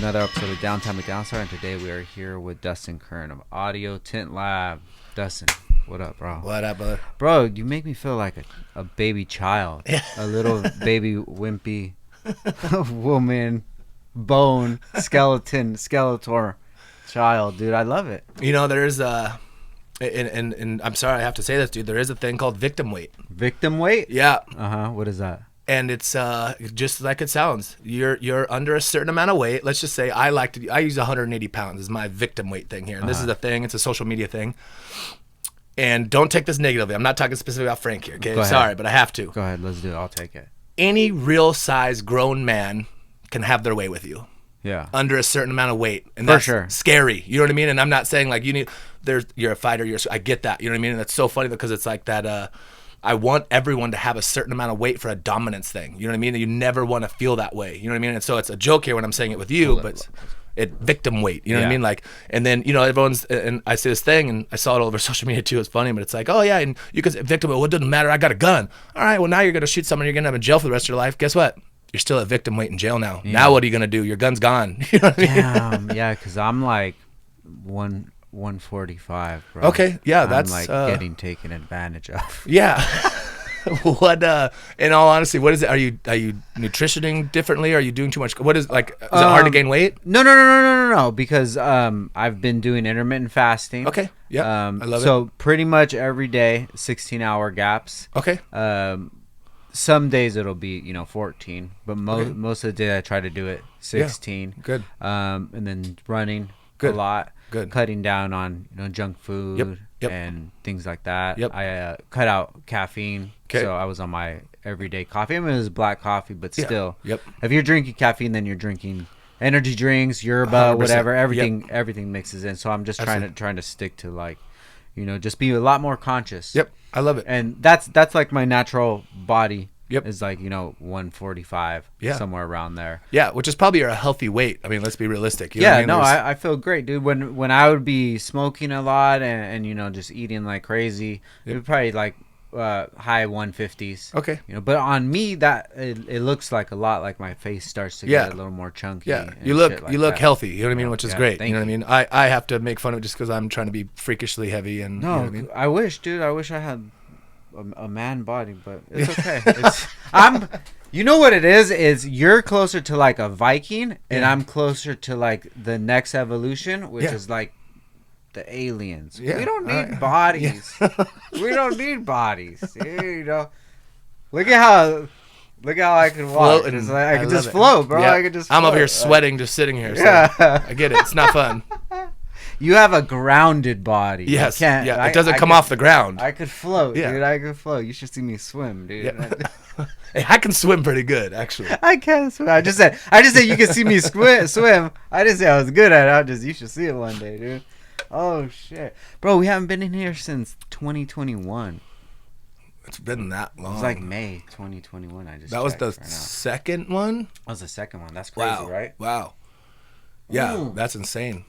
another episode of Downtime with Downstar, and today we are here with Dustin Kirn of Audio Tint Lab. Dustin, what up, bro? What up, brother? Bro, you make me feel like a baby child, a little baby wimpy woman, bone, skeletor child, dude. I love it. You know, there's and I'm sorry I have to say this, dude. There is a thing called victim weight. Victim weight? Yeah. What is that? And it's just like it sounds. You're under a certain amount of weight. Let's just say I use 180 pounds as my victim weight thing here. And this is a thing. It's a social media thing. And don't take this negatively. I'm not talking specifically about Frank here. Okay, sorry, but I have to. Go ahead, let's do it. I'll take it. Any real size grown man can have their way with you. Yeah. Under a certain amount of weight, and that's scary. You know what I mean? And I'm not saying like you're a fighter. I get that. You know what I mean? And that's so funny because it's like that. I want everyone to have a certain amount of weight for a dominance thing. You know what I mean? And you never want to feel that way. You know what I mean? And so it's a joke here when I'm saying it with you, but it victim weight. You know what I mean? Like, and then everyone's, and I see this thing, and I saw it all over social media too. It's funny, but it's like, oh yeah, and you could say victim weight. Well, it doesn't matter. I got a gun. All right. Well, now you're gonna shoot someone. You're gonna have in jail for the rest of your life. Guess what? You're still at victim weight in jail now. Yeah. Now what are you gonna do? Your gun's gone. You know what I mean? Damn, yeah, because I'm like 145, bro. Okay, yeah, I'm like getting taken advantage of. Yeah. What in all honesty, what is it? Are you nutritioning differently? Are you doing too much? What is like? Is it hard to gain weight? No. Because I've been doing intermittent fasting. Okay. Yeah. I love it. So pretty much every day, 16-hour gaps. Okay. Some days it'll be 14, but most of the day I try to do it 16. Yeah. Good. And then running a lot. Good. Cutting down on junk food. Yep. And things like that. Yep. I cut out caffeine. Okay. So I was on my everyday coffee. I mean, it was black coffee, but still. Yep. If you're drinking caffeine, then you're drinking energy drinks, yerba, whatever. Everything mixes in. So I'm just trying to stick to like, just be a lot more conscious. Yep. I love it. And that's like my natural body. Yep. Is like 145. Yeah. Somewhere around there. Yeah, which is probably a healthy weight. I mean, let's be realistic. You know yeah. what I mean? I feel great, dude. When I would be smoking a lot and just eating like crazy, it would probably like high 150s. Okay. But on me that it looks like a lot like my face starts to get a little more chunky. Yeah. You look healthy. You know what I mean? Which is great. You know what I mean? I have to make fun of it just because I'm trying to be freakishly heavy and. No, you know what I mean? I wish, dude. I wish I had a man body, but it's okay. You know what it is you're closer to like a Viking and I'm closer to like the next evolution, which is like the aliens. We don't need bodies. We don't need bodies. Look at how I can walk. It's like, I can just float, bro. I can just float. I'm over here sweating just sitting here. So I get it. It's not fun. You have a grounded body. Yes. It doesn't come off the ground. I could float, dude. I could float. You should see me swim, dude. Yeah. Hey, I can swim pretty good, actually. I can swim. I just said you can see me swim. I didn't say I was good at it. You should see it one day, dude. Oh shit, bro. We haven't been in here since 2021. It's been that long. It was like May 2021. That was the second one. That was the second one. That's crazy, right? Wow. Yeah, that's insane.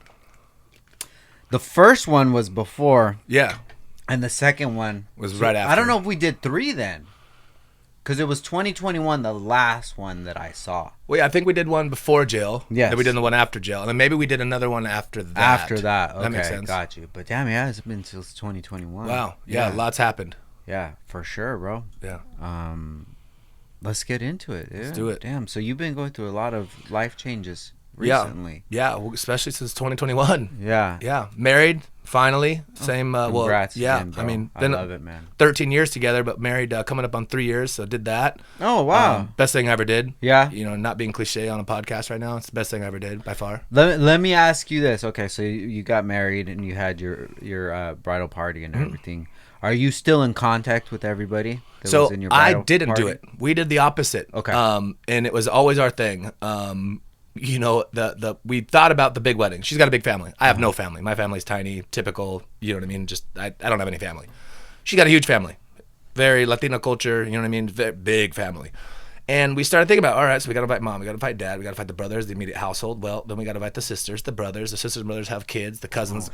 The first one was before. Yeah. And the second one was right after. I don't know if we did 3 then. Because it was 2021, the last one that I saw. Well, yeah, I think we did one before jail. Yes. Then we did the one after jail. And then maybe we did another one after that. After that. Okay, that makes sense. Got you. But damn, it's been since 2021. Wow. Yeah, lots happened. Yeah, for sure, bro. Yeah. Let's get into it. Yeah. Let's do it. Damn, so you've been going through a lot of life changes recently. Yeah, especially since 2021. Yeah. Yeah. Married, finally. Same. Congrats yeah. again, bro. I mean, I love it, man. 13 years together, but married coming up on 3 years, so did that. Oh, wow. Best thing I ever did. Yeah. Not being cliche on a podcast right now. It's the best thing I ever did by far. Let me ask you this. Okay, so you got married and you had your bridal party and everything. Are you still in contact with everybody that was in your bridal I didn't party? do it. We did the opposite. Okay. And it was always our thing. We thought about the big wedding. She's got a big family. I have no family. My family's tiny, typical, you know what I mean? Just, I don't have any family. She got a huge family. Very Latino culture, you know what I mean? Very big family. And we started thinking about, all right, so we got to invite mom, we got to invite dad, we got to invite the brothers, the immediate household. Well, then we got to invite the sisters, the brothers. The sisters and brothers have kids, the cousins.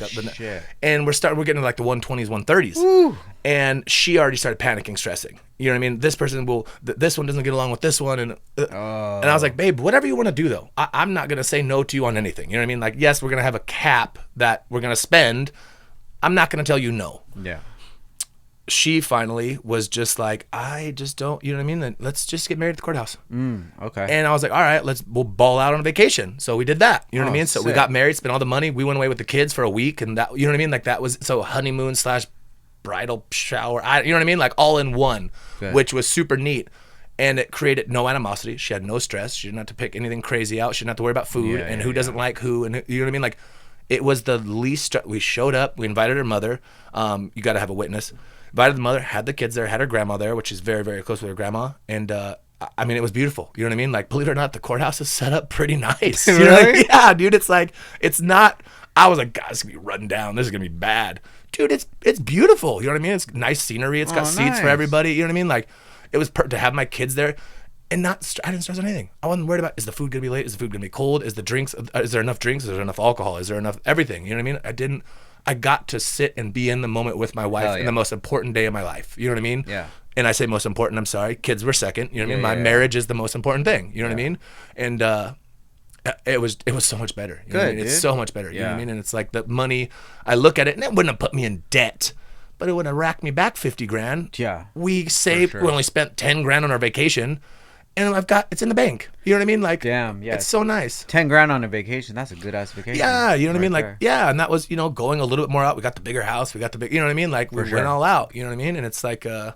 And we're getting to like the 120s, 130s. Woo. And she already started panicking, stressing. You know what I mean? This person this one doesn't get along with this one. And I was like, babe, whatever you want to do, though. I'm not going to say no to you on anything. You know what I mean? Like, yes, we're going to have a cap that we're going to spend. I'm not going to tell you no. Yeah. She finally was just like, I just don't, you know what I mean? Let's just get married at the courthouse. Okay. And I was like, all right, we'll ball out on a vacation. So we did that. You know what I mean? So sick. we got married, spent all the money. We went away with the kids for a week. And that, you know what I mean? Like that was, so honeymoon / bridal shower. You know what I mean? Like all in one, which was super neat. And it created no animosity. She had no stress. She didn't have to pick anything crazy out. She didn't have to worry about food and who doesn't like who. And you know what I mean? Like it was the least, we showed up, we invited her mother. You got to have a witness. Invited the mother, had the kids there, had her grandma there, which is very, very close with her grandma. And I mean, it was beautiful. You know what I mean? Like, believe it or not, the courthouse is set up pretty nice. You know what I mean? Yeah, dude. It's like, it's not, I was like, God, it's going to be run down. This is going to be bad. Dude, it's beautiful. You know what I mean? It's nice scenery. It's got seats for everybody. You know what I mean? Like, it was to have my kids there. And I didn't stress on anything. I wasn't worried about, is the food going to be late? Is the food going to be cold? Is there enough drinks? Is there enough alcohol? Is there enough everything? You know what I mean? I got to sit and be in the moment with my wife in the most important day of my life. You know what I mean? Yeah. And I say most important, I'm sorry. Kids were second. You know what I mean? My marriage is the most important thing. You know what I mean? And it was so much better. You know what I mean? It's so much better. You know what I mean? And it's like the money, I look at it, and it wouldn't have put me in debt, but it would have racked me back 50 grand. Yeah. We saved, we only spent 10 grand on our vacation. And it's in the bank. You know what I mean? Like, damn, yeah. It's so nice. 10 grand on a vacation. That's a good ass vacation. Yeah, you know what I mean? Like, yeah. And that was, going a little bit more out. We got the bigger house. We got the big, you know what I mean? Like, we went all out. You know what I mean? And it's like, and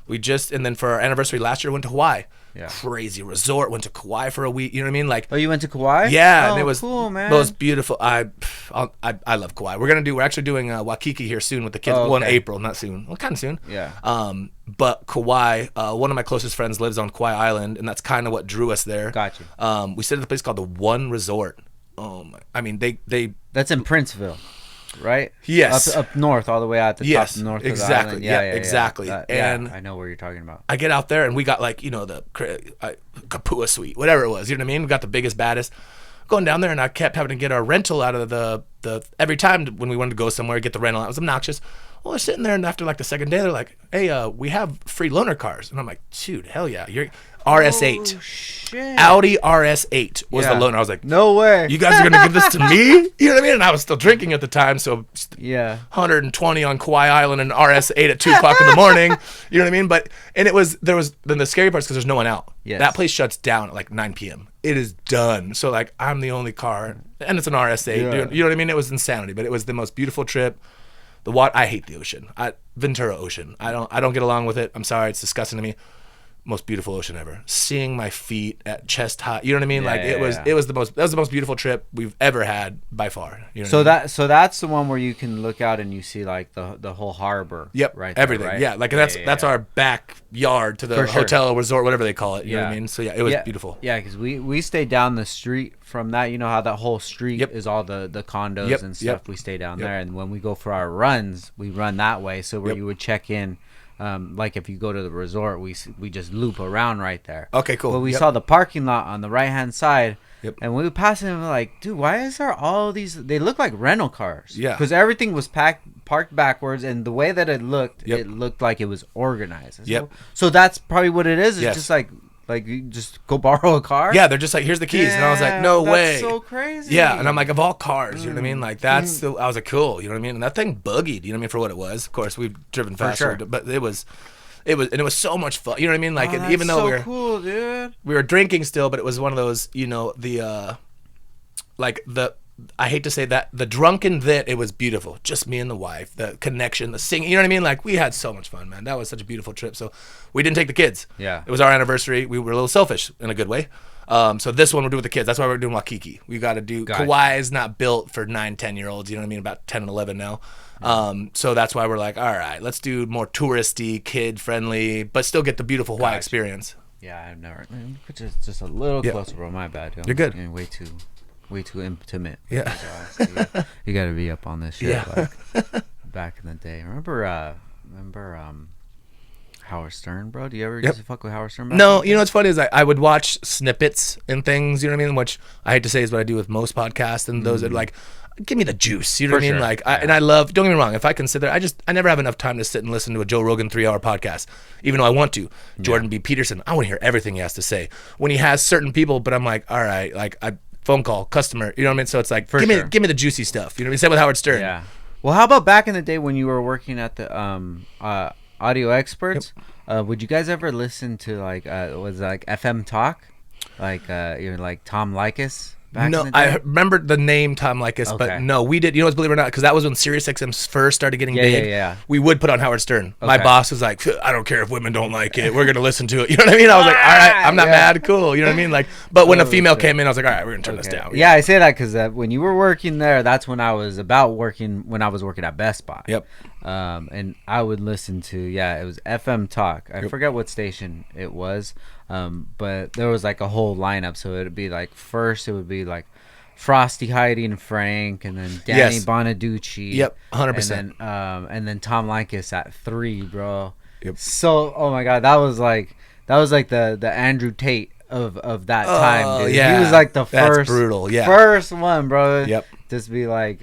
then for our anniversary last year, went to Hawaii. Yeah. Crazy resort. Went to Kauai for a week. You know what I mean? Like, oh, you went to Kauai? Yeah, and it was cool, man. Most beautiful. I love Kauai. We're actually doing Waikiki here soon with the kids. Well, in April, not soon. Well, kind of soon. Yeah. But Kauai, one of my closest friends lives on Kauai Island, and that's kind of what drew us there. Gotcha. We stayed at a place called the One Resort. I mean, they. That's in Princeville, right? Yes. Up north, all the way out the top north of the island. Yeah, exactly. And I know where you're talking about. I get out there, and we got like, the Kapua suite, whatever it was. You know what I mean? We got the biggest, baddest. Going down there, and I kept having to get our rental out of the every time when we wanted to go somewhere, get the rental. It was obnoxious. Well, they're sitting there, and after like the second day, they're like, "Hey, we have free loaner cars," and I'm like, "Dude, hell yeah, you're RS8." Oh, shit. Audi RS8 was the loaner. I was like, no way. You guys are gonna give this to me? You know what I mean? And I was still drinking at the time, so 120 on Kauai Island and RS8 at 2 o'clock in the morning. You know what I mean? Then the scary part is because there's no one out. Yes. That place shuts down at like 9 p.m. It is done. So like I'm the only car, and it's an RS8. Dude, you know what I mean? It was insanity, but it was the most beautiful trip. The water, I hate the ocean. Ventura Ocean. I don't get along with it. I'm sorry, it's disgusting to me. Most beautiful ocean ever. Seeing my feet at chest high. You know what I mean? That was the most beautiful trip we've ever had by far. You know so that's the one where you can look out and you see like the whole harbor. Yep. Right. Everything. There, right? Yeah. Like that's our backyard to the hotel or resort, whatever they call it. You know what I mean? So yeah, it was beautiful. Yeah, because we stayed down the street from that. You know how that whole street is all the condos and stuff. We stay down there, and when we go for our runs, we run that way. So where you would check in. Like if you go to the resort, we just loop around right there. Okay, cool. But we saw the parking lot on the right hand side, and we were passing and we're like, dude, why is there all these? They look like rental cars. Yeah. Because everything was parked backwards, and the way that it looked like it was organized. So that's probably what it is. It's just like you just go borrow a car. Yeah, they're just like, here's the keys, and I was like, no way. That's so crazy. Yeah, and I'm like, of all cars, you know what I mean? Like I was like, cool, you know what I mean? And that thing boogied, you know what I mean, for what it was. Of course, we've driven faster, but it was so much fun. You know what I mean? Like, even though we were cool, dude. We were drinking still, but it was one of those, I hate to say that, the drunken that it was beautiful. Just me and the wife, the connection, the singing, you know what I mean? Like, we had so much fun, man. That was such a beautiful trip. So we didn't take the kids. Yeah. It was our anniversary. We were a little selfish in a good way. So this one we'll do with the kids. That's why we're doing Waikiki. We got to do, Kauai is not built for 9, 10-year-olds, you know what I mean? About 10 and 11 now. So that's why we're like, all right, let's do more touristy, kid-friendly, but still get the beautiful Hawaii experience. Yeah, I've never, just a little closer, bro. My bad. You're good. Getting way too intimate. Yeah. You got to be up on this shit. Like, back in the day. Remember Howard Stern, bro. Do you ever used to fuck with Howard Stern? No, you know what's funny is I would watch snippets and things, you know what I mean? Which I hate to say is what I do with most podcasts, and those are like, give me the juice, you know what I mean? Like, and I love, don't get me wrong, if I consider, I never have enough time to sit and listen to a Joe Rogan 3-hour podcast, even though I want to. Jordan B. Peterson, I want to hear everything he has to say. When he has certain people, but I'm like, all right, like, phone call, customer, you know what I mean? So it's like, give me the juicy stuff, you know what I mean? Same with Howard Stern. Yeah. Well, how about back in the day when you were working at the Audio Experts? Would you guys ever listen to like was it like FM Talk, like you know, like Tom Likas? No, I remember the name Tom Likas, but no, we did. You know what's, believe it or not, because that was when SiriusXM first started getting big. Yeah. We would put on Howard Stern. My boss was like, I don't care if women don't like it. We're gonna listen to it. You know what I mean? I was like, all right, I'm not mad. Cool. You know what I mean? Like, but when a female came in, I was like, all right, we're gonna turn this down. Yeah, I say that because when you were working there, that's when I was when I was working at Best Buy. Yep. And I would listen to it was FM Talk. I forget what station it was. But there was like a whole lineup. So it'd be like first it would be like Frosty, Heidi, and Frank, and then Danny Bonaducci. Yep, 100%. And then Tom Likas at 3, bro. Yep. So, oh my God, that was like the Andrew Tate of that time, dude. Yeah. He was like the That's brutal. Yeah. first one, bro. Yep. Just be like,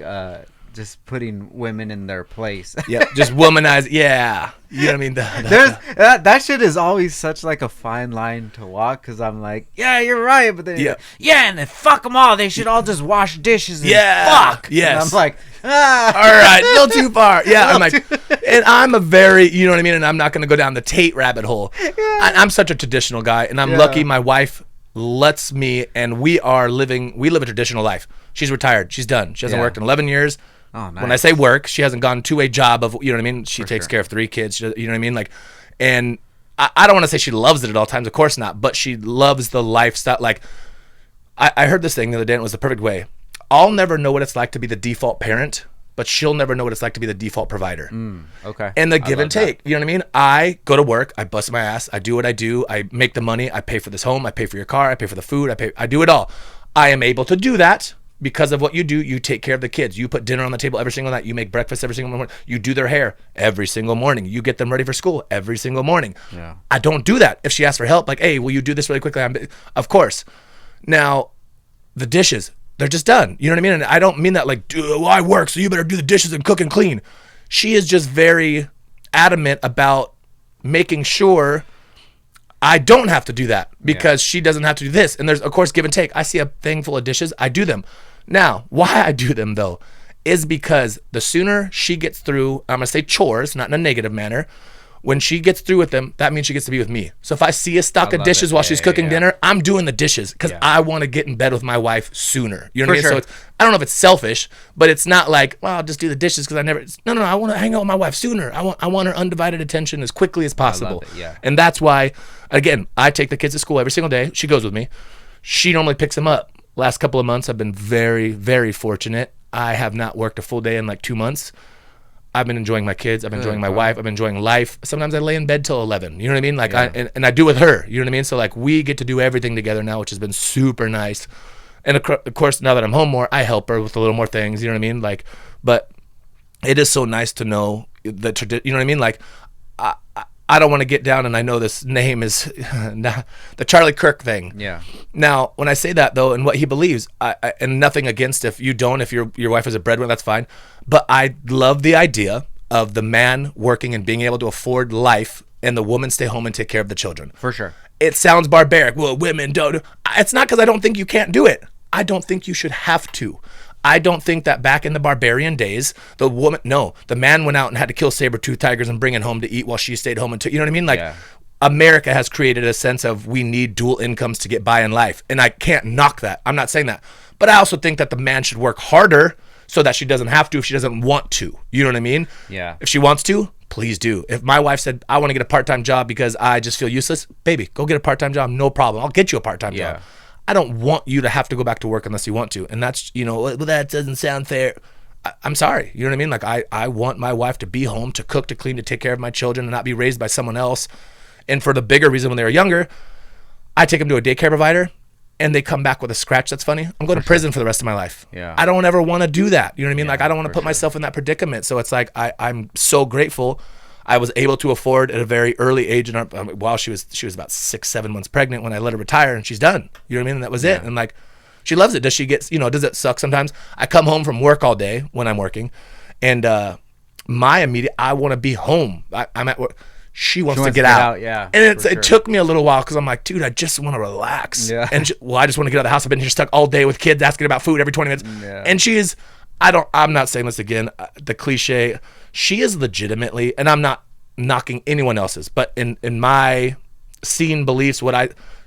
just putting women in their place. Yep. Just womanize. Yeah. You know what I mean? That shit is always such like a fine line to walk, because I'm like, yeah, you're right, but then and then fuck them all. They should all just wash dishes and fuck. Yes. And I'm like, all right, a little too far. Yeah, I'm like, and I'm a very, you know what I mean, and I'm not going to go down the Tate rabbit hole. I'm such a traditional guy, and I'm lucky my wife lets me, and we live a traditional life. She's retired. She's done. She hasn't worked in 11 years. Oh, nice. When I say work, she hasn't gone to a job of, you know what I mean? She takes care of 3 kids, you know what I mean? Like, and I don't want to say she loves it at all times, of course not, but she loves the lifestyle. Like, I heard this thing the other day, and it was the perfect way. I'll never know what it's like to be the default parent, but she'll never know what it's like to be the default provider. Okay. And the give and take, you know what I mean? I go to work, I bust my ass, I do what I do, I make the money, I pay for this home, I pay for your car, I pay for the food, I do it all. I am able to do that because of what you do. You take care of the kids. You put dinner on the table every single night. You make breakfast every single morning. You do their hair every single morning. You get them ready for school every single morning. Yeah. I don't do that. If she asks for help, like, hey, will you do this really quickly? Of course. Now, the dishes, they're just done. You know what I mean? And I don't mean that like, I work, so you better do the dishes and cook and clean. She is just very adamant about making sure I don't have to do that, because she doesn't have to do this. And there's, of course, give and take. I see a thing full of dishes, I do them. Now, why I do them, though, is because the sooner she gets through, I'm going to say chores, not in a negative manner. When she gets through with them, that means she gets to be with me. So if I see a stock of dishes while she's cooking dinner, I'm doing the dishes because I want to get in bed with my wife sooner. You know what I mean? So I don't know if it's selfish, but it's not like, well, I'll just do the dishes because I never. No, I want to hang out with my wife sooner. I want her undivided attention as quickly as possible. I love it, And that's why, again, I take the kids to school every single day. She goes with me. She normally picks them up. Last couple of months, I've been very, very fortunate. I have not worked a full day in like 2 months. I've been enjoying my kids. I've been enjoying my wife. I've been enjoying life. Sometimes I lay in bed till 11. You know what I mean? Like, and I do with her. You know what I mean? So like, we get to do everything together now, which has been super nice. And of course, now that I'm home more, I help her with a little more things. You know what I mean? Like, but it is so nice to know that. You know what I mean? Like, I don't want to get down, and I know this name is the Charlie Kirk thing. Yeah. Now, when I say that, though, and what he believes, and nothing against if you don't, if your wife is a breadwinner, that's fine. But I love the idea of the man working and being able to afford life, and the woman stay home and take care of the children. For sure. It sounds barbaric. Well, women don't. It's not because I don't think you can't do it. I don't think you should have to. I don't think that back in the barbarian days, the man went out and had to kill saber-toothed tigers and bring it home to eat while she stayed home you know what I mean? Like, America has created a sense of we need dual incomes to get by in life. And I can't knock that. I'm not saying that. But I also think that the man should work harder so that she doesn't have to if she doesn't want to. You know what I mean? Yeah. If she wants to, please do. If my wife said, I want to get a part-time job because I just feel useless, baby, go get a part-time job. No problem. I'll get you a part-time job. I don't want you to have to go back to work unless you want to. And that's, well, that doesn't sound fair. I'm sorry. You know what I mean? Like, I want my wife to be home, to cook, to clean, to take care of my children, and not be raised by someone else. And for the bigger reason, when they were younger, I take them to a daycare provider, and they come back with a scratch that's funny. I'm going to prison for the rest of my life. Yeah. I don't ever want to do that. You know what I mean? Like, I don't want to put myself in that predicament. So it's like, I'm so grateful. I was able to afford at a very early age, while she was about 6-7 months pregnant when I let her retire, and she's done. You know what I mean? And that was it. And like, she loves it. Does she get, does it suck sometimes? I come home from work all day when I'm working, and I want to be home. I'm at work. She wants to get out. Yeah. And it took me a little while because I'm like, dude, I just want to relax. Yeah. And I just want to get out of the house. I've been here stuck all day with kids asking about food every 20 minutes. Yeah. And she is, I'm not saying this again, the cliche, she is legitimately, and I'm not knocking anyone else's, but in my seen beliefs,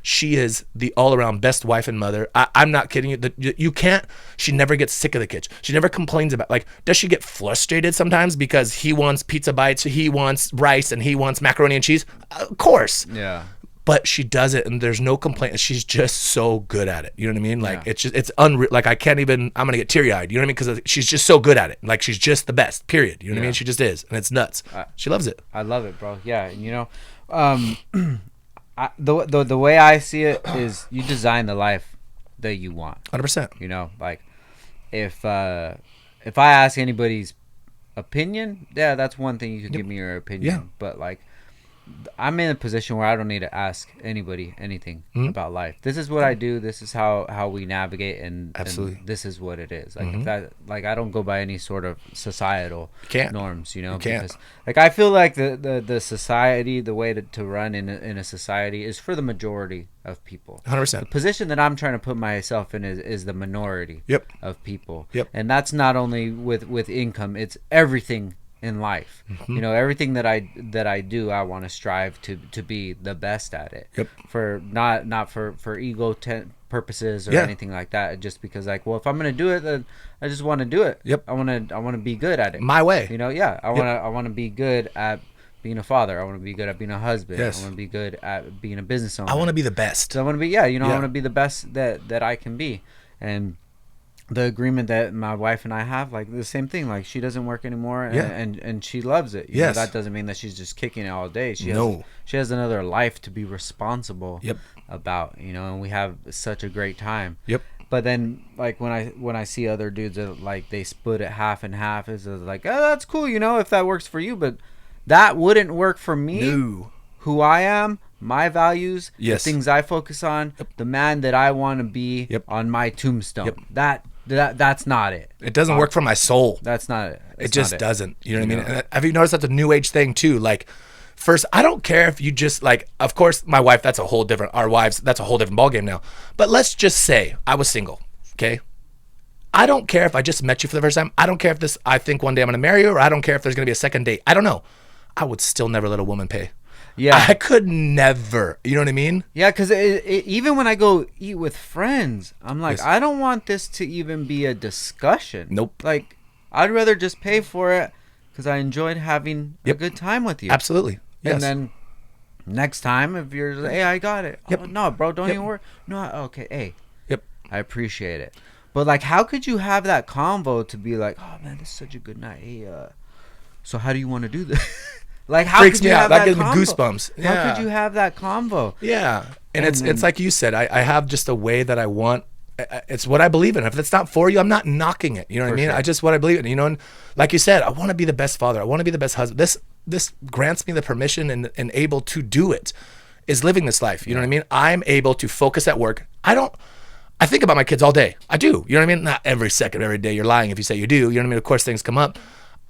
she is the all-around best wife and mother. I'm not kidding you. She never gets sick of the kids. She never complains about, like, does she get frustrated sometimes because he wants pizza bites, he wants rice, and he wants macaroni and cheese? Of course. Yeah. But she does it, and there's no complaint. She's just so good at it. You know what I mean? Like, it's unreal. Like, I'm going to get teary-eyed. You know what I mean? Because she's just so good at it. Like, she's just the best, period. You know what I mean? She just is, and it's nuts. She loves it. I love it, bro. Yeah, and the way I see it is you design the life that you want. 100%. Like if I ask anybody's opinion, yeah, that's one thing. You could give me your opinion. Yeah. But like, I'm in a position where I don't need to ask anybody anything about life. This is what I do. This is how we navigate, and this is what it is. Like if that, like, I don't go by any sort of societal norms, because like I feel like the society, the way to run in a society is for the majority of people. 100%. The position that I'm trying to put myself in is the minority of people. And that's not only with income, it's everything in life. Everything that I do, I want to strive to be the best at it. For not for ego purposes or anything like that. Just because, like, well, if I'm gonna do it, then I just want to do it. I want to be good at it. My way. I want to be good at being a father. I want to be good at being a husband. Yes. I want to be good at being a business owner. I want to be the best. So I want to be I want to be the best that I can be. And the agreement that my wife and I have, like, the same thing. Like, she doesn't work anymore, and she loves it. You know, that doesn't mean that she's just kicking it all day. She has another life to be responsible about. And we have such a great time. But then, like, when I see other dudes that, like, they split it half and half, it's like, oh, that's cool, if that works for you, but that wouldn't work for me. No. Who I am, my values, the things I focus on, the man that I want to be on my tombstone. That's not it. It doesn't work for my soul. That's not it. It just doesn't. You know what I mean? And have you noticed that's a new age thing too? Like, first, I don't care if you just, like, of course, my wife, that's a whole different ballgame now. But let's just say I was single, okay? I don't care if I just met you for the first time. I don't care if I think one day I'm going to marry you, or I don't care if there's going to be a second date. I don't know. I would still never let a woman pay. Yeah. I could never. You know what I mean? Yeah, because even when I go eat with friends, I'm like, I don't want this to even be a discussion. Nope. Like, I'd rather just pay for it because I enjoyed having a good time with you. Absolutely. Yes. And then next time, if you're like, hey, I got it. Oh, no, bro, don't even worry. No, okay, hey. I appreciate it. But, like, how could you have that convo to be like, oh, man, this is such a good night. Hey, so how do you want to do this? Like, how freaks could you me out. have That that gives me goosebumps. Yeah. How could you have that convo? Yeah. And it's like you said, I have just a way that I want. It's what I believe in. If it's not for you, I'm not knocking it. You know what I mean? Sure. I just what I believe in. And like you said, I want to be the best father. I want to be the best husband. This grants me the permission and able to do it, is living this life. You know what I mean? I'm able to focus at work. I think about my kids all day. I do. You know what I mean? Not every second, every day. You're lying if you say you do. You know what I mean? Of course, things come up.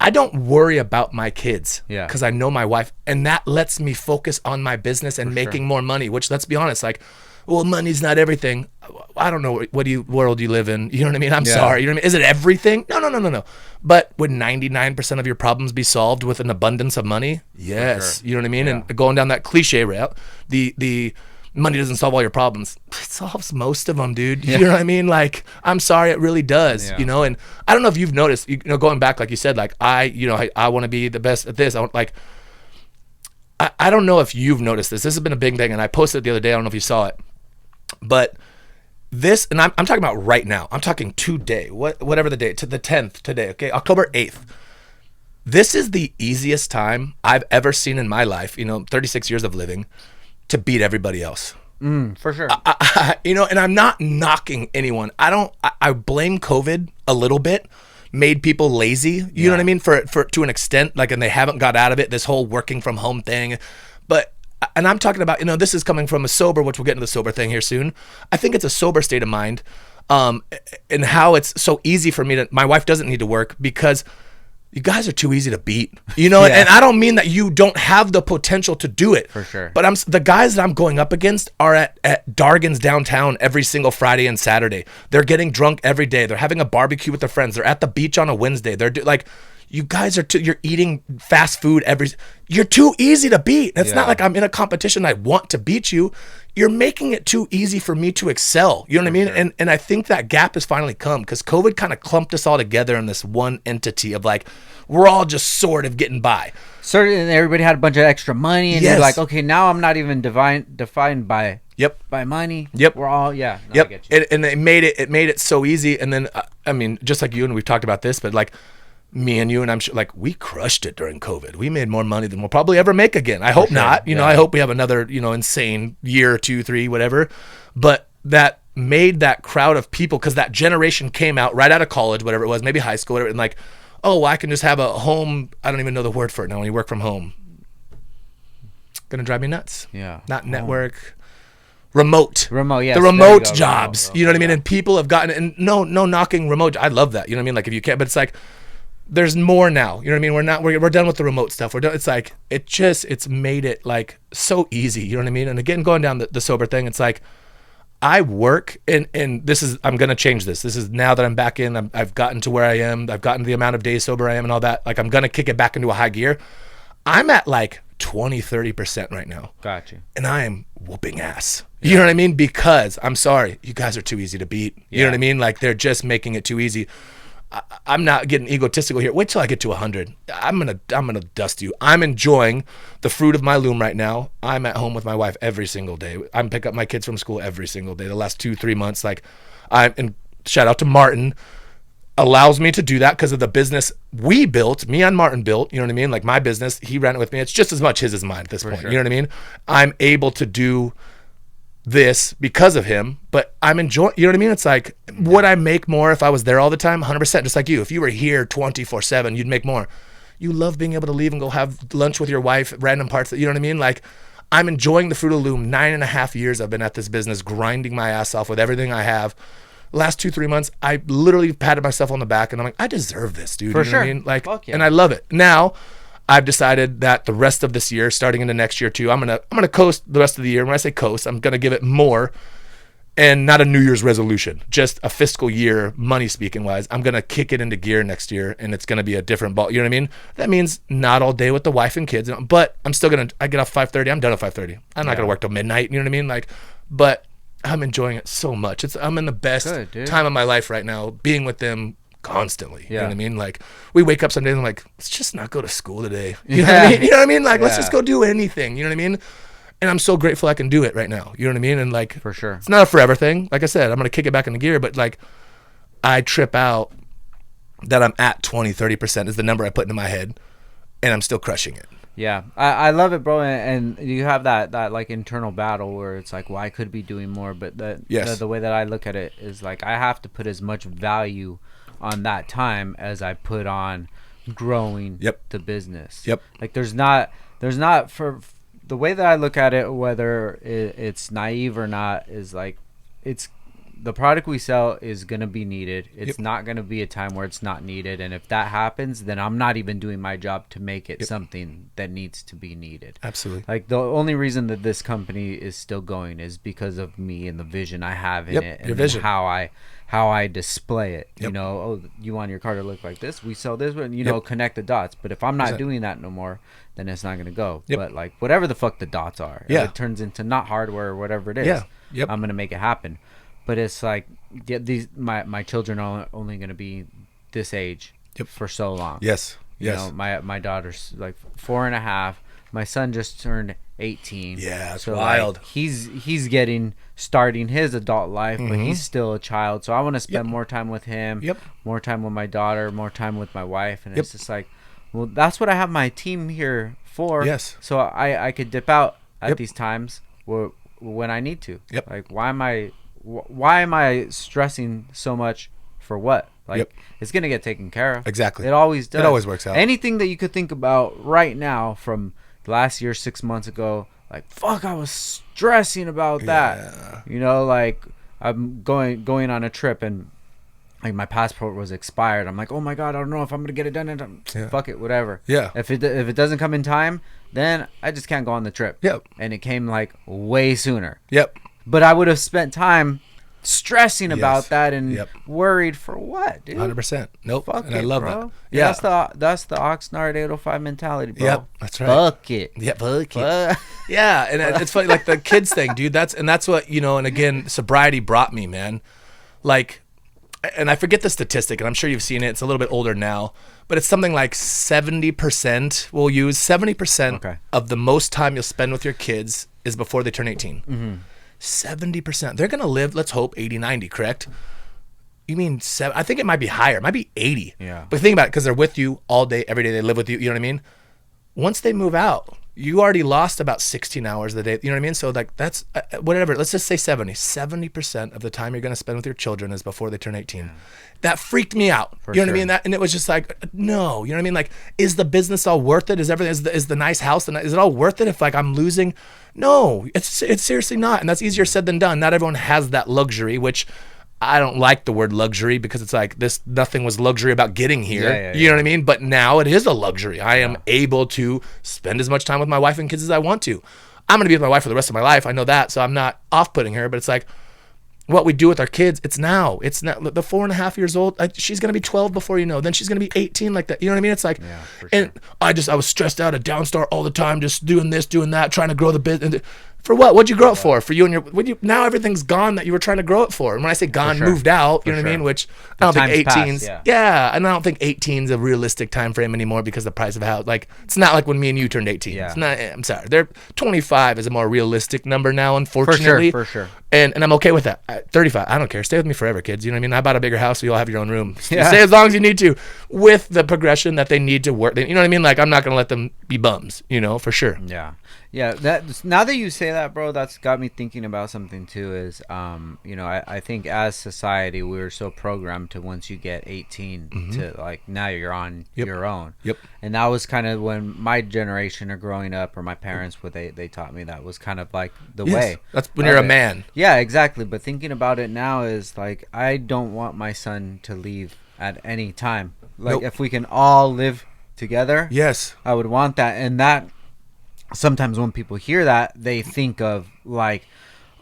I don't worry about my kids because I know my wife, and that lets me focus on my business and making more money, which, let's be honest, like, well, money's not everything. I don't know what world you live in. You know what I mean? I'm sorry. You know what I mean? Is it everything? No. But would 99% of your problems be solved with an abundance of money? Yes. Sure. You know what I mean? Yeah. And going down that cliche route, the money doesn't solve all your problems. It solves most of them, dude. You know what I mean? Like, I'm sorry, it really does. And I don't know if you've noticed, going back, like you said, like, I want to be the best at this. I don't know if you've noticed this. This has been a big thing, and I posted it the other day. I don't know if you saw it, but this, and I'm talking about right now. I'm talking today, whatever the date, to the 10th today, okay? October 8th. This is the easiest time I've ever seen in my life, 36 years of living, to beat everybody else. For sure. And I'm not knocking anyone. I blame COVID a little bit made people lazy. You know what I mean? For to an extent, like, and they haven't got out of it, this whole working from home thing. But, and I'm talking about, this is coming from a sober, which we'll get into the sober thing here soon. I think it's a sober state of mind. And how it's so easy for me my wife doesn't need to work because you guys are too easy to beat, and I don't mean that you don't have the potential to do it. For sure. But the guys that I'm going up against are at Dargan's downtown every single Friday and Saturday. They're getting drunk every day. They're having a barbecue with their friends. They're at the beach on a Wednesday. They're like, you guys are you're eating fast food you're too easy to beat. It's not like I'm in a competition. I want to beat you. You're making it too easy for me to excel. You know what I mean? Sure. And I think that gap has finally come because COVID kind of clumped us all together in this one entity of like, we're all just sort of getting by. Certainly, everybody had a bunch of extra money, and you're like, okay, now I'm not even defined by by money. Yep, we're all I get you. And it made it so easy. And then I mean, just like you and we've talked about this, but like me and you and I'm sure, like, we crushed it during COVID. We made more money than we'll probably ever make again. I hope not. You know, I hope we have another insane year, 2, 3, whatever. But that made that crowd of people because that generation came out right out of college, whatever it was, maybe high school, whatever, and like, oh, I can just have a home. I don't even know the word for it now when you work from home. It's going to drive me nuts. Yeah. Not network. Remote. Yes. The remote jobs. You know what I mean? And people have gotten, and no knocking remote. I love that. You know what I mean? Like if you can't, but it's like, there's more now. You know what I mean? We're done with the remote stuff. We're done. It's like, it's made it like so easy. You know what I mean? And again, going down the sober thing, it's like, I work and this is, I'm going to change this. This is now that I'm back in, I've gotten to where I am. I've gotten the amount of days sober I am and all that. Like I'm going to kick it back into a high gear. I'm at like 20-30% right now. Got you. And I am whooping ass. You know what I mean? Because I'm sorry, you guys are too easy to beat. You know what I mean? Like they're just making it too easy. I'm not getting egotistical here. Wait till I get to 100. I'm gonna dust you. I'm enjoying the fruit of my loom right now. I'm at home with my wife every single day. I'm pick up my kids from school every single day. The last 2-3 months, like and shout out to Martin, allows me to do that because of the business we built. Me and Martin built. You know what I mean? Like my business, he ran it with me. It's just as much his as mine at this point. Sure. You know what I mean? I'm able to do this because of him, but I'm enjoying, you know what I mean? It's like, would I make more if I was there all the time? 100%, just like you. If you were here 24/7, you'd make more. You love being able to leave and go have lunch with your wife, random parts, you know what I mean? Like, I'm enjoying the fruit of the loom. 9.5 years I've been at this business, grinding my ass off with everything I have. Last 2-3 months, I literally patted myself on the back and I'm like, I deserve this, dude. For you know sure. What I mean? Like, and I love it. Now, I've decided that the rest of this year, starting into next year too, I'm gonna coast the rest of the year. When I say coast, I'm gonna give it more, and not a New Year's resolution, just a fiscal year, money speaking wise. I'm gonna kick it into gear next year, and it's gonna be a different ball. You know what I mean? That means not all day with the wife and kids, but I'm still I get off 5:30. I'm done at 5:30. I'm not gonna work till midnight. You know what I mean? Like, but I'm enjoying it so much. I'm in the best time of my life right now, being with them constantly. You know what I mean? Like we wake up some days and I'm like, let's just not go to school today. You know what I mean? You know what I mean? Like let's just go do anything. You know what I mean? And I'm so grateful I can do it right now. You know what I mean? And like, for sure, it's not a forever thing. Like I said, I'm gonna kick it back into gear, but like I trip out that I'm at 20-30% is the number I put into my head, and I'm still crushing it. Yeah, I love it, bro. And you have that like internal battle where it's like, well, I could be doing more, but the way that I look at it is like I have to put as much value on that time as I put on growing the business. Like there's not for the way that I look at it, whether it's naive or not, is like it's the product we sell is going to be needed. It's not going to be a time where it's not needed. And if that happens, then I'm not even doing my job to make it something that needs to be needed. Absolutely. Like the only reason that this company is still going is because of me and the vision I have in it, and vision. how I display it. You know, oh, you want your car to look like this? We sell this one, you know, connect the dots. But if I'm not doing that no more, then it's not going to go. But like whatever the fuck the dots are, if it turns into not hardware or whatever it is, I'm going to make it happen. But it's like my children are only going to be this age for so long. Yes. You know, my daughter's like 4.5. My son just turned 18. Yeah, it's so wild. Like, he's starting his adult life, but he's still a child. So I want to spend more time with him, more time with my daughter, more time with my wife. And it's just like, well, that's what I have my team here for. Yes. So I could dip out at these times when I need to. Like, why am I stressing so much for what? Like, it's going to get taken care of. Exactly. It always does. It always works out. Anything that you could think about right now from last year, 6 months ago, like, fuck, I was stressing about that. You know, like, I'm going on a trip and like my passport was expired. I'm like, oh my God, I don't know if I'm gonna get it done. Fuck it, whatever. Yeah. If it doesn't come in time, then I just can't go on the trip. Yep. And it came like way sooner. Yep. But I would have spent time stressing about that and worried for what, dude? 100%. Nope. Fuck and it, I love bro. that. Yeah. That's the Oxnard 805 mentality, bro. Yep. That's right. Fuck it. Yeah. Fuck it. Yeah. And it's funny, like the kids thing, dude. That's what, you know. And again, sobriety brought me, man. Like, and I forget the statistic, and I'm sure you've seen it. It's a little bit older now, but it's something like 70%. We'll use 70% of the most time you'll spend with your kids is before they turn 18. Mm-hmm. 70%. They're going to live, let's hope, 80, 90, correct? You mean I think it might be higher. It might be 80. Yeah. But think about it, because they're with you all day, every day. They live with you. You know what I mean? Once they move out, you already lost about 16 hours a day. You know what I mean? So like that's whatever. Let's just say 70% of the time you're going to spend with your children is before they turn 18. Yeah. That freaked me out. You know what I mean? And it was just like, no, you know what I mean? Like, is the business all worth it? Is everything, is the nice house, is it all worth it if like I'm losing? No, it's seriously not. And that's easier said than done. Not everyone has that luxury, which I don't like the word luxury because it's like nothing was luxury about getting here. You know what I mean? But now it is a luxury. I am able to spend as much time with my wife and kids as I want to. I'm going to be with my wife for the rest of my life. I know that. So I'm not off-putting her, but it's like what we do with our kids. It's now. It's not the 4.5 years old. She's going to be 12 before you know. Then she's going to be 18 like that. You know what I mean? It's like, and I was stressed out at Downstar all the time, just doing this, doing that, trying to grow the business. For what? What'd you grow it for? For you and your. Now everything's gone that you were trying to grow it for. And when I say gone, moved out. You know what I mean? Which I don't think 18's. And I don't think 18's a realistic time frame anymore because the price of a house. Like it's not like when me and you turned 18. It's not. I'm sorry. 25 is a more realistic number now. Unfortunately, for sure. And I'm okay with that. 35. I don't care. Stay with me forever, kids. You know what I mean? I bought a bigger house, so you all have your own room. Stay as long as you need to, with the progression that they need to work. You know what I mean? Like I'm not gonna let them be bums. You know, for sure. Yeah, that now that you say that, bro, that's got me thinking about something too. Is you know, I think as society we're so programmed to once you get 18 to like now you're on your own. And that was kind of when my generation are growing up, or my parents, what they taught me, that was kind of like the way. That's when you're a man. Yeah, exactly. But thinking about it now is like I don't want my son to leave at any time. Like if we can all live together, I would want that. And that. Sometimes when people hear that, they think of like,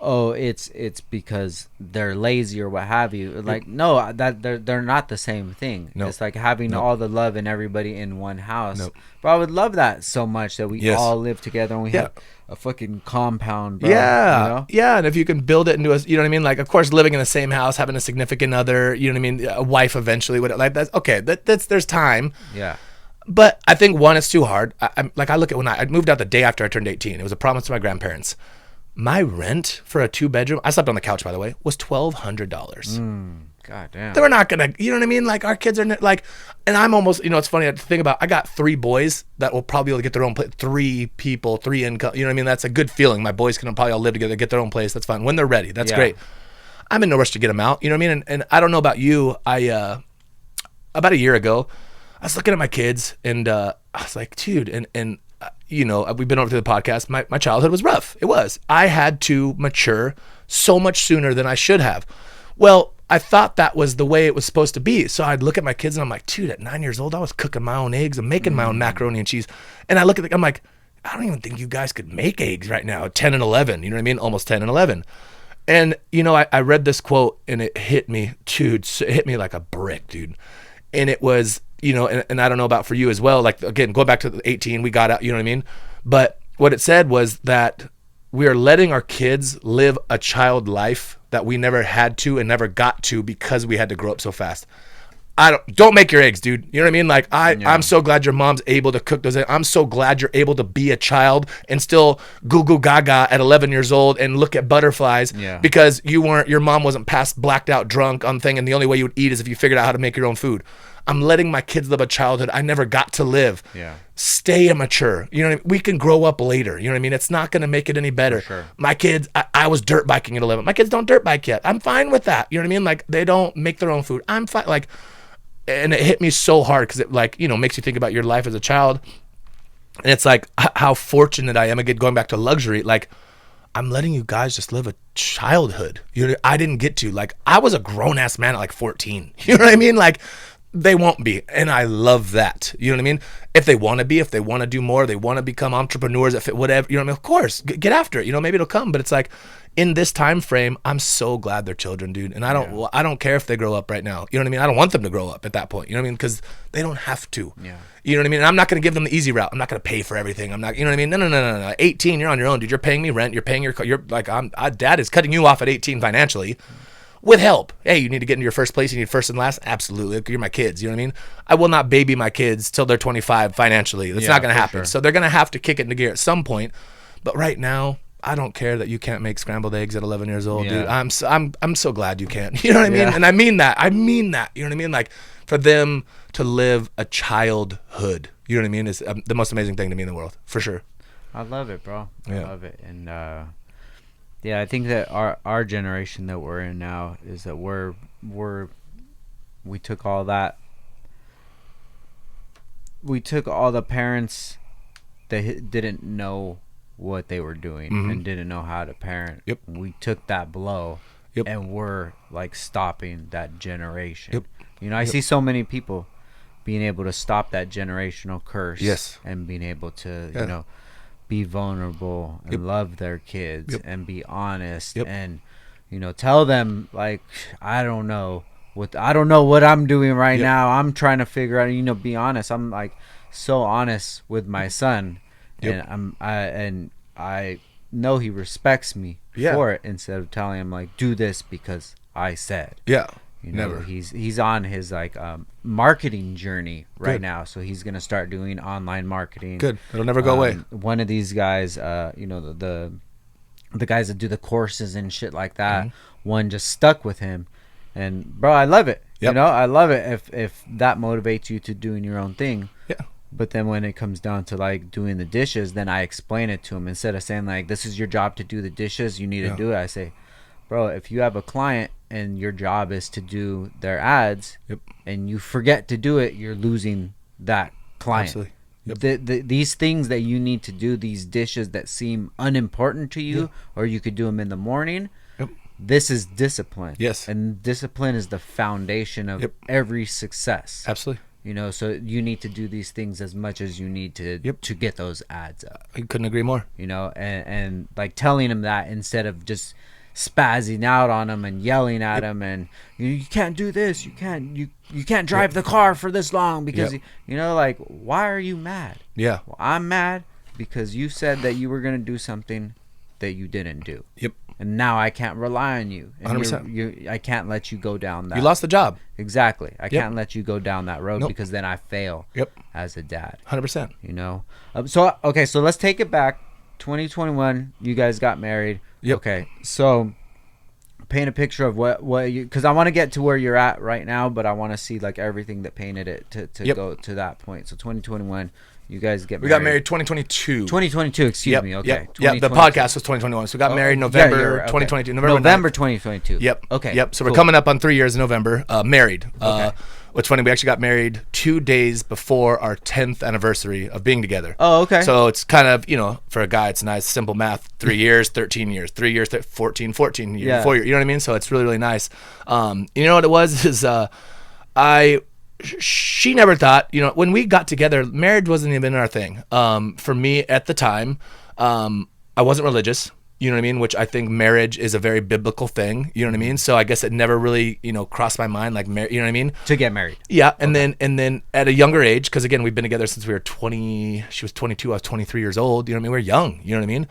oh, it's because they're lazy or what have you. Like, no, that they're not the same thing. It's like having all the love and everybody in one house. But I would love that so much that we all live together and we have a fucking compound, bro. You know? And if you can build it into a, you know what I mean? Like, of course, living in the same house, having a significant other, you know what I mean? A wife eventually, like that's okay. That's there's time. But I think one, it's too hard. I look at when I moved out the day after I turned 18. It was a promise to my grandparents. My rent for a 2-bedroom, I slept on the couch, by the way, was $1,200. God damn. They were not gonna, you know what I mean? Like our kids are like, and I'm almost, you know, it's funny to think about. I got 3 boys that will probably be able to get their own place. 3 people, 3 income. You know what I mean? That's a good feeling. My boys can probably all live together, get their own place. That's fine when they're ready. That's great. I'm in no rush to get them out. You know what I mean? And I don't know about you. About a year ago, I was looking at my kids and I was like, dude, and you know, we've been over to the podcast. My childhood was rough. It was. I had to mature so much sooner than I should have. Well, I thought that was the way it was supposed to be. So I'd look at my kids and I'm like, dude, at 9 years old, I was cooking my own eggs and making my own macaroni and cheese. And I look at I'm like, I don't even think you guys could make eggs right now at 10 and 11. You know what I mean? Almost 10 and 11. And, you know, I read this quote and it hit me, dude. It hit me like a brick, dude. And it was, you know, and I don't know about for you as well. Like, again, going back to the 18, we got out, you know what I mean? But what it said was that we are letting our kids live a child life that we never had to and never got to because we had to grow up so fast. Don't make your eggs, dude. You know what I mean? Like I'm so glad your mom's able to cook those eggs. I'm so glad you're able to be a child and still goo goo gaga at 11 years old and look at butterflies because your mom wasn't past blacked out drunk on thing, and the only way you would eat is if you figured out how to make your own food. I'm letting my kids live a childhood I never got to live. Stay immature. You know what I mean? We can grow up later. You know what I mean? It's not going to make it any better. My kids, I was dirt biking at 11. My kids don't dirt bike yet. I'm fine with that. You know what I mean? Like, they don't make their own food. I'm fine. Like, and it hit me so hard because it like, makes you think about your life as a child. And it's like how fortunate I am, again, going back to luxury. Like, I'm letting you guys just live a childhood. I didn't get to. Like, I was a grown ass man at like 14. You know what I mean? Like, they won't be. And I love that. You know what I mean? If they want to be, if they want to do more, they want to become entrepreneurs, if it, whatever, you know what I mean? Of course, get after it. Maybe it'll come. But it's like, in this time frame, I'm so glad they're children, dude. And I don't care if they grow up right now. You know what I mean? I don't want them to grow up at that point. You know what I mean? Because they don't have to. Yeah. You know what I mean? And I'm not going to give them the easy route. I'm not going to pay for everything. I'm not, you know what I mean? No. 18, you're on your own, dude. You're paying me rent. You're paying your car. You're like, dad is cutting you off at 18 financially with help. Hey, you need to get into your first place. You need first and last. Absolutely. You're my kids. You know what I mean? I will not baby my kids till they're 25 financially. That's not going to happen. Sure. So they're going to have to kick it into gear at some point. But right now, I don't care that you can't make scrambled eggs at 11 years old, dude. I'm so glad you can. You know what I mean? And I mean that. You know what I mean? Like, for them to live a childhood, you know what I mean, is the most amazing thing to me in the world, for sure. I love it, bro. I love it. And I think that our generation that we're in now is that we took all that. We took all the parents that didn't know what they were doing and didn't know how to parent. Yep. We took that blow and we're like stopping that generation. Yep. I see so many people being able to stop that generational curse. Yes. And being able to, be vulnerable and love their kids and be honest and, tell them like, I don't know what I'm doing right now. I'm trying to figure out, be honest. I'm like so honest with my son. And I know he respects me for it, instead of telling him like, do this because I said. Yeah. Never. He's on his like marketing journey right now, so he's gonna start doing online marketing. Good. It'll never go away. One of these guys, the guys that do the courses and shit like that, one just stuck with him, and bro, I love it. I love it if that motivates you to doing your own thing. Yeah. But then when it comes down to like doing the dishes, then I explain it to him. Instead of saying like, this is your job to do the dishes, you need to do it, I say, bro, if you have a client and your job is to do their ads and you forget to do it, you're losing that client. Absolutely. These things that you need to do, these dishes that seem unimportant to you, or you could do them in the morning, this is discipline. Yes. And discipline is the foundation of every success. Absolutely. So you need to do these things as much as you need to get those ads up. I couldn't agree more. And like telling them that instead of just spazzing out on them and yelling at them and you can't do this, you can't drive the car for this long because like, why are you mad? Yeah. Well, I'm mad because you said that you were going to do something that you didn't do. Yep. And now I can't rely on you. And 100%. I can't let you go down that. You lost the job. Exactly. I can't let you go down that road because then I fail as a dad. 100%. So let's take it back. 2021, you guys got married. Yep. Okay. So paint a picture of what you, because I want to get to where you're at right now, but I want to see like everything that painted it to go to that point. So 2021. You guys get married. We got married 2022. 2022, excuse me. Okay. Yeah, the podcast was 2021. So we got married November 2022. November 2022. Yep. Okay. Yep. So we're coming up on 3 years in November. Married. Okay. What's funny, we actually got married 2 days before our 10th anniversary of being together. Oh, okay. So it's kind of, for a guy, it's nice, simple math. 3 years, 13 years. 3 years, 14 years. Yeah. 4 years. You know what I mean? So it's really, really nice. You know what it was? Is she never thought, when we got together, marriage wasn't even our thing. For me at the time, I wasn't religious, you know what I mean? Which I think marriage is a very biblical thing, you know what I mean? So I guess it never really, crossed my mind, like, you know what I mean? To get married. Yeah. And then at a younger age, because again, we've been together since we were 20, she was 22, I was 23 years old, you know what I mean? We're young, you know what I mean?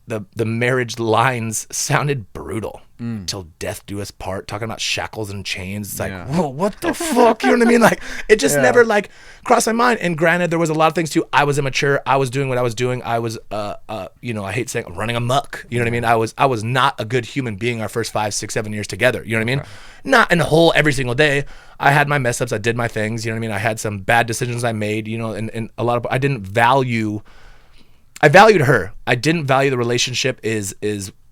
The marriage lines sounded brutal. Till death do us part, talking about shackles and chains. It's like, whoa, what the fuck? You know what I mean? Like, it just never like crossed my mind. And granted, there was a lot of things too. I was immature. I was doing what I was doing. I was, I hate saying running amok. You know what I mean? I was not a good human being our first 5, 6, 7 years together. You know what I mean? Not in the whole every single day. I had my mess ups. I did my things. You know what I mean? I had some bad decisions I made, and a lot of, I valued her. I didn't value the relationship is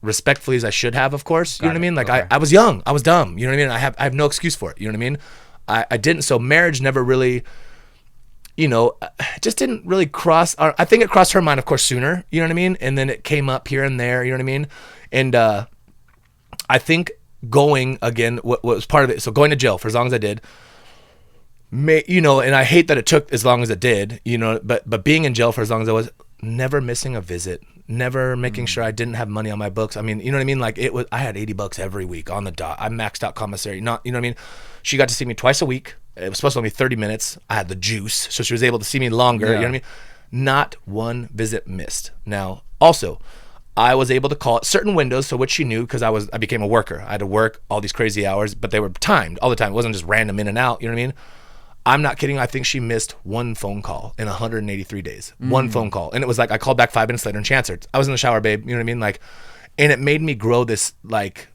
respectfully as I should have, of course. You know what I mean? Like Okay. I was young, I was dumb. You know what I mean? I have no excuse for it. You know what I mean? I didn't. So marriage never really, you know, just didn't really cross. I think it crossed her mind, of course, sooner. You know what I mean? And then it came up here and there. You know what I mean? And I think going again, what was part of it. So going to jail for as long as I did. You know, and I hate that it took as long as it did, you know, but being in jail for as long as I was, never missing a visit, never making sure I didn't have money on my books. I mean, you know what I mean? Like I had $80 every week on the dot. I maxed out commissary, not, you know what I mean? She got to see me twice a week. It was supposed to be 30 minutes. I had the juice. So she was able to see me longer. You know what I mean? Not one visit missed. Now, also, I was able to call at certain windows, so which she knew, because I became a worker. I had to work all these crazy hours, but they were timed all the time. It wasn't just random in and out. You know what I mean? I'm not kidding. I think she missed one phone call in 183 days. One phone call. And it was like, I called back 5 minutes later and she answered. I was in the shower, babe. You know what I mean? Like, and it made me grow this like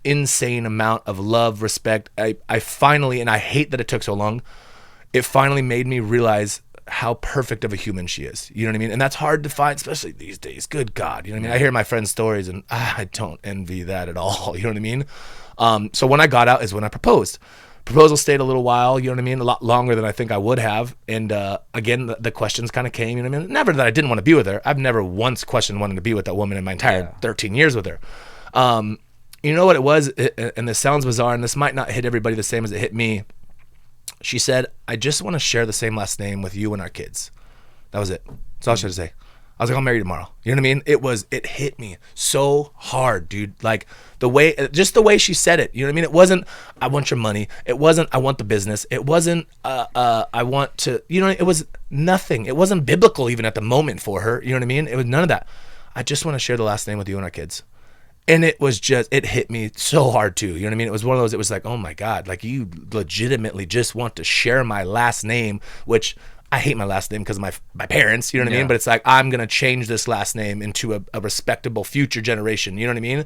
insane amount of love, respect. I finally, and I hate that it took so long, it finally made me realize how perfect of a human she is. You know what I mean? And that's hard to find, especially these days. Good God. You know what I mean? I hear my friends' stories and I don't envy that at all. You know what I mean? So when I got out is when I proposed. Proposal stayed a little while, you know what I mean? A lot longer than I think I would have. And again, the questions kind of came, you know what I mean? Never that I didn't want to be with her. I've never once questioned wanting to be with that woman in my entire 13 years with her. You know what it was? And this sounds bizarre, and this might not hit everybody the same as it hit me. She said, I just want to share the same last name with you and our kids. That was it. That's all she had to say. I was like, I'll marry you tomorrow. You know what I mean? It hit me so hard, dude. Like just the way she said it. You know what I mean? It wasn't, I want your money. It wasn't, I want the business. It wasn't, I want to, you know, it was nothing. It wasn't biblical even at the moment for her. You know what I mean? It was none of that. I just want to share the last name with you and our kids. And it was just, it hit me so hard too. You know what I mean? It was one of those, it was like, oh my God, like you legitimately just want to share my last name, which I hate my last name because of my parents, you know what I mean? But it's like, I'm going to change this last name into a respectable future generation. You know what I mean?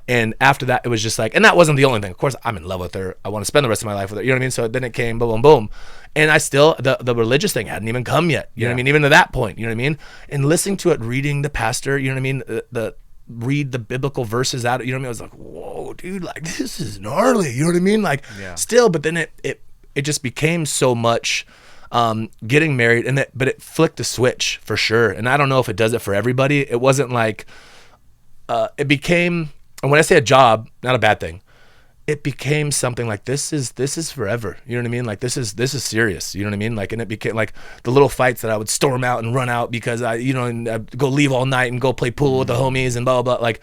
And after that, it was just like, and that wasn't the only thing. Of course, I'm in love with her. I want to spend the rest of my life with her. You know what I mean? So then it came, boom, boom, boom. And I still, the religious thing hadn't even come yet. You know what I mean? Even to that point, you know what I mean? And listening to it, reading the pastor, you know what I mean? Read the biblical verses out, you know what I mean? I was like, whoa, dude, like this is gnarly. You know what I mean? Like still, but then it just became so much getting married, but it flicked the switch for sure. And I don't know if it does it for everybody. It wasn't like, it became, and when I say a job, not a bad thing, it became something like this is forever. You know what I mean? Like this is serious. You know what I mean? Like, and it became like the little fights that I would storm out and run out because and I'd go leave all night and go play pool with the homies and blah, blah, blah. Like,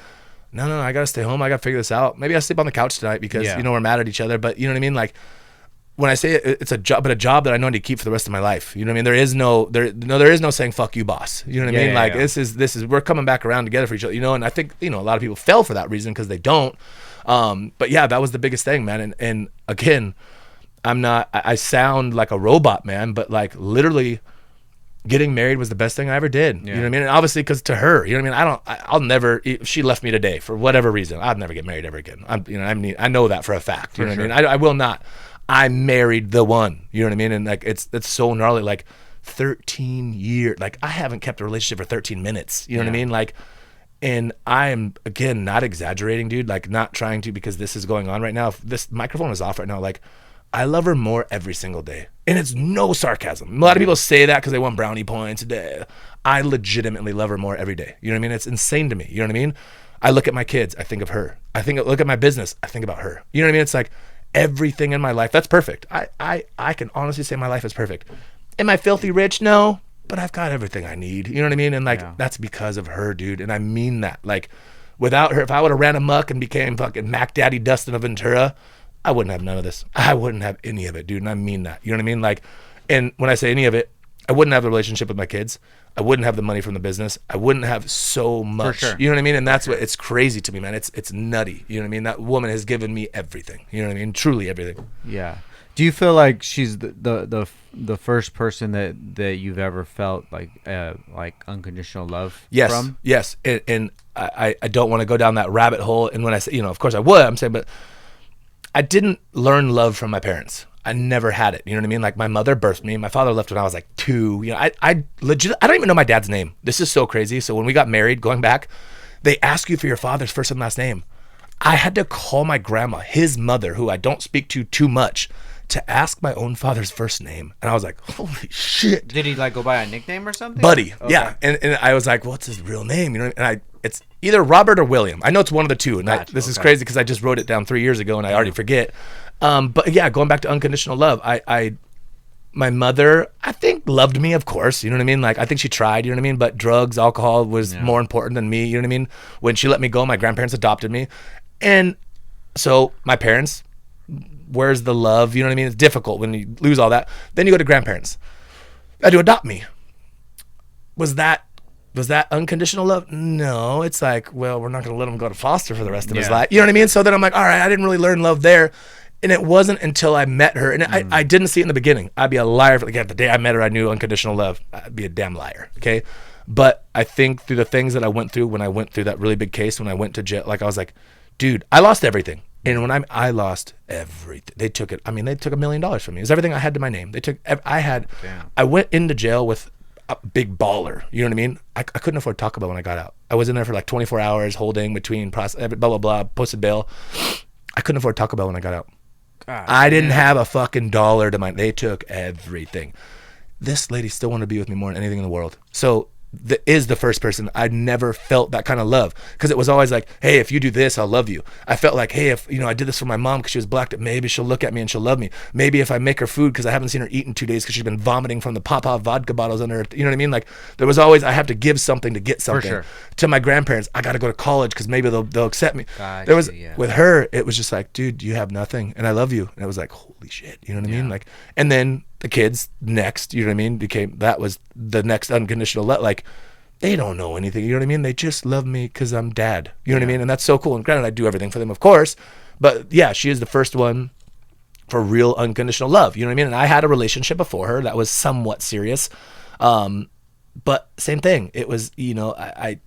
no, I got to stay home. I got to figure this out.Maybe I sleep on the couch tonight because, we're mad at each other. But you know what I mean? Like when I say it's a job, but a job that I know I need to keep for the rest of my life. You know what I mean? There is no saying fuck you, boss. You know what I mean? Like this is we're coming back around together for each other, and I think, a lot of people fail for that reason because they don't. But yeah, that was the biggest thing, man. And again, I sound like a robot, man, but like literally getting married was the best thing I ever did. You know what I mean? And obviously because to her, you know what I mean? I'll never, if she left me today for whatever reason, I'd never get married ever again. I know that for a fact. You know what I mean? I will not. I married the one, you know what I mean? And like, it's so gnarly, like 13 years, like I haven't kept a relationship for 13 minutes, you know what I mean? Like, and I am, again, not exaggerating, dude, like not trying to, because this is going on right now. If this microphone is off right now, like I love her more every single day. And it's no sarcasm. A lot of people say that because they want brownie points a day. I legitimately love her more every day. You know what I mean? It's insane to me. You know what I mean? I look at my kids, I think of her. Look at my business, I think about her. You know what I mean? It's like everything in my life, that's perfect. I can honestly say my life is perfect. Am I filthy rich? No. But I've got everything I need. You know what I mean? And like, that's because of her, dude. And I mean that. Like, without her, if I would have ran amok and became fucking Mac Daddy Dustin of Ventura, I wouldn't have none of this. I wouldn't have any of it, dude. And I mean that. You know what I mean? Like, and when I say any of it, I wouldn't have the relationship with my kids. I wouldn't have the money from the business. I wouldn't have so much. For sure. You know what I mean? And that's what, it's crazy to me, man. It's nutty. You know what I mean? That woman has given me everything. You know what I mean? Truly everything. Yeah. Do you feel like she's the first person that you've ever felt like unconditional love from? Yes. And I don't want to go down that rabbit hole. And when I say, of course I would, I'm saying, but I didn't learn love from my parents. I never had it. You know what I mean? Like my mother birthed me. My father left when I was like 2. I don't even know my dad's name. This is so crazy. So when we got married, going back, they ask you for your father's first and last name. I had to call my grandma, his mother, who I don't speak to too much, to ask my own father's first name. And I was like, holy shit. Did he like go by a nickname or something? Buddy. Okay. Yeah. And I was like, what's his real name? You know, and it's either Robert or William. I know it's one of the two. And this is crazy because I just wrote it down 3 years ago and I already forget. But yeah, going back to unconditional love, my mother, I think, loved me, of course. You know what I mean? Like, I think she tried, you know what I mean? But drugs, alcohol was more important than me, you know what I mean? When she let me go, my grandparents adopted me. And so my parents, where's the love? You know what I mean? It's difficult when you lose all that. Then you go to grandparents. They had to adopt me. Was that unconditional love? No. It's like, well, we're not going to let him go to foster for the rest of his life. You know what I mean? So then I'm like, all right, I didn't really learn love there. And it wasn't until I met her, and I didn't see it in the beginning. I'd be a liar. Like, the day I met her, I knew unconditional love. I'd be a damn liar, okay? But I think through the things that I went through when I went through that really big case, when I went to jail, like I was like, dude, I lost everything. And when I lost everything, they took it. I mean, they took $1 million from me. It was everything I had to my name. I went into jail with a big baller. You know what I mean? I couldn't afford Taco Bell when I got out. I was in there for like 24 hours holding between blah, blah, blah, posted bail. I couldn't afford Taco Bell when I got out. God, I didn't have a fucking dollar to they took everything. This lady still wanted to be with me more than anything in the world. So is the first person I never felt that kind of love, because it was always like, hey, if you do this, I'll love you. I felt like, hey, if I did this for my mom because she was black, that maybe she'll look at me and she'll love me. Maybe if I make her food because I haven't seen her eat in 2 days because she's been vomiting from the Papa vodka bottles under her, you know what I mean? Like, there was always, I have to give something to get something. For sure. To my grandparents, I got to go to college because maybe they'll accept me. With her, it was just like, dude, you have nothing and I love you. And it was like, holy shit, you know what I mean? Like, and then the kids next, you know what I mean, that was the next unconditional love. Like, they don't know anything, you know what I mean? They just love me because I'm dad, you know what I mean? And that's so cool. And granted, I do everything for them, of course, but yeah, she is the first one for real unconditional love, you know what I mean? And I had a relationship before her that was somewhat serious, but same thing. It was, I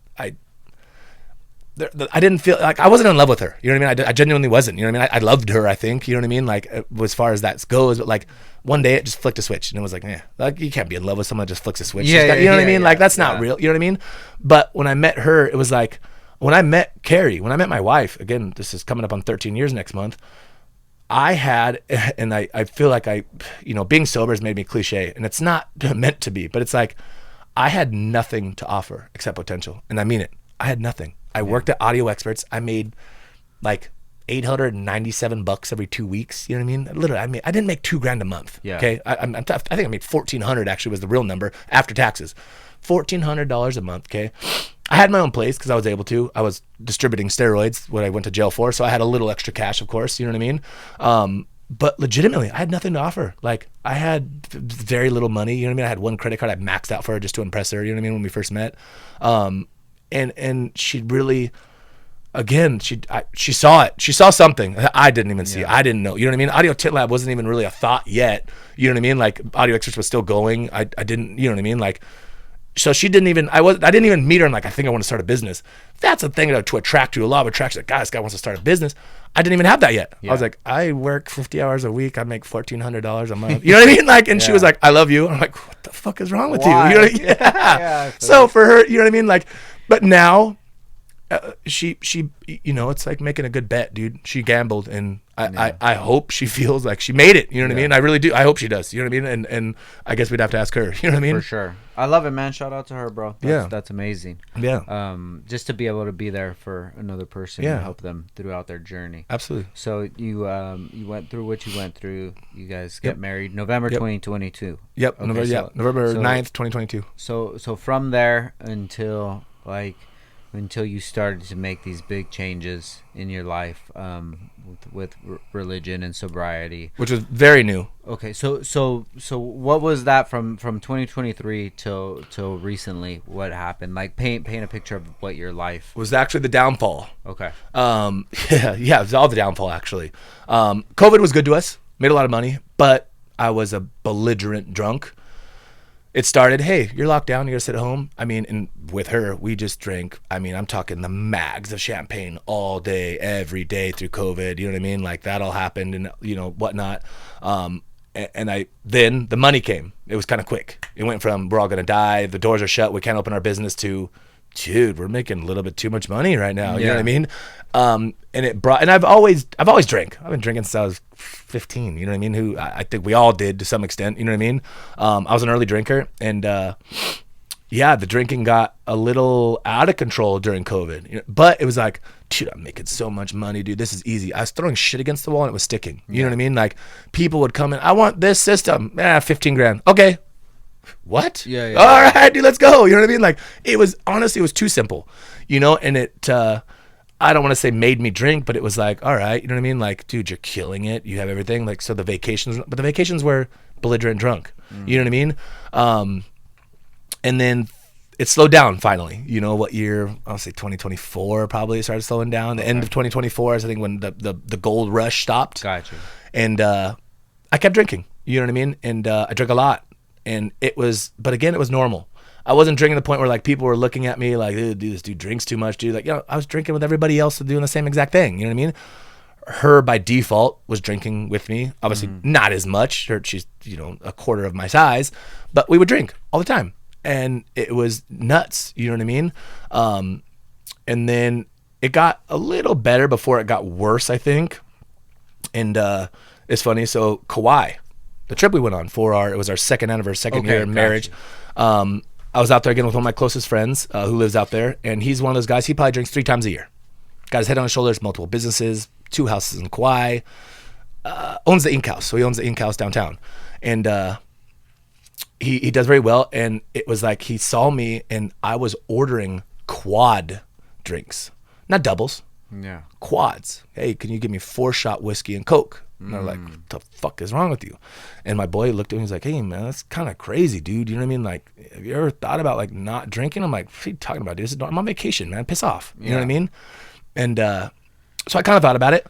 didn't feel like I wasn't in love with her. You know what I mean? I genuinely wasn't. You know what I mean? I loved her, I think. You know what I mean? Like, as far as that goes, but like one day it just flicked a switch and it was like, like you can't be in love with someone that just flicks a switch. You know what I mean? Like, that's not real. You know what I mean? But when I met her, it was like, when I met Carrie, when I met my wife, again, this is coming up on 13 years next month, I had, and I feel like being sober has made me cliche, and it's not meant to be, but it's like, I had nothing to offer except potential. And I mean it. I had nothing. I worked at Audio Experts. I made like $897 every 2 weeks. You know what I mean? Literally, I didn't make $2,000 a month. Yeah. Okay. I think I made $1,400 actually was the real number after taxes. $1,400 a month. Okay. I had my own place because I was able to. I was distributing steroids, what I went to jail for. So I had a little extra cash, of course. You know what I mean? But legitimately, I had nothing to offer. Like, I had very little money. You know what I mean? I had one credit card I maxed out for her just to impress her. You know what I mean? When we first met. And she really, again, she saw it. She saw something I didn't even see. I didn't know. You know what I mean? Audio Tint Lab wasn't even really a thought yet. You know what I mean? Like, Audio Experts was still going. I didn't, you know what I mean? Like, so she didn't even, I didn't even meet her and like, I think I want to start a business. That's a thing to attract to a law of attraction. Like, this guy wants to start a business. I didn't even have that yet. I was like, I work 50 hours a week. I make $1,400 a month. You know what I mean? Like, and she was like, I love you. I'm like, what the fuck is wrong with you? You know what I mean? Yeah. So for her, you know what I mean? Like, but now she it's like making a good bet, dude. She gambled, and I hope she feels like she made it. You know what I mean? I really do. I hope she does. You know what I mean? And I guess we'd have to ask her. You know what I mean? For sure. I love it, man. Shout out to her, bro. That's amazing. Yeah. Just to be able to be there for another person and help them throughout their journey. Absolutely. So you went through what you went through. You guys get married November 2022. Yep. Okay, November 9th, 2022. So from there until you started to make these big changes in your life with religion and sobriety, which was very new. Okay, so what was that from 2023 till recently? What happened? Like, paint a picture of what your life was. Actually the downfall. Okay. It was all the downfall actually. COVID was good to us, made a lot of money, but I was a belligerent drunk. It started, hey, you're locked down, you gotta sit at home. I mean, and with her, we just drank, I'm talking the mags of champagne all day, every day through COVID, you know what I mean? Like, that all happened and, whatnot. And then the money came. It was kind of quick. It went from, we're all gonna die, the doors are shut, we can't open our business, to dude, we're making a little bit too much money right now. You know what I mean? And I've always drank. I've been drinking since I was 15. You know what I mean? I think we all did to some extent. You know what I mean? I was an early drinker, and the drinking got a little out of control during COVID. But it was like, dude, I'm making so much money, dude. This is easy. I was throwing shit against the wall and it was sticking. You know what I mean? Like, people would come in, I want this system. 15 grand. Okay. What? Yeah. All right, dude, let's go. You know what I mean? Like, it was too simple, and it, I don't want to say made me drink, but it was like, all right, you know what I mean? Like, dude, you're killing it. You have everything. Like, so the vacations were belligerent drunk. You know what I mean? And then it slowed down finally. What year? I'll say 2024 probably started slowing down. The end of 2024 is I think when the gold rush stopped. Gotcha. And I kept drinking. You know what I mean? And I drank a lot. And but again, it was normal. I wasn't drinking to the point where like people were looking at me like, dude, this dude drinks too much, dude. Like, I was drinking with everybody else doing the same exact thing. You know what I mean? Her by default was drinking with me. Obviously not as much. She's, a quarter of my size, but we would drink all the time. And it was nuts. You know what I mean? And then it got a little better before it got worse, I think. And it's funny. So Kauai, the trip we went on it was our second year in marriage. I was out there again with one of my closest friends who lives out there, and he's one of those guys, he probably drinks 3 times a year. Got his head on his shoulders, multiple businesses, 2 houses in Kauai, owns the Ink House. So he owns the Ink House downtown. And he does very well, and it was like he saw me, and I was ordering quad drinks. Not doubles. Yeah. Quads. Hey, can you give me 4-shot whiskey and Coke? And they're like, what the fuck is wrong with you? And my boy looked at me, he's like, hey man, that's kind of crazy, dude. You know what I mean? Like, have you ever thought about like not drinking? I'm like, what are you talking about, dude? I'm on vacation, man. Piss off. You know what I mean? And so I kind of thought about it,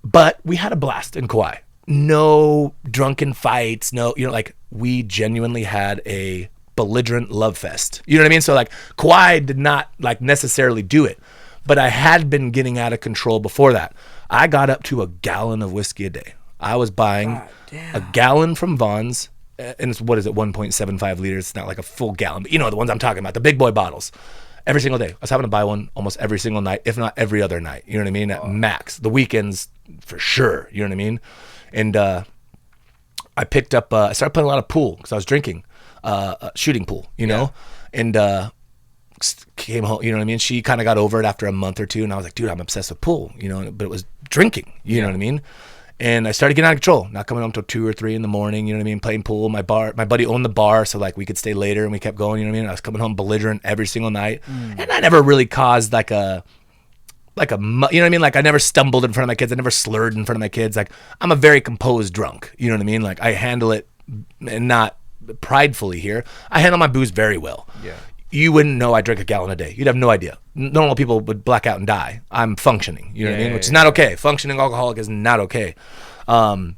but we had a blast in Kauai. No drunken fights, like we genuinely had a belligerent love fest. You know what I mean? So like Kauai did not like necessarily do it, but I had been getting out of control before that. I got up to a gallon of whiskey a day. I was buying a gallon from Vaughn's, and it's, 1.75 liters. It's not like a full gallon, but the ones I'm talking about, the big boy bottles. Every single day. I was having to buy one almost every single night, if not every other night. You know what I mean? At max. The weekends, for sure. You know what I mean? And I picked up, I started playing a lot of pool because I was drinking, shooting pool, and came home, you know what I mean? She kind of got over it after a month or two, and I was like, dude, I'm obsessed with pool, but it was drinking, you know what I mean? And I started getting out of control, not coming home until 2 or 3 in the morning, you know what I mean? Playing pool. My buddy owned the bar, so like we could stay later, and we kept going, you know what I mean? I was coming home belligerent every single night, and I never really caused like a, you know what I mean? Like I never stumbled in front of my kids. I never slurred in front of my kids. Like I'm a very composed drunk, you know what I mean? Like I handle it, and not pridefully here, I handle my booze very well. Yeah. You wouldn't know I drink a gallon a day. You'd have no idea. Normal people would black out and die. I'm functioning, you know what I mean? Which is not okay. Functioning alcoholic is not okay. So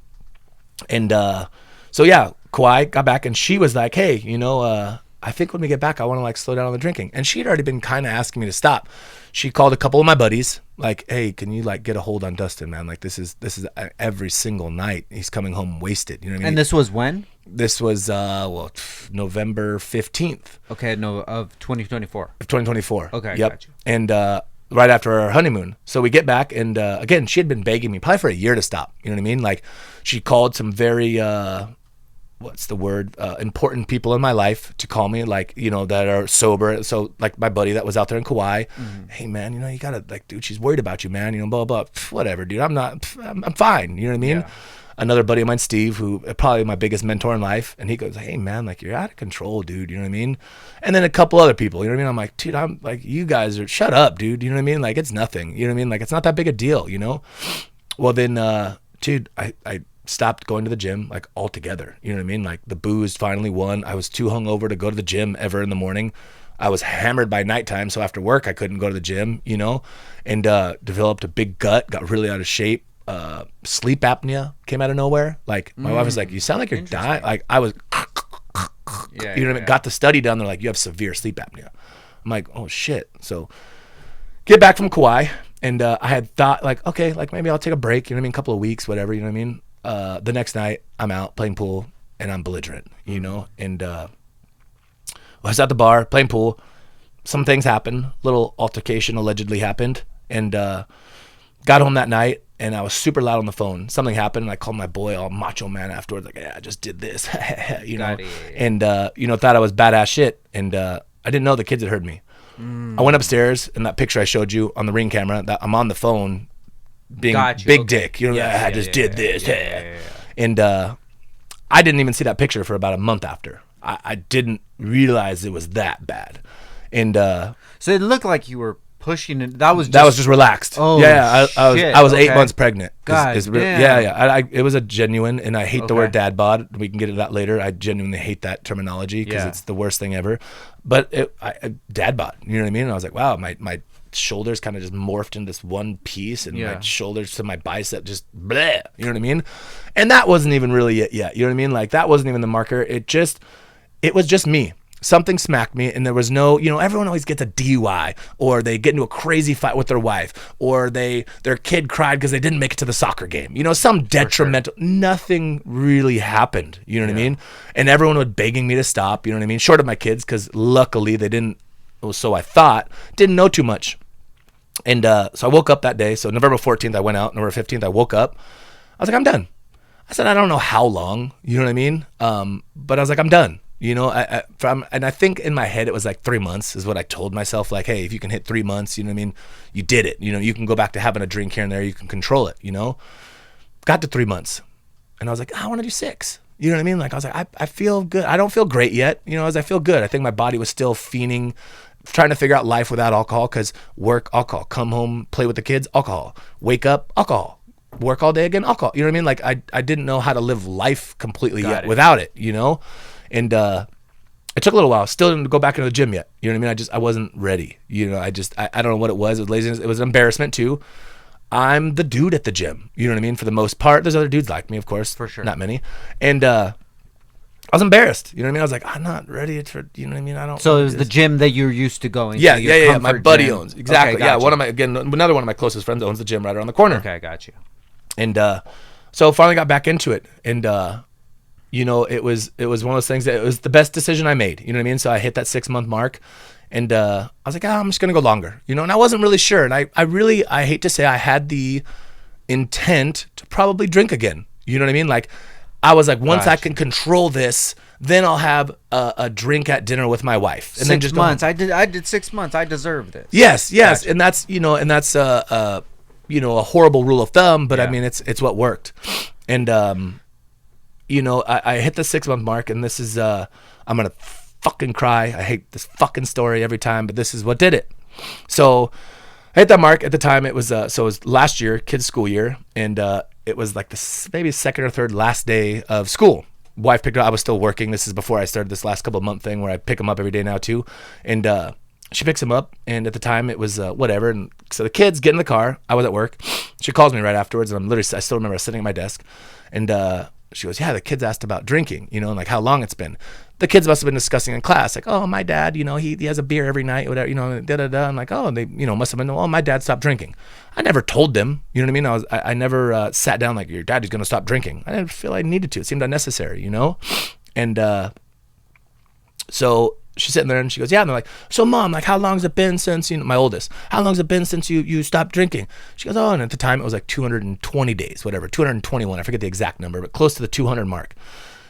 Kauai got back, and she was like, hey, I think when we get back, I want to like slow down on the drinking. And she'd already been kind of asking me to stop. She called a couple of my buddies, like, hey, can you like get a hold on Dustin, man? Like this is every single night he's coming home wasted. You know what I mean? And this was when? This was November 15th. Okay, no, of 2024. Of 2024. Okay, yep. Got you. And right after our honeymoon. So we get back, and again, she had been begging me probably for a year to stop. You know what I mean? Like she called some very what's the word, important people in my life to call me, like, that are sober. So like my buddy that was out there in Kauai, hey man, you gotta like, dude, she's worried about you, man, blah, blah, blah. Whatever, dude, I'm fine. You know what I mean? Yeah. Another buddy of mine, Steve, who probably my biggest mentor in life, and he goes, hey man, like you're out of control, dude. You know what I mean? And then a couple other people, you know what I mean? I'm like, dude, I'm like, you guys are, shut up, dude. You know what I mean? Like it's nothing. You know what I mean? Like it's not that big a deal, Well then, dude, I stopped going to the gym like altogether. You know what I mean? Like the booze finally won. I was too hungover to go to the gym ever in the morning. I was hammered by nighttime, so after work I couldn't go to the gym, and developed a big gut, got really out of shape. Sleep apnea came out of nowhere. Like my wife was like, you sound like you're dying. Like I was, you know what I mean? Got the study done. They're like, you have severe sleep apnea. I'm like, oh shit. So get back from Kauai, and I had thought like, okay, like maybe I'll take a break, you know what I mean? A couple of weeks, whatever, you know what I mean? The next night I'm out playing pool, and I'm belligerent, and I was at the bar playing pool. some things happened. Little altercation allegedly happened, and got home that night, and I was super loud on the phone. Something happened, and I called my boy, all macho man, afterwards, like, yeah, I just did this, you know, and thought I was badass shit, and I didn't know the kids had heard me. I went upstairs, and that picture I showed you on the Ring camera, that I'm on the phone, being big dick, you know, I just did this, and I didn't even see that picture for about a month after. I didn't realize it was that bad, and so it looked like you were pushing it. That was just relaxed. Oh yeah, I was 8 months pregnant. God, It was a genuine, and I hate the word dad bod. We can get into that later. I genuinely hate that terminology because it's the worst thing ever. But dad bod, you know what I mean? And I was like, wow, my shoulders kind of just morphed into this one piece, and my shoulders to my bicep just bleh, you know what I mean? And that wasn't even really it yet. You know what I mean? Like that wasn't even the marker. It was just me. Something smacked me, and there was no, you know, everyone always gets a DUI, or they get into a crazy fight with their wife, or their kid cried because they didn't make it to the soccer game. You know, some detrimental, nothing really happened, you know what I mean? And everyone was begging me to stop, you know what I mean? Short of my kids, because luckily they didn't, so I thought, didn't know too much. And so I woke up that day. So November 14th, I went out. November 15th, I woke up. I was like, I'm done. I said, I don't know how long, you know what I mean? But I was like, I'm done. You know, and I think in my head it was like 3 months is what I told myself. Like, hey, if you can hit 3 months, you know what I mean? You did it. You know, you can go back to having a drink here and there. You can control it, you know? Got to 3 months. And I was like, I want to do 6. You know what I mean? Like, I was like, I feel good. I don't feel great yet. You know, as I feel good. I think my body was still fiending, trying to figure out life without alcohol, because work, alcohol. Come home, play with the kids, alcohol. Wake up, alcohol. Work all day again, alcohol. You know what I mean? Like, I didn't know how to live life completely yet without it, you know? And it took a little while. Still didn't go back into the gym yet. You know what I mean? I wasn't ready. You know, I don't know what it was. It was laziness. It was an embarrassment too. I'm the dude at the gym. You know what I mean? For the most part. There's other dudes like me, of course. For sure. Not many. And I was embarrassed. You know what I mean? I was like, I'm not ready for, you know what I mean? I don't. So it was the gym that you're used to going to. Yeah. My buddy owns. Exactly. Okay, another one of my closest friends owns the gym right around the corner. Okay, I got you. And so finally got back into it. And you know, it was one of those things that it was the best decision I made. You know what I mean? So I hit that 6 month mark, and I was like, I'm just gonna go longer. You know, and I wasn't really sure. And I hate to say, I had the intent to probably drink again. You know what I mean? Like, I was like, once I can control this, then I'll have a drink at dinner with my wife. And then just 6 months. I did 6 months. I deserve this. Yes. Gotcha. And that's a horrible rule of thumb, but I mean, it's what worked. And you know, I hit the 6 month mark, and this is, I'm going to fucking cry. I hate this fucking story every time, but this is what did it. So I hit that mark at the time. It was, it was last year, kids' school year. And it was like maybe second or third last day of school. Wife picked her up. I was still working. This is before I started this last couple of month thing where I pick them up every day now too. And she picks him up. And at the time it was whatever. And so the kids get in the car. I was at work. She calls me right afterwards. And I still remember sitting at my desk. And, she goes, yeah, the kids asked about drinking, you know, and like how long it's been. The kids must have been discussing in class, like, oh, my dad, you know, he has a beer every night, whatever, you know, da-da-da. I'm like, oh, they, you know, must have been, oh, my dad stopped drinking. I never told them, you know what I mean? I never sat down like, your dad is going to stop drinking. I didn't feel I needed to. It seemed unnecessary, you know? And so she's sitting there and she goes, yeah. And they're like, so mom, like, how long's it been since, you know, my oldest, how long's it been since you stopped drinking? She goes, oh, and at the time it was like 220 days, whatever, 221. I forget the exact number, but close to the 200 mark.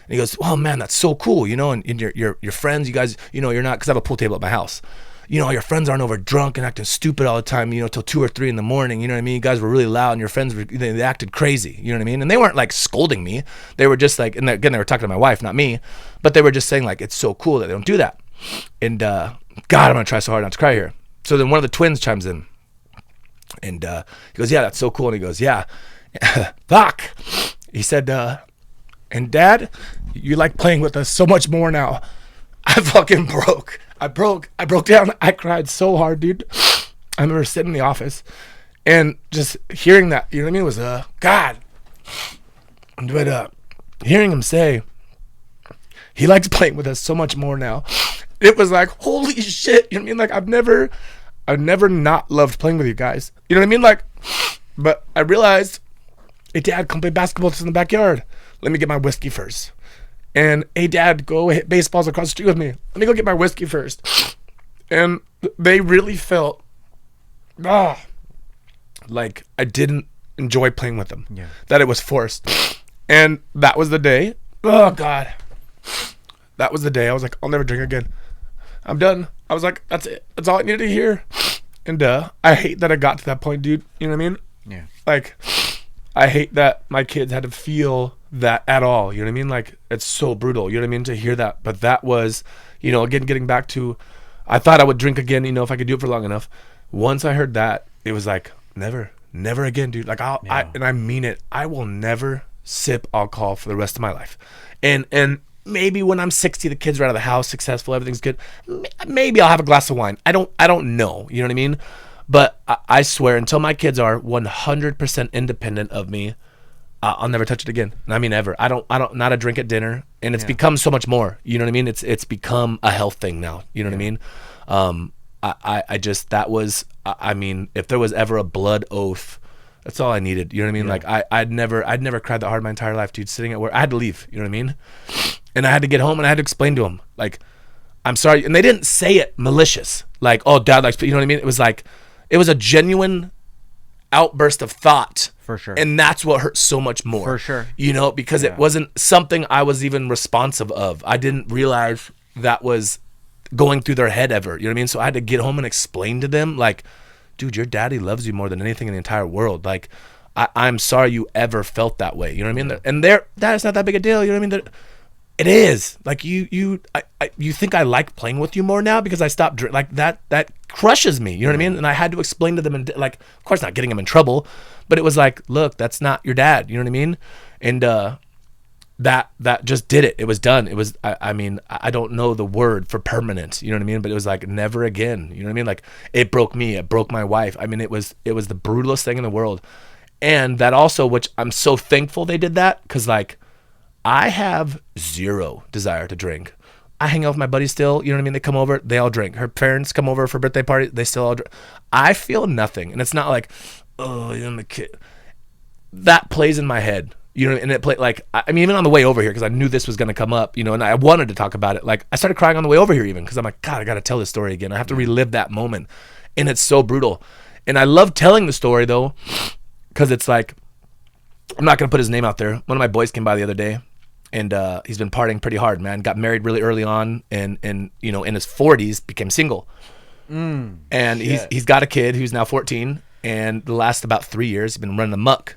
And he goes, oh man, that's so cool. You know, and your friends, you guys, you know, you're not, cause I have a pool table at my house. You know, your friends aren't over drunk and acting stupid all the time, you know, till 2 or 3 in the morning. You know what I mean? You guys were really loud and your friends they acted crazy. You know what I mean? And they weren't like scolding me. They were just like, and again, they were talking to my wife, not me, but they were just saying like, it's so cool that they don't do that. And God, I'm gonna try so hard not to cry here. So then one of the twins chimes in, and he goes, "Yeah, that's so cool." And he goes, "Yeah, fuck." He said, "And Dad, you like playing with us so much more now." I fucking broke. I broke down. I cried so hard, dude. I remember sitting in the office and just hearing that. You know what I mean? It was God. But hearing him say he likes playing with us so much more now. It was like, holy shit. You know what I mean? Like, I've never not loved playing with you guys. You know what I mean? Like, but I realized, hey, Dad, come play basketball just in the backyard. Let me get my whiskey first. And hey, Dad, go hit baseballs across the street with me. Let me go get my whiskey first. And they really felt like I didn't enjoy playing with them. Yeah. That it was forced. And that was the day. Oh, God. That was the day I was like, I'll never drink again. I'm done. I was like, that's it. That's all I needed to hear. And I hate that I got to that point, dude. You know what I mean? Yeah. Like, I hate that my kids had to feel that at all. You know what I mean? Like, it's so brutal. You know what I mean? To hear that. But that was, you know, again, getting back to, I thought I would drink again, you know, if I could do it for long enough. Once I heard that, it was like, never again, dude. Like, and I mean it. I will never sip alcohol for the rest of my life. And maybe when I'm 60, the kids are out of the house, successful, everything's good. Maybe I'll have a glass of wine. I don't know. You know what I mean? But I swear, until my kids are 100% independent of me, I'll never touch it again. I mean, ever. I don't, not a drink at dinner. And it's become so much more. You know what I mean? It's become a health thing now. You know what I mean? I just, that was, I mean, if there was ever a blood oath, that's all I needed. You know what I mean? Like, I'd never cried that hard my entire life, dude. Sitting at work, I had to leave. You know what I mean? And I had to get home and I had to explain to them, like, I'm sorry. And they didn't say it malicious. Like, oh, dad likes, you know what I mean? It was like, it was a genuine outburst of thought. For sure. And that's what hurt so much more. For sure. You know, because it wasn't something I was even responsive of. I didn't realize that was going through their head ever. You know what I mean? So I had to get home and explain to them, like, dude, your daddy loves you more than anything in the entire world. Like, I'm sorry you ever felt that way. You know what I mean? And that's not that big a deal. You know what I mean? It is. Like, you think I like playing with you more now because I stopped like that crushes me. You know what I mean? And I had to explain to them, and like, of course not getting them in trouble, but it was like, look, that's not your dad. You know what I mean? And that just did it. It was done. It was, I mean, I don't know the word for permanent, you know what I mean? But it was like, never again. You know what I mean? Like, it broke me. It broke my wife. I mean, it was the brutalest thing in the world. And that also, which I'm so thankful they did that, because like, I have zero desire to drink. I hang out with my buddies still, you know what I mean? They come over, they all drink. Her parents come over for birthday party, they still all drink. I feel nothing. And it's not like, oh, you know, the kid. That plays in my head, you know, and it played like, I mean, even on the way over here, because I knew this was going to come up, you know, and I wanted to talk about it. Like, I started crying on the way over here even, because I'm like, God, I got to tell this story again. I have to relive that moment. And it's so brutal. And I love telling the story though, because it's like, I'm not going to put his name out there. One of my boys came by the other day. And he's been partying pretty hard, man. Got married really early on, and you know, in his 40s, became single. And he's got a kid who's now 14, and the last about 3 years, he's been running amok.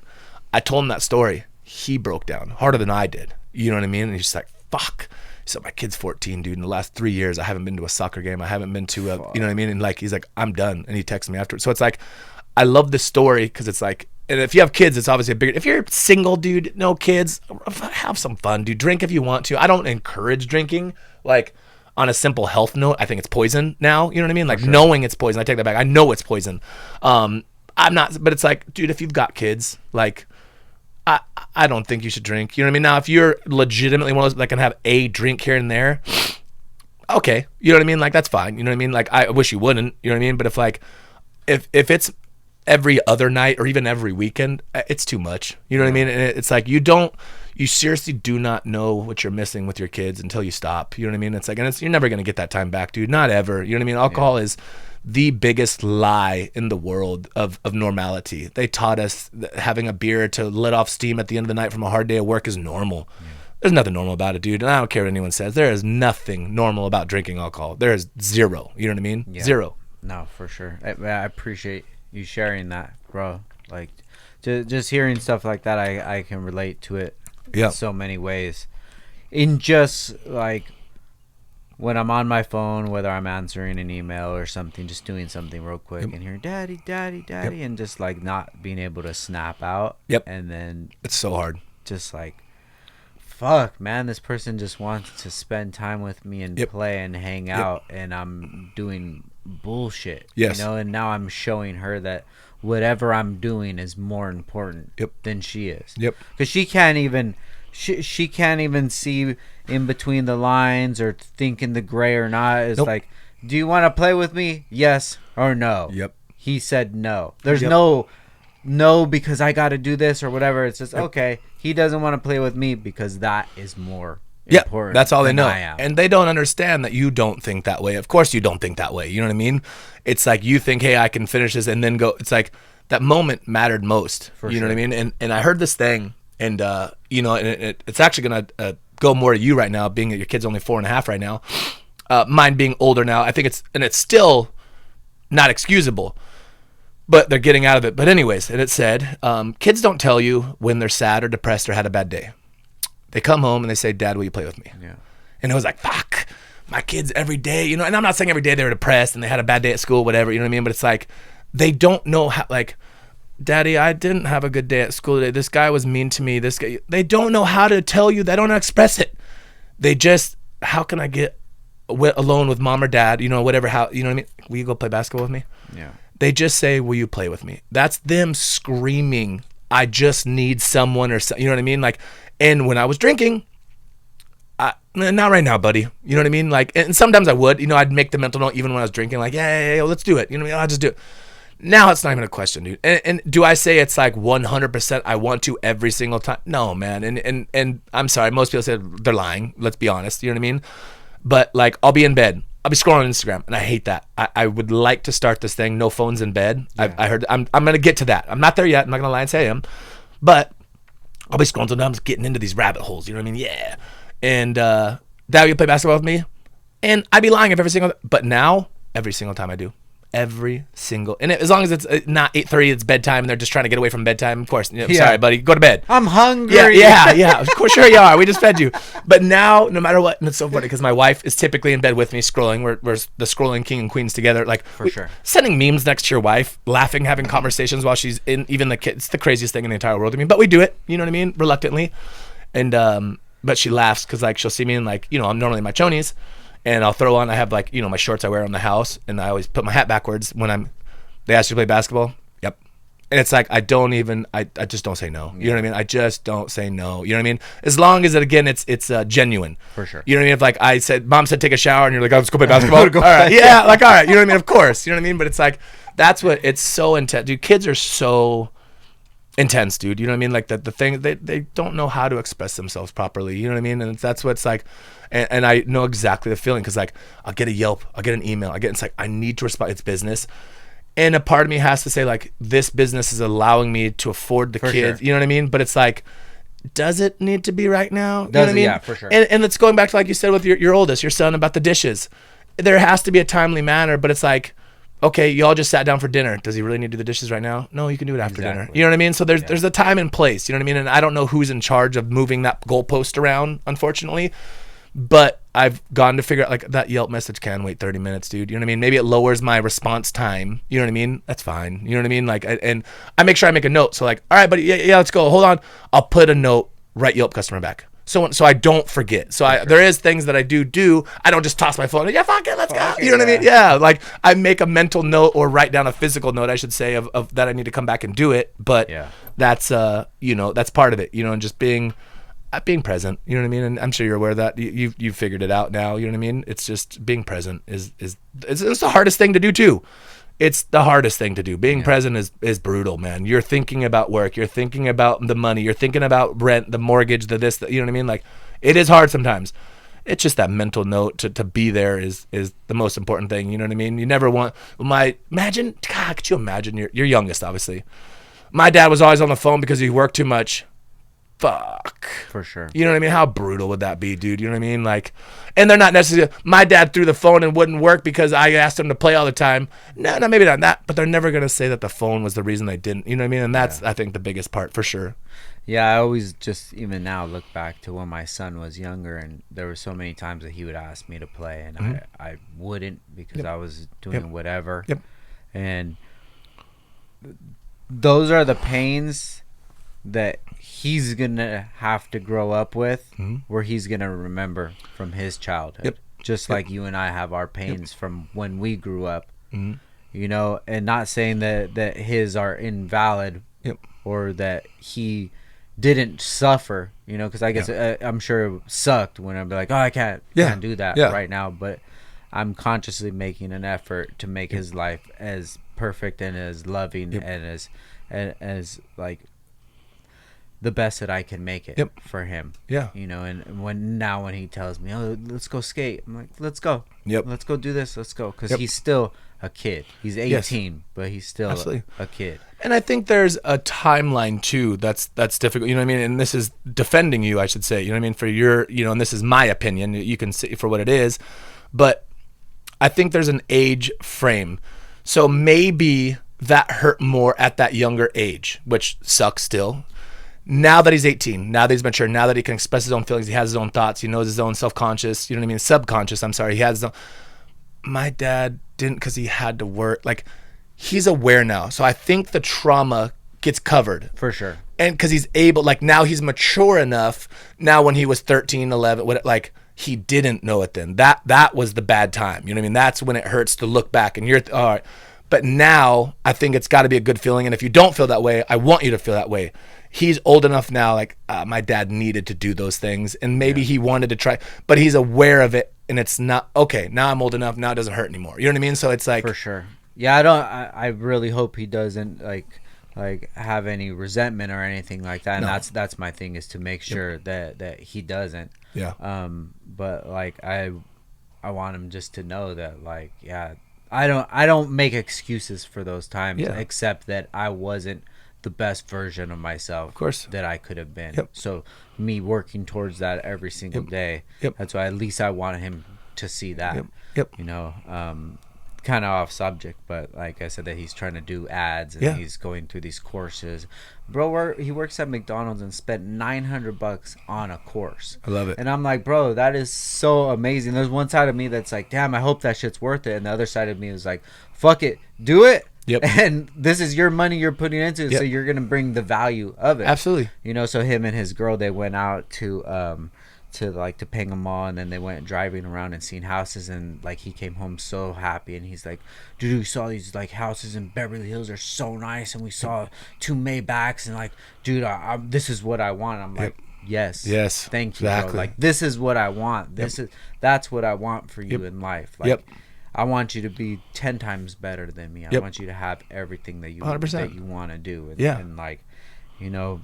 I told him that story. He broke down harder than I did. You know what I mean? And he's just like, fuck. He said, my kid's 14, dude. In the last 3 years, I haven't been to a soccer game. I haven't been to a, you know what I mean? And like, he's like, I'm done. And he texted me afterwards. So it's like, I love this story because it's like, and if you have kids, it's obviously a bigger. If you're single, dude, no kids, have some fun, dude. Drink if you want to. I don't encourage drinking. Like, on a simple health note, I think it's poison now. You know what I mean? Like, knowing it's poison. I take that back. I know it's poison. I'm not, but it's like, dude, if you've got kids, like, I don't think you should drink. You know what I mean? Now, if you're legitimately one of those that can have a drink here and there, okay. You know what I mean? Like, that's fine. You know what I mean? Like, I wish you wouldn't. You know what I mean? But if like, if it's every other night or even every weekend, it's too much. You know what I mean? And it's like, you seriously do not know what you're missing with your kids until you stop. You know what I mean? It's like, and you're never going to get that time back, dude. Not ever. You know what I mean? Alcohol is the biggest lie in the world of normality. They taught us that having a beer to let off steam at the end of the night from a hard day of work is normal. There's nothing normal about it, dude. And I don't care what anyone says. There is nothing normal about drinking alcohol. There is zero. You know what I mean? Zero. No, for sure. I appreciate you sharing that, bro. Like, just hearing stuff like that, I can relate to it in so many ways. In just like when I'm on my phone, whether I'm answering an email or something, just doing something real quick and hearing daddy, and just like not being able to snap out. And then it's so hard. Just like, fuck, man, this person just wants to spend time with me and play and hang out, and I'm doing bullshit. You know, and now I'm showing her that whatever I'm doing is more important than she is. Because she can't even she can't even see in between the lines or think in the gray or not. It's like, do you want to play with me? Yes or no? He said no. There's no because I got to do this or whatever. It's just okay, he doesn't want to play with me because that is more important. That's all they know. I am. And they don't understand that you don't think that way. Of course you don't think that way. You know what I mean? It's like you think, hey, I can finish this and then go. It's like that moment mattered most. You know what I mean? And I heard this thing, and you know, and it's actually gonna go more to you right now, being that your kid's only 4.5 right now. Mine being older now, I think it's still not excusable, but they're getting out of it. But anyways, and it said, kids don't tell you when they're sad or depressed or had a bad day. They come home and they say, Dad, will you play with me? Yeah. And it was like, fuck, my kids every day, you know, and I'm not saying every day they were depressed and they had a bad day at school, whatever, you know what I mean? But it's like, they don't know how, like, Daddy, I didn't have a good day at school today. This guy was mean to me. This guy, they don't know how to tell you. They don't express it. They just, how can I get alone with mom or dad, you know, whatever, how, you know what I mean? Will you go play basketball with me? Yeah. They just say, will you play with me? That's them screaming, I just need someone, or you know what I mean? Like, and when I was drinking, not right now, buddy. You know what I mean? Like, and sometimes I would, you know, I'd make the mental note even when I was drinking, like, yeah, let's do it. You know what I mean? I'll just do it. Now it's not even a question, dude. And do I say it's like 100% I want to every single time? No, man. And I'm sorry, most people say they're lying. Let's be honest. You know what I mean? But like, I'll be in bed. I'll be scrolling on Instagram, and I hate that. I would like to start this thing, no phones in bed. Yeah. I heard, I'm going to get to that. I'm not there yet. I'm not going to lie and say I am. But I'll be scrolling through, I'm just getting into these rabbit holes. You know what I mean? Yeah. And Dad, you play basketball with me? And I'd be lying if every single, but now, every single time I do. Every single, and as long as it's not 8:30, it's bedtime, and they're just trying to get away from bedtime. Of course, you know, sorry, buddy, go to bed. I'm hungry. Yeah. Of course, sure you are. We just fed you. But now, no matter what, and it's so funny because my wife is typically in bed with me scrolling. We're the scrolling king and queens together. Like for sure, sending memes next to your wife, laughing, having conversations while she's in. Even the kids, it's the craziest thing in the entire world to me. But we do it. You know what I mean? Reluctantly, and but she laughs because like she'll see me in like, you know, I'm normally in my chonies. And I'll throw on, I have like, you know, my shorts I wear around the house, and I always put my hat backwards when they ask you to play basketball. Yep. And it's like, I just don't say no. You know what I mean? I just don't say no. You know what I mean? As long as it's genuine. For sure. You know what I mean? If like Mom said take a shower, and you're like, oh, let's go play basketball. All right. Yeah, like, all right. You know what I mean? Of course. You know what I mean? But it's like, that's what, it's so intense. Dude, kids are so intense, dude. You know what I mean? Like the thing, they don't know how to express themselves properly. You know what I mean? And that's what it's like. And I know exactly the feeling because like I'll get a Yelp, I'll get an email, it's like I need to respond. It's business, and a part of me has to say like this business is allowing me to afford the kids. Sure. You know what I mean? But it's like, does it need to be right now? You know what I mean? Yeah, for sure. And it's going back to like you said with your oldest, your son, about the dishes. There has to be a timely manner, but it's like, okay, y'all just sat down for dinner. Does he really need to do the dishes right now? No, you can do it after dinner. You know what I mean? So there's a time and place. You know what I mean? And I don't know who's in charge of moving that goalpost around, unfortunately. But I've gone to figure out like that Yelp message can wait 30 minutes, dude. You know what I mean? Maybe it lowers my response time. You know what I mean? That's fine. You know what I mean? Like, and I make sure I make a note. So like, all right, buddy, yeah, let's go. Hold on. I'll put a note, write Yelp customer back. So I don't forget. So there is things that I do. I don't just toss my phone. Yeah, fuck it, let's go. You know what I mean? Yeah, like I make a mental note or write down a physical note, I should say, of that I need to come back and do it. But that's you know, that's part of it. You know, and just being present. You know what I mean? And I'm sure you're aware of that. You've figured it out now. You know what I mean? It's just being present is it's the hardest thing to do too. It's the hardest thing to do. Being present is brutal, man. You're thinking about work. You're thinking about the money. You're thinking about rent, the mortgage, you know what I mean? Like, it is hard sometimes. It's just that mental note to be there is the most important thing. You know what I mean? You never want, imagine, God, could you imagine your youngest, obviously. My dad was always on the phone because he worked too much. Fuck. For sure. You know what I mean? How brutal would that be, dude? You know what I mean? Like, and they're not necessarily, my dad threw the phone and wouldn't work because I asked him to play all the time. No, maybe not that, but they're never going to say that the phone was the reason they didn't. You know what I mean? And that's, I think, the biggest part for sure. Yeah, I always just, even now, look back to when my son was younger, and there were so many times that he would ask me to play, and I wouldn't because I was doing whatever. Yep. And those are the pains that he's gonna have to grow up with, where he's gonna remember from his childhood, just like you and I have our pains from when we grew up. You know, and not saying that his are invalid or that he didn't suffer, you know, because I guess I'm sure it sucked when I'm like, oh, I can't do that right now, but I'm consciously making an effort to make his life as perfect and as loving and as like the best that I can make it for him. Yeah. You know, and when he tells me, "Oh, let's go skate," I'm like, "Let's go. Yep. Let's go do this. Let's go." Because he's still a kid. He's 18, but he's still a kid. And I think there's a timeline too that's difficult. You know what I mean? And this is defending you, I should say. You know what I mean? For your, you know, and this is my opinion. You can see for what it is, but I think there's an age frame. So maybe that hurt more at that younger age, which sucks still. Now that he's 18, now that he's mature, now that he can express his own feelings, he has his own thoughts, he knows his own self-conscious, you know what I mean? Subconscious, I'm sorry. He has his own. My dad didn't because he had to work. Like, he's aware now. So I think the trauma gets covered. For sure. And because he's able, like, now he's mature enough. Now when he was 13, 11, like, he didn't know it then. That was the bad time. You know what I mean? That's when it hurts to look back and you're, all right. But now I think it's got to be a good feeling. And if you don't feel that way, I want you to feel that way. He's old enough now, like, my dad needed to do those things. And maybe he wanted to try, but he's aware of it. And it's not, okay, now I'm old enough, now it doesn't hurt anymore. You know what I mean? So it's like. For sure. Yeah, I really hope he doesn't, like have any resentment or anything like that. And that's my thing, is to make sure that he doesn't. Yeah. But, like, I want him just to know that, like, yeah, I don't make excuses for those times, except that I wasn't the best version of myself, of course, that I could have been. Yep. So me working towards that every single day. Yep. That's why at least I wanted him to see that. Yep. You know, kind of off subject, but like I said, that he's trying to do ads and he's going through these courses. Bro, he works at McDonald's and spent $900 on a course. I love it. And I'm like, bro, that is so amazing. There's one side of me that's like, damn, I hope that shit's worth it. And the other side of me is like, fuck it, do it. Yep. And this is your money you're putting into it, so you're gonna bring the value of it. Absolutely. You know, so him and his girl, they went out to Topanga Mall, and then they went driving around and seeing houses, and like he came home so happy, and he's like, dude, we saw these like houses in Beverly Hills, they're so nice, and we saw 2 Maybachs, and like, dude, this is what I want. I'm like, yes, thank you, exactly. bro. Like, this is what I want. That's what I want for you in life. Like, I want you to be 10 times better than me. I want you to have everything that you 100%. that you want to do. And, and like, you know,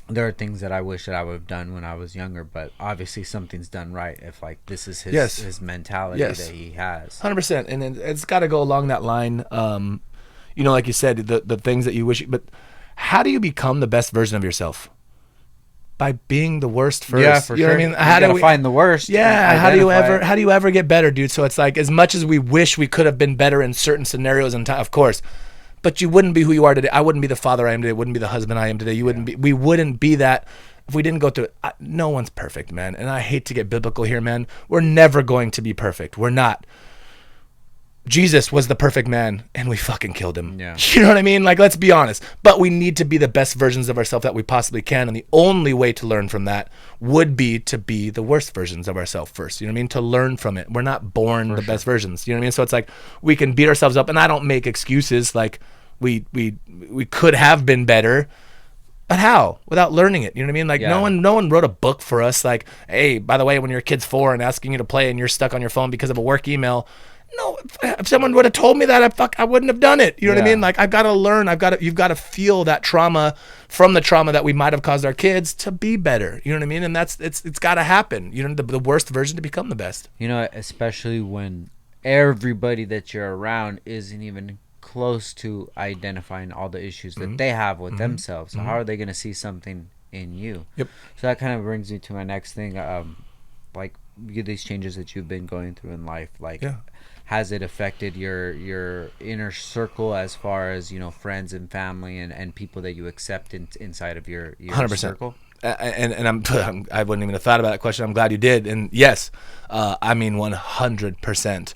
there are things that I wish that I would have done when I was younger, but obviously something's done right if like this is his mentality that he has. 100%. And it's got to go along that line. You know, like you said, the things that you wish, but how do you become the best version of yourself? By being the worst first. Yeah, for you know sure. what I mean? How do we find the worst? Yeah. How do you ever get better, dude? So it's like, as much as we wish we could have been better in certain scenarios and time, of course, but you wouldn't be who you are today. I wouldn't be the father I am today. Wouldn't be the husband I am today. We wouldn't be that if we didn't go through it. No one's perfect, man. And I hate to get biblical here, man. We're never going to be perfect. We're not. Jesus was the perfect man, and we fucking killed him. Yeah. You know what I mean? Like, let's be honest. But we need to be the best versions of ourselves that we possibly can, and the only way to learn from that would be to be the worst versions of ourselves first. You know what I mean? To learn from it. We're not born the best versions. You know what I mean? So it's like we can beat ourselves up, and I don't make excuses. Like we could have been better. But how? Without learning it. You know what I mean? Like no one wrote a book for us. Like, hey, by the way, when your kid's 4 and asking you to play and you're stuck on your phone because of a work email. No, if someone would have told me that, I wouldn't have done it. You know what I mean? Like, I've got to learn. You've got to feel that trauma from the trauma that we might have caused our kids to be better. You know what I mean? And it's got to happen. You know, the worst version to become the best. You know, especially when everybody that you're around isn't even close to identifying all the issues that they have with themselves. So how are they going to see something in you? Yep. So that kind of brings me to my next thing. Like these changes that you've been going through in life, like. Yeah. Has it affected your inner circle as far as, you know, friends and family and people that you accept inside of your 100%. Circle? And I wouldn't even have thought about that question. I'm glad you did. And yes, I mean 100%.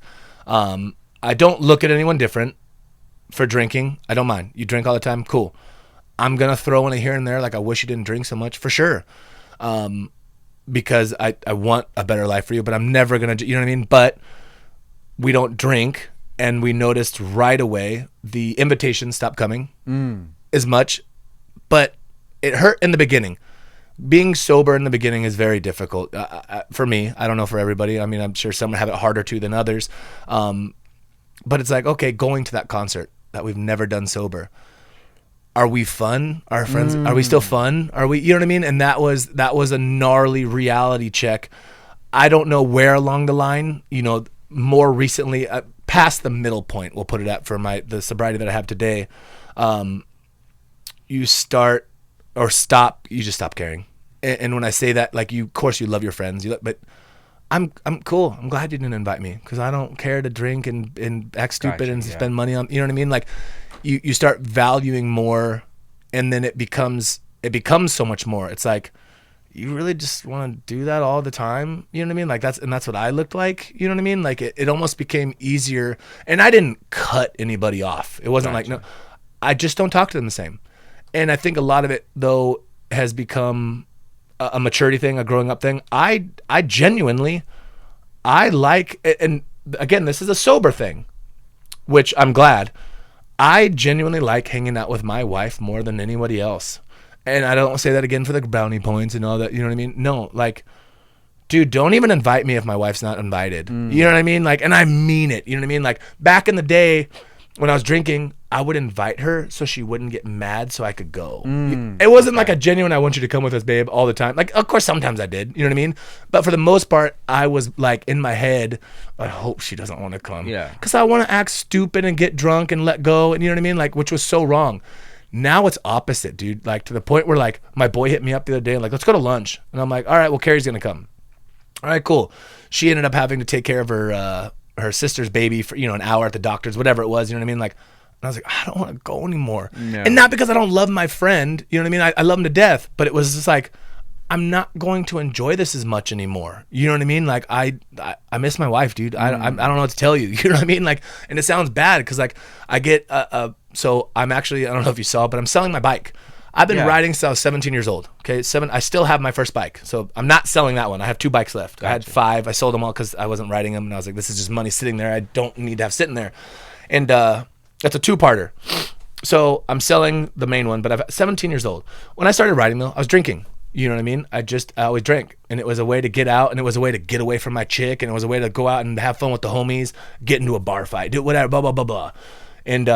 I don't look at anyone different for drinking. I don't mind. You drink all the time, cool. I'm gonna throw in a here and there like I wish you didn't drink so much, for sure. Because I want a better life for you, but I'm never gonna. You know what I mean? But we don't drink, and we noticed right away the invitations stopped coming as much, but it hurt in the beginning. Being sober in the beginning is very difficult for me. I don't know for everybody. I mean, I'm sure some have it harder to than others. But it's like, okay, going to that concert that we've never done sober, are we fun? Our friends, are we still fun? Are we, you know what I mean? And that was a gnarly reality check. I don't know where along the line, you know, more recently, past the middle point, we'll put it at for the sobriety that I have today. You start or stop, you just stop caring. And when I say that, like, of course you love your friends, but I'm cool. I'm glad you didn't invite me because I don't care to drink and act stupid and spend money on, you know what I mean? Like, you start valuing more, and then it becomes so much more. It's like, you really just want to do that all the time, you know what I mean? Like, that's what I looked like, you know what I mean? Like, it almost became easier, and I didn't cut anybody off. It wasn't like, no, I just don't talk to them the same. And I think a lot of it, though, has become a maturity thing, a growing up thing. I genuinely, I like, and again, this is a sober thing, which I'm glad. I genuinely like hanging out with my wife more than anybody else. And I don't say that again for the brownie points and all that, you know what I mean? No, like, dude, don't even invite me if my wife's not invited. You know what I mean? Like, and I mean it, you know what I mean? Like, back in the day when I was drinking, I would invite her so she wouldn't get mad so I could go. It wasn't like a genuine, I want you to come with us, babe, all the time. Like, of course, sometimes I did, you know what I mean? But for the most part, I was like, in my head, I hope she doesn't want to come. Yeah. Because I want to act stupid and get drunk and let go, and you know what I mean? Like, which was so wrong. Now it's opposite, dude. Like, to the point where, like, my boy hit me up the other day and like, let's go to lunch. And I'm like, all right, well, Carrie's going to come. All right, cool. She ended up having to take care of her sister's baby for, you know, an hour at the doctor's, whatever it was, you know what I mean? Like, and I was like, I don't want to go anymore. No. And not because I don't love my friend, you know what I mean? I love him to death, but it was just like, I'm not going to enjoy this as much anymore. You know what I mean? Like, I miss my wife, dude. I don't know what to tell you. You know what I mean? Like, and it sounds bad because, like, I get, so I'm actually, I don't know if you saw, but I'm selling my bike. I've been riding since I was 17 years old. Okay, I still have my first bike, so I'm not selling that one. I have 2 bikes left. Gotcha. I had 5. I sold them all because I wasn't riding them, and I was like, this is just money sitting there. I don't need to have sitting there. And that's a 2-parter. So I'm selling the main one, but I'm 17 years old. When I started riding, though, I was drinking. You know what I mean? I always drank, and it was a way to get out, and it was a way to get away from my chick, and it was a way to go out and have fun with the homies, get into a bar fight, do whatever, blah, blah, blah, blah. And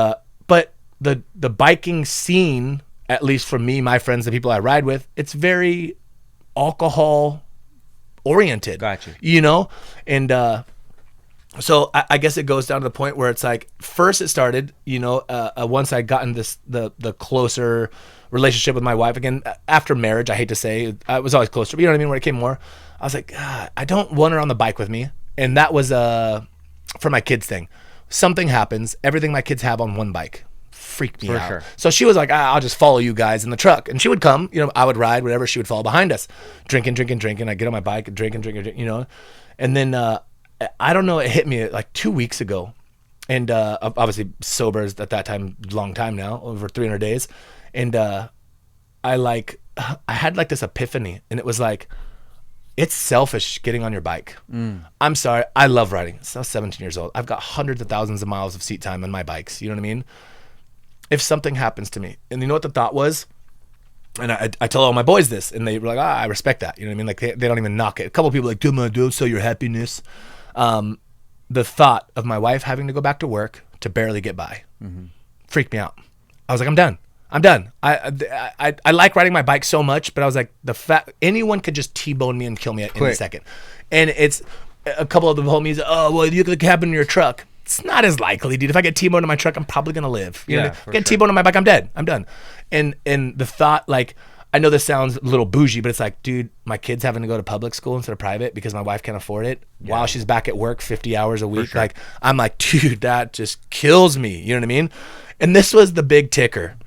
but the biking scene, at least for me, my friends, the people I ride with, it's very alcohol oriented. Gotcha. You know? And so I guess it goes down to the point where it's like, first it started, you know, once I got in the closer relationship with my wife again, after marriage, I hate to say, I was always closer, but you know what I mean? When it came more, I was like, I don't want her on the bike with me. And that was for my kids thing. Something happens, everything my kids have on one bike. Freaked me out. Sure. So she was like, I'll just follow you guys in the truck. And she would come, you know, I would ride, whatever, she would follow behind us. Drinking. I get on my bike and drink, you know. And then I don't know, it hit me like 2 weeks ago. And obviously sober at that time, long time now, over 300 days. And I had like this epiphany, and it was like, it's selfish getting on your bike. I'm sorry, I love riding. So I was 17 years old. I've got hundreds of thousands of miles of seat time on my bikes. You know what I mean? If something happens to me, and you know what the thought was? And I tell all my boys this, and they were like, I respect that. You know what I mean? Like, they don't even knock it. A couple of people are like, come on, dude, so your happiness. The thought of my wife having to go back to work to barely get by freaked me out. I was like, I'm done. I like riding my bike so much, but I was like, the fact anyone could just T-bone me and kill me in a second. And it's a couple of the homies, oh, well, you could cabin in your truck. It's not as likely, dude. If I get T-boned in my truck, I'm probably gonna live. You know what I mean? Get T-boned on my bike, I'm dead. I'm done. And the thought, like, I know this sounds a little bougie, but it's like, dude, my kid's having to go to public school instead of private because my wife can't afford it while she's back at work 50 hours a week. Sure. Like, I'm like, dude, that just kills me. You know what I mean? And this was the big ticker.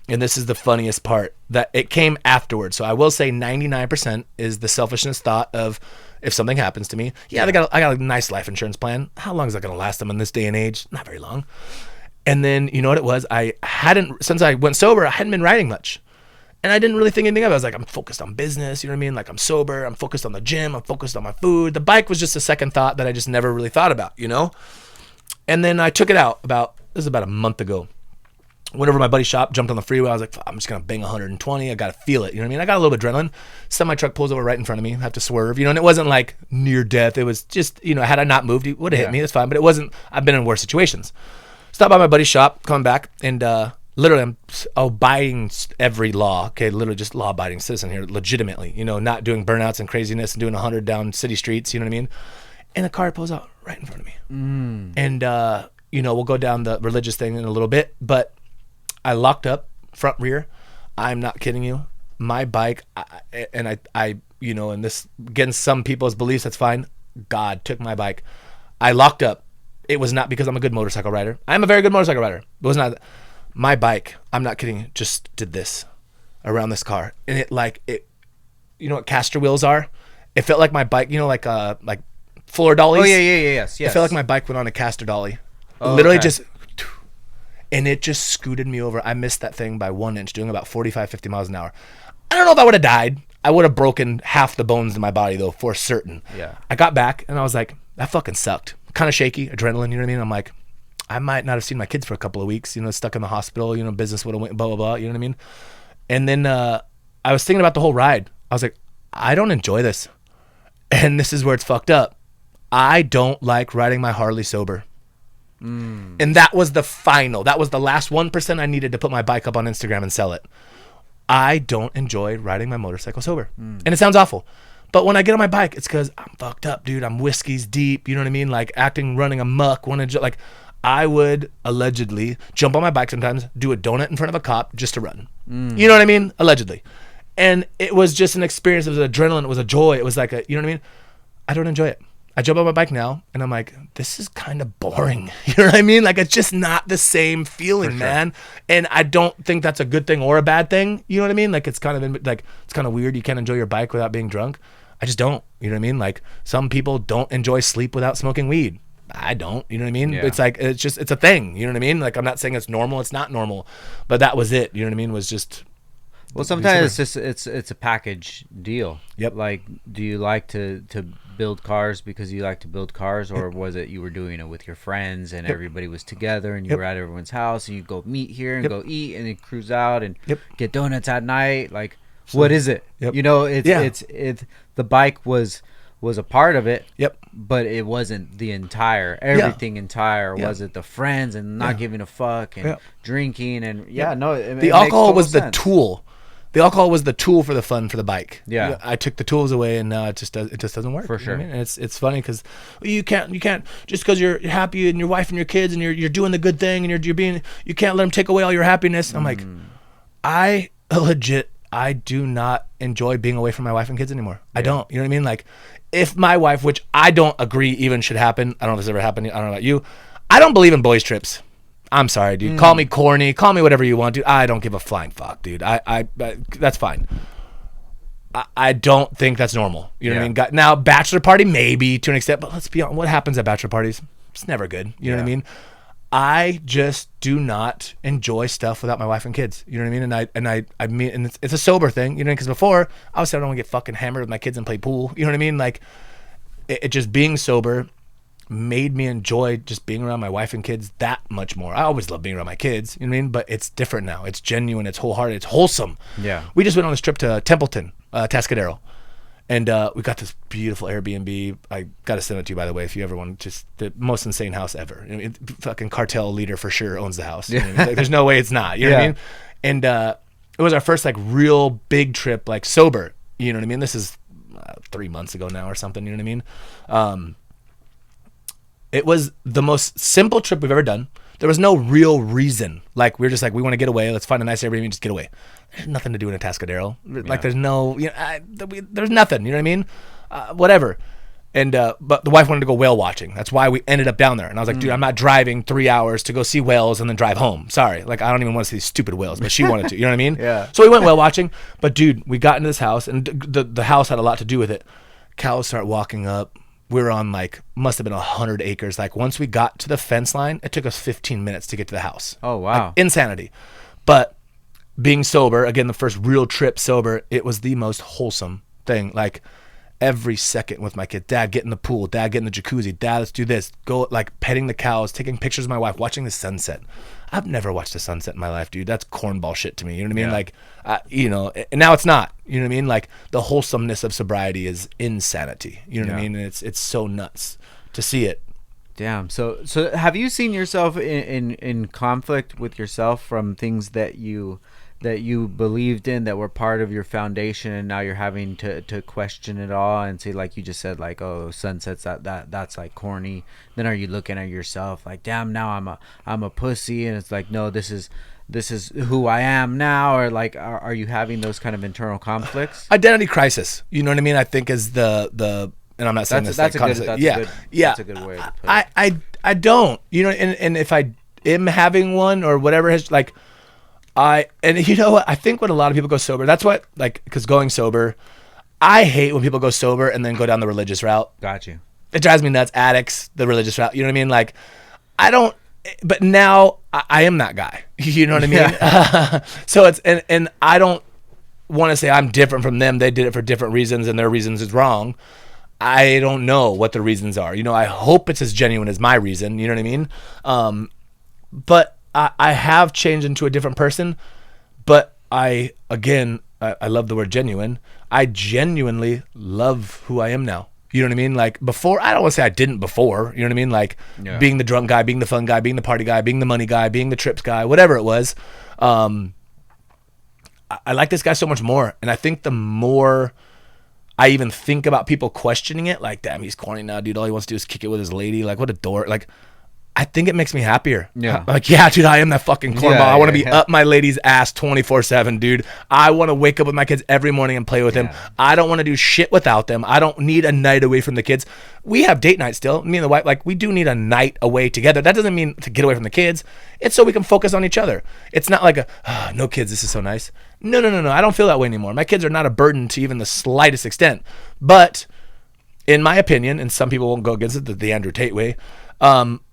And this is the funniest part, that it came afterwards. So I will say 99% is the selfishness thought of, if something happens to me, I got a nice life insurance plan. How long is that going to last them in this day and age? Not very long. And then, you know what it was? Since I went sober, I hadn't been riding much. And I didn't really think anything of it. I was like, I'm focused on business, you know what I mean? Like, I'm sober, I'm focused on the gym, I'm focused on my food. The bike was just a second thought that I just never really thought about, you know? And then I took it out this is about a month ago. Went over to my buddy's shop, jumped on the freeway. I was like, I'm just going to bang 120. I got to feel it. You know what I mean? I got a little bit of adrenaline. Semi-truck pulls over right in front of me. I have to swerve, you know, and it wasn't like near death. It was just, you know, had I not moved, it would have hit me. That's fine. But it wasn't, I've been in worse situations. Stopped by my buddy's shop, coming back, and literally, I'm obeying every law. Okay, literally just law-abiding citizen here, legitimately. You know, not doing burnouts and craziness and doing 100 down city streets. You know what I mean? And a car pulls out right in front of me. And you know, we'll go down the religious thing in a little bit, but I locked up front rear. I'm not kidding you. My bike, I you know, and this against some people's beliefs, that's fine. God took my bike. I locked up. It was not because I'm a good motorcycle rider. I'm a very good motorcycle rider. It was not. My bike, I'm not kidding, just did this around this car. And it, you know what caster wheels are? It felt like my bike, you know, like floor dollies. Oh, yes. It felt like my bike went on a caster dolly. Literally just, and it just scooted me over. I missed that thing by 1 inch, doing about 45, 50 miles an hour. I don't know if I would have died. I would have broken half the bones in my body, though, for certain. Yeah. I got back, and I was like, that fucking sucked. Kind of shaky, adrenaline, you know what I mean? I'm like, I might not have seen my kids for a couple of weeks, you know, stuck in the hospital, you know, business would have went, blah, blah, blah, you know what I mean? And then I was thinking about the whole ride. I was like, I don't enjoy this. And this is where it's fucked up. I don't like riding my Harley sober. And that was the last 1% I needed to put my bike up on Instagram and sell it. I don't enjoy riding my motorcycle sober. And it sounds awful. But when I get on my bike, it's because I'm fucked up, dude. I'm whiskeys deep, you know what I mean? Like running amok. Like I would allegedly jump on my bike sometimes, do a donut in front of a cop just to run. You know what I mean? Allegedly. And it was just an experience. It was adrenaline. It was a joy. It was like you know what I mean? I don't enjoy it. I jump on my bike now and I'm like, this is kind of boring. You know what I mean? Like it's just not the same feeling, man. And I don't think that's a good thing or a bad thing. You know what I mean? Like it's kind of weird. You can't enjoy your bike without being drunk. I just don't. You know what I mean? Like some people don't enjoy sleep without smoking weed. I don't. You know what I mean? Yeah. It's like it's a thing. You know what I mean? Like I'm not saying it's normal. It's not normal. But that was it. You know what I mean? Was just. Well, sometimes it's a package deal. Yep. Like, do you like to build cars because you like to build cars, or was it you were doing it with your friends and everybody was together and you were at everyone's house and you go meet here and go eat and then cruise out and get donuts at night? Like, what is it? You know, it's the bike was a part of it. But it wasn't the entire entire. Was it the friends and not giving a fuck and drinking and the alcohol was the tool. The alcohol was the tool for the fun for the bike. Yeah, I took the tools away, and it just doesn't work. For sure. You know what I mean? And it's funny because you can't just because you're happy and your wife and your kids and you're doing the good thing and you can't let them take away all your happiness. I'm like, I do not enjoy being away from my wife and kids anymore. I don't. You know what I mean? Like, if my wife, which I don't agree even should happen. I don't know if it's ever happened. I don't know about you. I don't believe in boys trips. I'm sorry, dude. Call me corny. Call me whatever you want, dude. I don't give a flying fuck, dude. I that's fine. I don't think that's normal. You know what I mean? Now, bachelor party, maybe to an extent, but let's be honest. What happens at bachelor parties? It's never good. You know what I mean? I just do not enjoy stuff without my wife and kids. You know what I mean? And I mean, and it's a sober thing. You know, because before I was saying I don't want to get fucking hammered with my kids and play pool. You know what I mean? Like, it just being sober made me enjoy just being around my wife and kids that much more. I always love being around my kids, you know what I mean? But it's different now. It's genuine. It's wholehearted. It's wholesome. Yeah. We just went on this trip to Templeton, Tascadero. And we got this beautiful Airbnb. I got to send it to you, by the way, if you ever want. Just the most insane house ever. I mean, fucking cartel leader for sure owns the house. You know what I mean? Like, there's no way it's not. You know what I mean? And it was our first like real big trip, like sober. You know what I mean? This is 3 months ago now or something. You know what I mean? It was the most simple trip we've ever done. There was no real reason. Like, we were just like, we want to get away. Let's find a nice Airbnb and just get away. There's nothing to do in a Tascadero. Like, there's no, you know, there's nothing. You know what I mean? Whatever. And but the wife wanted to go whale watching. That's why we ended up down there. And I was like, dude, I'm not driving 3 hours to go see whales and then drive home. Sorry. Like, I don't even want to see these stupid whales, but she wanted to. You know what I mean? Yeah. So we went whale watching. But dude, we got into this house, and the house had a lot to do with it. Cows start walking up. We were on like, must have been 100 acres. Like, once we got to the fence line, it took us 15 minutes to get to the house. Oh, wow. Like, insanity. But being sober, again, the first real trip sober, it was the most wholesome thing. Like, every second with my kid. Dad, get in the pool. Dad, get in the jacuzzi. Dad, let's do this. Go, like, petting the cows, taking pictures of my wife, watching the sunset. I've never watched a sunset in my life, dude. That's cornball shit to me. You know what I mean? Like, you know, and now it's not. You know what I mean? Like, the wholesomeness of sobriety is insanity. You know what I mean? And it's so nuts to see it. Damn. So have you seen yourself in conflict with yourself from things that you believed in that were part of your foundation, and now you're having to question it all and say, like you just said, like, oh, sunsets, that's like corny. Then are you looking at yourself like, damn, now I'm a pussy, and it's like, no, this is who I am now, or like, are you having those kind of internal conflicts? Identity crisis, you know what I mean? I think is the and I'm not saying that's a good way to put it. I don't, you know, and if I am having one or whatever, has like, and you know what, I think when a lot of people go sober, that's what, like, because going sober, I hate when people go sober and then go down the religious route. Got you. It drives me nuts. Addicts, the religious route, you know what I mean? Like, I don't, but now I am that guy, you know what I mean? Yeah. So it's, and I don't want to say I'm different from them. They did it for different reasons, and their reasons is wrong. I don't know what the reasons are. You know, I hope it's as genuine as my reason. You know what I mean? But I have changed into a different person. But I love the word genuine. I genuinely love who I am now. You know what I mean? Like before, I don't want to say I didn't before. You know what I mean? Like being the drunk guy, being the fun guy, being the party guy, being the money guy, being the trips guy, whatever it was. I like this guy so much more. And I think the more I even think about people questioning it, like, damn, he's corny now, dude. All he wants to do is kick it with his lady. Like, what a dork. Like, I think it makes me happier. Yeah. Like, yeah, dude, I am that fucking cornball. I want to be up my lady's ass 24/7, dude. I want to wake up with my kids every morning and play with them. I don't want to do shit without them. I don't need a night away from the kids. We have date night still. Me and the wife, like, we do need a night away together. That doesn't mean to get away from the kids. It's so we can focus on each other. It's not like no kids, this is so nice. No. I don't feel that way anymore. My kids are not a burden to even the slightest extent. But in my opinion, and some people won't go against it, the Andrew Tate way,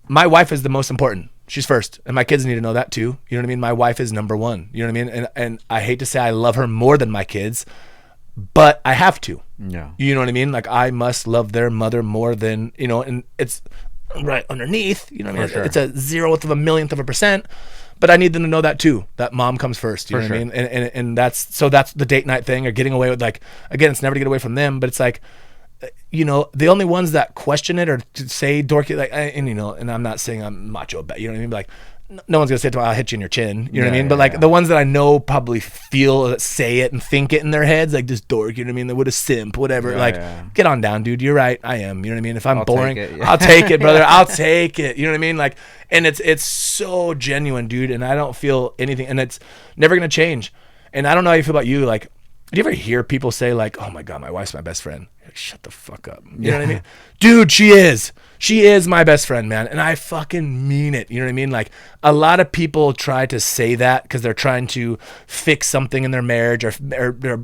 my wife is the most important. She's first. And my kids need to know that too. You know what I mean? My wife is number one. You know what I mean? And I hate to say I love her more than my kids, but I have to. Yeah. You know what I mean? Like, I must love their mother more than, you know, and it's right underneath, you know what I mean? Sure. It's a 0th of a millionth of a percent, but I need them to know that too, that mom comes first. You know what I mean? And that's the date night thing, or getting away with, like, again, it's never to get away from them, but it's like, you know, the only ones that question it or to say dorky, like, and you know, and I'm not saying I'm macho about, you know what I mean? But like, no one's gonna say to me, I'll hit you in your chin. You know what I mean? But like the ones that I know probably feel, say it and think it in their heads, like this dork, you know what I mean? They would a simp, whatever. Get on down, dude. You're right. I am. You know what I mean? If I'm boring, I'll take it, brother. I'll take it. You know what I mean? Like, and it's so genuine, dude. And I don't feel anything, and it's never gonna change. And I don't know how you feel about you. Like, do you ever hear people say like, "Oh my God, my wife's my best friend"? Like, shut the fuck up. You know what I mean? Dude, she is my best friend, man. And I fucking mean it. You know what I mean? Like, a lot of people try to say that because they're trying to fix something in their marriage or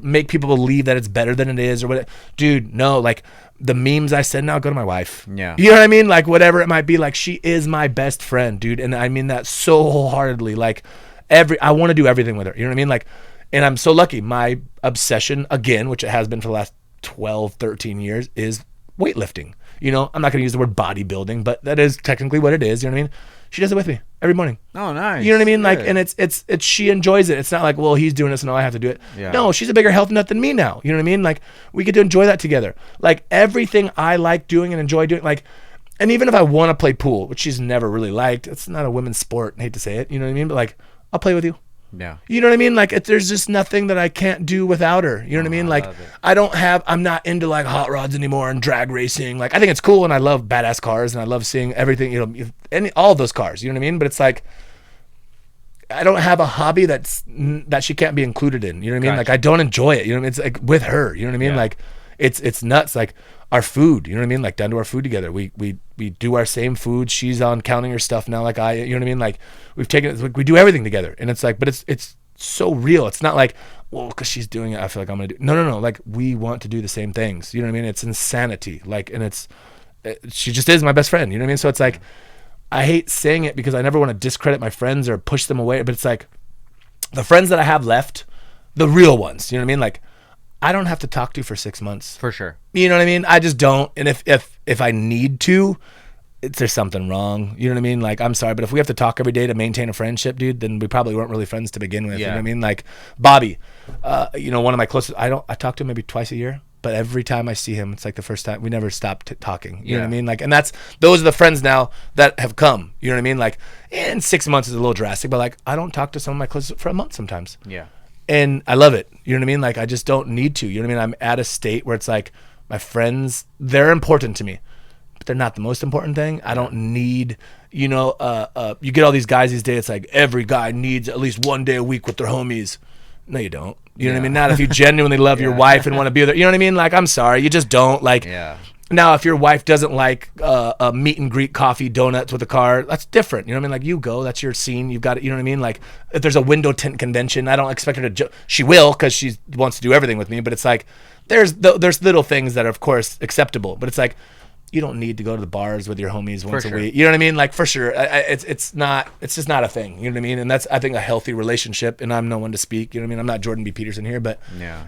make people believe that it's better than it is or whatever. Dude, no, like the memes I send now go to my wife. Yeah. You know what I mean? Like, whatever it might be, like, she is my best friend, dude. And I mean that so wholeheartedly. Like, I want to do everything with her. You know what I mean? Like, and I'm so lucky. My obsession, again, which it has been for the last 12, 13 years, is weightlifting. You know, I'm not going to use the word bodybuilding, but that is technically what it is. You know what I mean? She does it with me every morning. Oh, nice. You know what I mean? Like, and it's she enjoys it. It's not like, well, he's doing this and I have to do it. Yeah. No, she's a bigger health nut than me now. You know what I mean? Like, we get to enjoy that together. Like, everything I like doing and enjoy doing, like, and even if I want to play pool, which she's never really liked, it's not a women's sport. I hate to say it. You know what I mean? But like, I'll play with you. Yeah. You know what I mean? Like, there's just nothing that I can't do without her. You know what I mean? Like, I'm not into like hot rods anymore and drag racing. Like, I think it's cool and I love badass cars and I love seeing everything, you know, all of those cars, you know what I mean? But it's like, I don't have a hobby that she can't be included in. You know what I mean? Like, I don't enjoy it. You know what I mean? It's like with her, you know what I mean? Like, it's nuts. Like, our food, you know what I mean? Like, down to our food together. We do our same food. She's on counting her stuff now, like you know what I mean? Like, we've taken it, we do everything together. And it's like, but it's so real. It's not like, well, because she's doing it, I feel like I'm going to do. No. Like, we want to do the same things. You know what I mean? It's insanity. Like, and she just is my best friend. You know what I mean? So it's like, I hate saying it because I never want to discredit my friends or push them away. But it's like, the friends that I have left, the real ones, you know what I mean? Like, I don't have to talk to you for 6 months. For sure. You know what I mean? I just don't. And if I need to, there's something wrong. You know what I mean? Like, I'm sorry, but if we have to talk every day to maintain a friendship, dude, then we probably weren't really friends to begin with. Yeah. You know what I mean? Like, Bobby, you know, one of my closest, I talk to him maybe twice a year. But every time I see him, it's like the first time. We never stopped talking. You know what I mean? Like, and those are the friends now that have come. You know what I mean? Like, in 6 months is a little drastic, but like, I don't talk to some of my closest for a month sometimes. Yeah. And I love it. You know what I mean? Like, I just don't need to. You know what I mean? I'm at a state where it's like, my friends, they're important to me, but they're not the most important thing. I don't need, you know, you get all these guys these days, it's like, every guy needs at least one day a week with their homies. No, you don't. You know what I mean? Not if you genuinely love your wife and want to be with her. You know what I mean? Like, I'm sorry, you just don't. Like, now if your wife doesn't like a meet and greet coffee, donuts with a car, that's different. You know what I mean? Like, you go, that's your scene. You've got it. You know what I mean? Like, if there's a window tint convention, I don't expect her to. She will, because she wants to do everything with me. But it's like, there's little things that are of course acceptable. But it's like, you don't need to go to the bars with your homies once a week. You know what I mean? Like, for sure, it's just not a thing. You know what I mean? And that's, I think, a healthy relationship. And I'm no one to speak. You know what I mean? I'm not Jordan B. Peterson here, but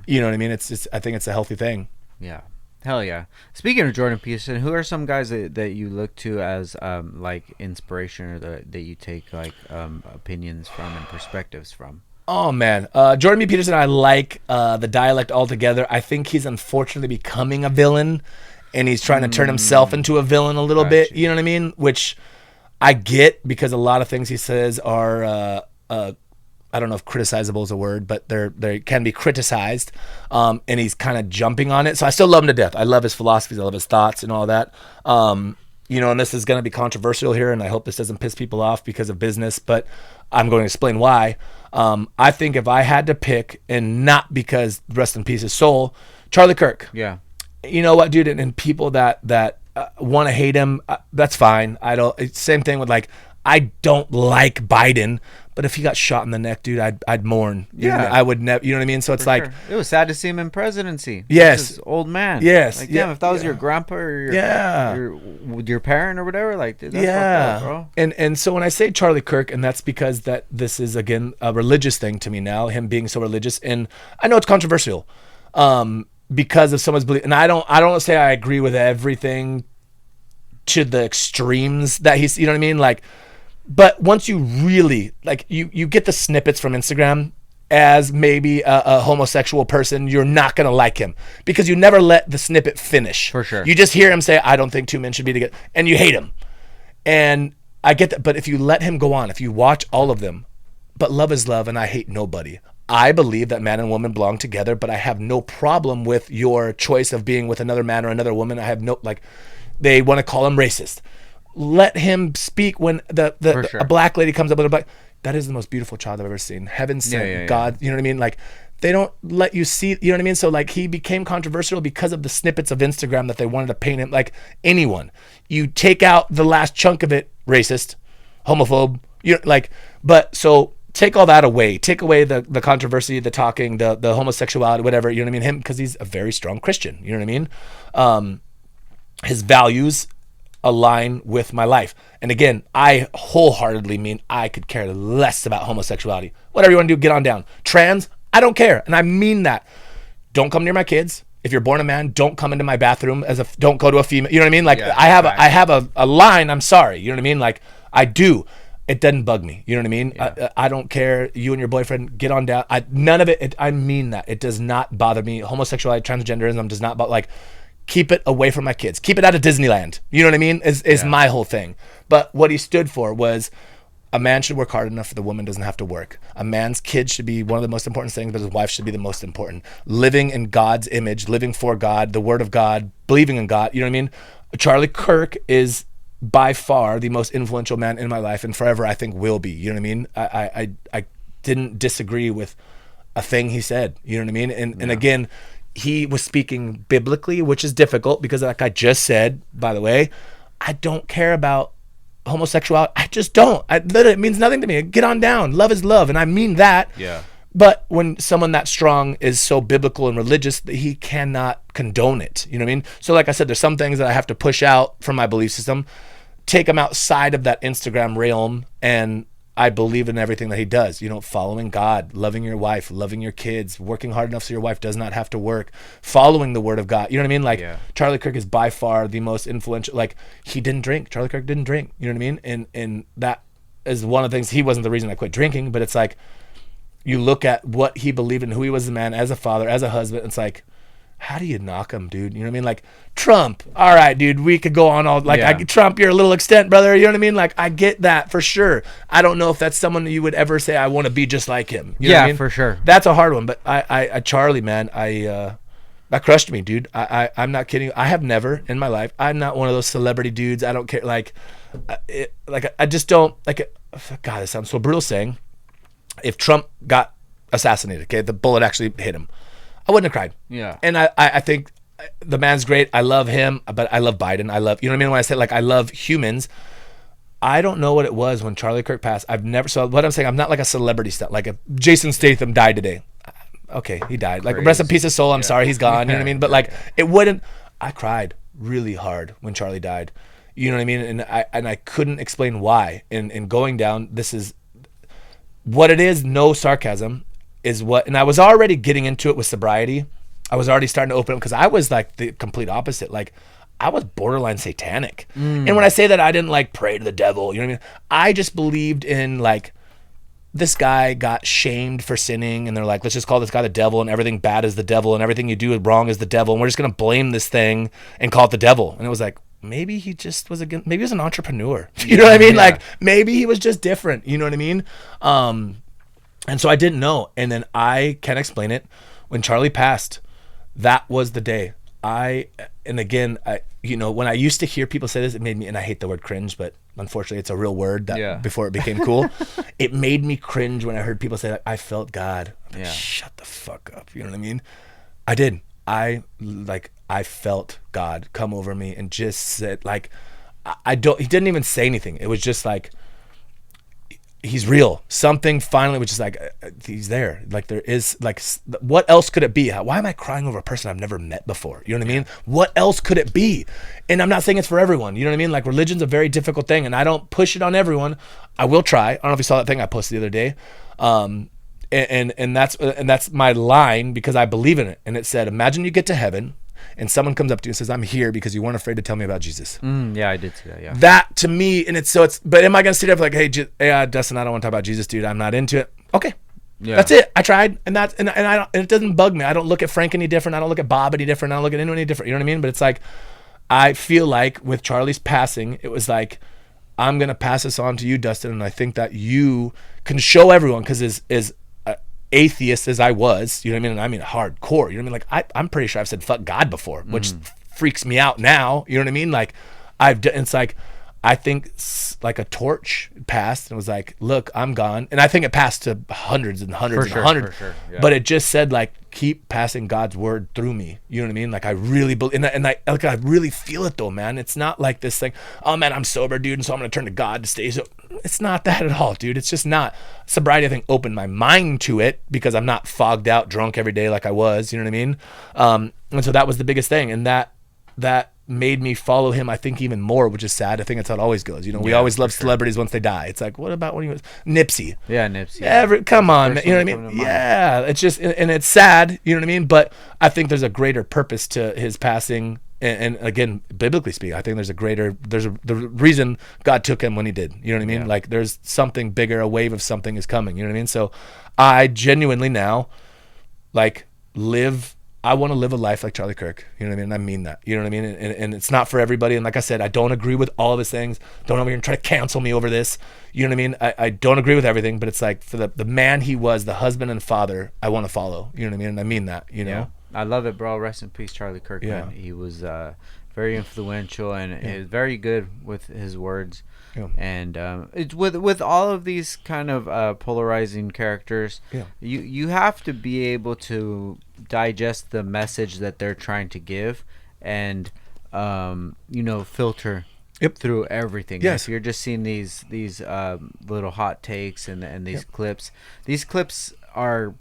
you know what I mean? It's I think it's a healthy thing. Yeah. Hell yeah. Speaking of Jordan Peterson, who are some guys that you look to as like inspiration, or that you take like opinions from and perspectives from? Oh man, Jordan B. Peterson, I like the dialect altogether. I think he's unfortunately becoming a villain. And he's trying to turn himself into a villain a little bit, you know what I mean? Which I get, because a lot of things he says are, I don't know if criticizable is a word, but they can be criticized. And he's kind of jumping on it. So I still love him to death. I love his philosophies. I love his thoughts and all that. You know, and this is going to be controversial here, and I hope this doesn't piss people off because of business, but I'm going to explain why. I think if I had to pick, and not because rest in peace his soul, Charlie Kirk. Yeah. You know what, dude? And people that want to hate him, that's fine. I don't. Same thing with, like, I don't like Biden, but if he got shot in the neck, dude, I'd mourn. You know, I would never. You know what I mean? So it's like, it was sad to see him in presidency. Yes, this old man. Yes, like, damn, if that was your grandpa or your parent or whatever, like, dude, that's fucked up, bro. And so when I say Charlie Kirk, and that's because that this is again a religious thing to me now. Him being so religious, and I know it's controversial. Because of someone's belief, and I don't say I agree with everything to the extremes that he's, you know what I mean? Like, but once you really, like, you get the snippets from Instagram as maybe a homosexual person, you're not going to like him because you never let the snippet finish. For sure. You just hear him say, I don't think two men should be together, and you hate him. And I get that, but if you let him go on, if you watch all of them, but love is love and I hate nobody. I believe that man and woman belong together, but I have no problem with your choice of being with another man or another woman. I have no, like, they want to call him racist. Let him speak when a black lady comes up with a black. That is the most beautiful child I've ever seen. Heaven sent, God, you know what I mean? Like, they don't let you see, you know what I mean? So, like, he became controversial because of the snippets of Instagram that they wanted to paint him. Like, anyone. You take out the last chunk of it, racist, homophobe, you know, like, but so... Take all that away. Take away the controversy, the talking, the homosexuality, whatever. You know what I mean? Him, because he's a very strong Christian. You know what I mean? His values align with my life. And again, I wholeheartedly mean I could care less about homosexuality. Whatever you want to do, get on down. Trans, I don't care. And I mean that. Don't come near my kids. If you're born a man, don't come into my bathroom don't go to a female. You know what I mean? Like, I have a line. I'm sorry. You know what I mean? Like, I do. It doesn't bug me. You know what I mean? I don't care. You and your boyfriend, get on down. None of it, I mean that. It does not bother me. Homosexuality, transgenderism does not bother. Like, keep it away from my kids. Keep it out of Disneyland. You know what I mean? Is my whole thing. But what he stood for was a man should work hard enough the woman doesn't have to work. A man's kid should be one of the most important things, but his wife should be the most important. Living in God's image, living for God, the word of God, believing in God. You know what I mean? Charlie Kirk is by far the most influential man in my life, and forever I think will be. You know what I mean? I didn't disagree with a thing he said. You know what I mean? And again, he was speaking biblically, which is difficult because, like I just said, by the way, I don't care about homosexuality. I just don't. Literally, it means nothing to me. Get on down. Love is love, and I mean that. Yeah. But when someone that strong is so biblical and religious, that he cannot condone it. You know what I mean? So like I said, there's some things that I have to push out from my belief system, take him outside of that Instagram realm, and I believe in everything that he does. You know, following God, loving your wife, loving your kids, working hard enough so your wife does not have to work, following the word of God. You know what I mean? Like, Charlie Kirk is by far the most influential. Like, he didn't drink. Charlie Kirk didn't drink. You know what I mean? And that is one of the things. He wasn't the reason I quit drinking, but it's like, you look at what he believed in, who he was as a man, as a father, as a husband. It's like, how do you knock him, dude? You know what I mean? Like Trump. All right, dude, we could go on all like Trump, you're a little extent, brother. You know what I mean? Like I get that for sure. I don't know if that's someone you would ever say I want to be just like him. You know what I mean? For sure. That's a hard one, but I Charlie, man, that crushed me, dude. I'm not kidding. I have never in my life. I'm not one of those celebrity dudes. I don't care. Like I just don't like it. God, this sounds so brutal saying. If Trump got assassinated, okay, the bullet actually hit him, I wouldn't have cried. Yeah. And I think the man's great. I love him, but I love Biden. I love, you know what I mean? When I say like I love humans, I don't know what it was when Charlie Kirk passed. So what I'm saying, I'm not like a celebrity stuff. Like if Jason Statham died today, okay, he died. Like rest in peace of soul. I'm sorry he's gone. You know what I mean? But like it wouldn't. I cried really hard when Charlie died. You know what I mean? And I couldn't explain why. And going down, this is what it is. No sarcasm is what. And I was already getting into it with sobriety. I was already starting to open up because I was like the complete opposite. Like I was borderline satanic. And when I say that, I didn't like pray to the devil. You know what I mean? I just believed in like, this guy got shamed for sinning, and they're like, let's just call this guy the devil, and everything bad is the devil, and everything you do is wrong is the devil, and we're just gonna blame this thing and call it the devil. And it was like, maybe he just was maybe he was an entrepreneur. You know what I mean? Yeah. Like maybe he was just different. You know what I mean? And so I didn't know. And then I can't explain it. When Charlie passed, that was the day. And again, you know, when I used to hear people say this, it made me, and I hate the word cringe, but unfortunately it's a real word that before it became cool. It made me cringe when I heard people say that I felt God. Like, shut the fuck up. You know what I mean? I did. I felt God come over me and just said like, he didn't even say anything. It was just like, he's real. Something finally, which is like, he's there. Like there is like, what else could it be? Why am I crying over a person I've never met before? You know what I mean? What else could it be? And I'm not saying it's for everyone. You know what I mean? Like religion's a very difficult thing, and I don't push it on everyone. I will try. I don't know if you saw that thing I posted the other day. And that's my line because I believe in it. And it said, imagine you get to heaven and someone comes up to you and says, I'm here because you weren't afraid to tell me about Jesus. Yeah, I did see that. Yeah. That to me, and but am I going to sit there like, hey, Dustin, I don't want to talk about Jesus, dude. I'm not into it. Okay. Yeah. That's it. I tried. And it doesn't bug me. I don't look at Frank any different. I don't look at Bob any different. I don't look at anyone any different. You know what I mean? But it's like, I feel like with Charlie's passing, it was like, I'm going to pass this on to you, Dustin. And I think that you can show everyone, because as atheist as I was, you know what I mean? And I mean hardcore, you know what I mean? Like I'm pretty sure I've said fuck God before, which freaks me out now. You know what I mean? Like it's like, I think like a torch passed and it was like, look, I'm gone. And I think it passed to hundreds and hundreds and hundreds. For sure. Yeah. But it just said like, keep passing God's word through me. You know what I mean? Like I really believe, and I really feel it though, man. It's not like this thing, oh man, I'm sober, dude, and so I'm gonna turn to God to stay so. It's not that at all, dude. It's just not. Sobriety, I think, opened my mind to it because I'm not fogged out drunk every day like I was. You know what I mean? And so that was the biggest thing, and that made me follow him, I think, even more, which is sad. I think that's how it always goes. You know, we always love celebrities once they die. It's like, what about when he was Nipsey? Yeah, Nipsey. Come on, man. You know what I mean? Yeah, it's just, and it's sad. You know what I mean? But I think there's a greater purpose to his passing. And again, biblically speaking, I think the reason God took him when he did. You know what I mean? Yeah. Like there's something bigger, a wave of something is coming. You know what I mean? So I genuinely now like I want to live a life like Charlie Kirk. You know what I mean? And I mean that. You know what I mean? And it's not for everybody. And like I said, I don't agree with all of his things. Don't over here and try to cancel me over this. You know what I mean? I don't agree with everything, but it's like for the man he was, the husband and father, I want to follow. You know what I mean? And I mean that, you know? Yeah. I love it, bro. Rest in peace, Charlie Kirk. Yeah. Man. He was very influential and he was very good with his words. Yeah. And it's with all of these kind of polarizing characters, you have to be able to digest the message that they're trying to give and filter through everything. Yes. If you're just seeing these little hot takes and these clips, these clips are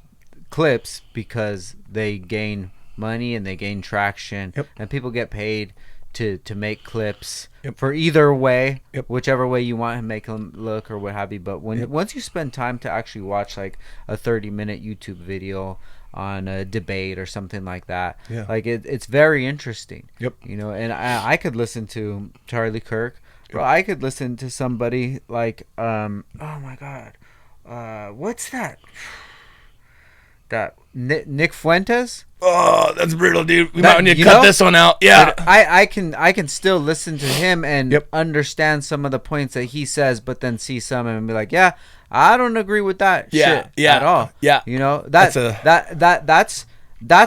clips because they gain money and they gain traction, and people get paid to make clips for either way, whichever way you want to make them look or what have you. But once you spend time to actually watch like a 30-minute YouTube video on a debate or something like that, like it's very interesting. You know, and I could listen to Charlie Kirk, bro. I could listen to somebody like oh my god, what's that Got Nick Fuentes. Oh, that's brutal, dude. We might need to cut this one out. Yeah. I can still listen to him and understand some of the points that he says, but then see some and be like, yeah, I don't agree with that shit at all. Yeah. You know, that's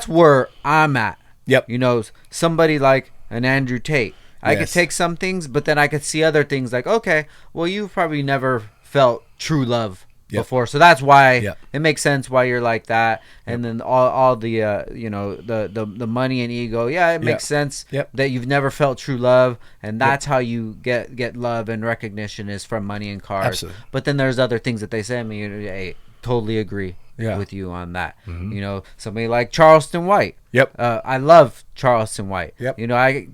where I'm at. Yep. You know, somebody like an Andrew Tate. I could take some things, but then I could see other things like, okay, well, you've probably never felt true love before, so that's why it makes sense why you're like that. And then all the you know, the money and ego, it makes sense that you've never felt true love, and that's how you get love and recognition is from money and cars. Absolutely. But then there's other things that they say. I mean, hey, totally agree with you on that. You know, somebody like Charleston White. I love Charleston White. You know, I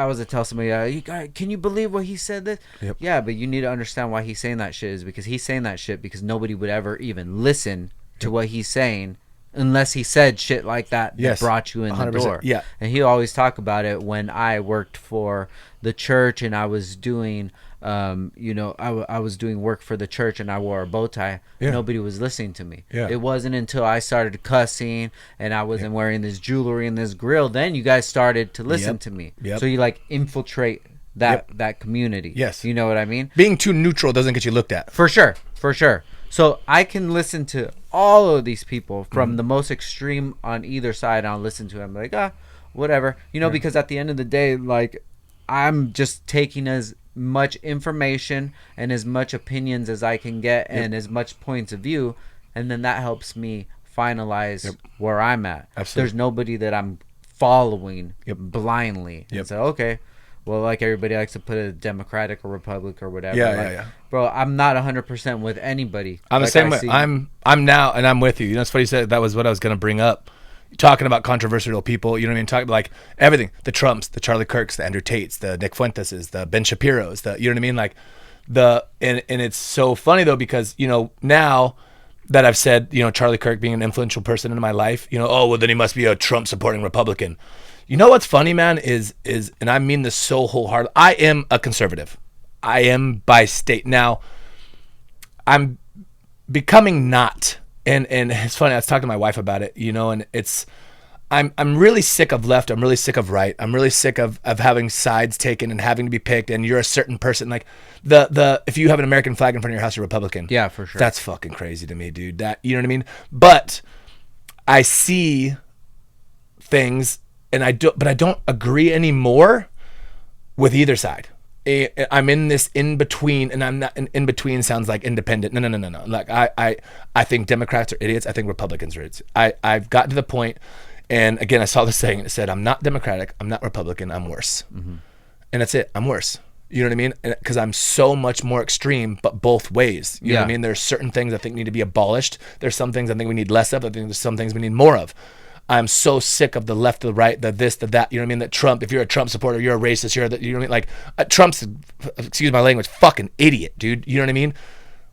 was to tell somebody, can you believe what he said this? Yeah, but you need to understand why he's saying that shit is because he's saying that shit because nobody would ever even listen to what he's saying unless he said shit like that brought you in 100%. The door. And he always talk about it when I worked for the church and I was doing you know, I was doing work for the church and I wore a bow tie. Nobody was listening to me. It wasn't until I started cussing and I wasn't wearing this jewelry and this grill, then you guys started to listen to me. So you like infiltrate that community. You know what I mean? Being too neutral doesn't get you looked at. For sure. So I can listen to all of these people from the most extreme on either side. I'll listen to them like, whatever. You know, because at the end of the day, like, I'm just taking as much information and as much opinions as I can get and as much points of view, and then that helps me finalize where I'm at. There's nobody that I'm following blindly and say, okay, well, like everybody likes to put a Democratic or Republic or whatever. Bro, I'm not 100% with anybody. I'm the same way. I'm now, and I'm with you. You know, it's funny you said that was what I was going to bring up. Talking about controversial people, you know what I mean? Talking like everything, the Trumps, the Charlie Kirks, the Andrew Tates, the Nick Fuenteses, the Ben Shapiros, the, you know what I mean? Like and it's so funny though, because, you know, now that I've said, you know, Charlie Kirk being an influential person in my life, you know, oh, well then he must be a Trump supporting Republican. You know what's funny, man, is, and I mean this so wholeheartedly, I am a conservative. I am by state. Now, I'm becoming not. And it's funny, I was talking to my wife about it, you know, and I'm really sick of left. I'm really sick of right. I'm really sick of having sides taken and having to be picked. And you're a certain person. Like if you have an American flag in front of your house, you're Republican. Yeah, for sure. That's fucking crazy to me, dude. That, you know what I mean? But I see things and I don't agree anymore with either side. I'm in this in between, and I'm not in between. Sounds like independent. No. Like I think Democrats are idiots. I think Republicans are idiots. I've gotten to the point, and again, I saw this saying. It said, "I'm not Democratic. I'm not Republican. I'm worse." And that's it. I'm worse. You know what I mean? Because I'm so much more extreme, but both ways. You know what I mean? There's certain things I think need to be abolished. There's some things I think we need less of. I think there's some things we need more of. I'm so sick of the left, the right, the this, the that. You know what I mean? That Trump, if you're a Trump supporter, you're a racist. You know what I mean? Like Trump's, excuse my language, fucking idiot, dude. You know what I mean?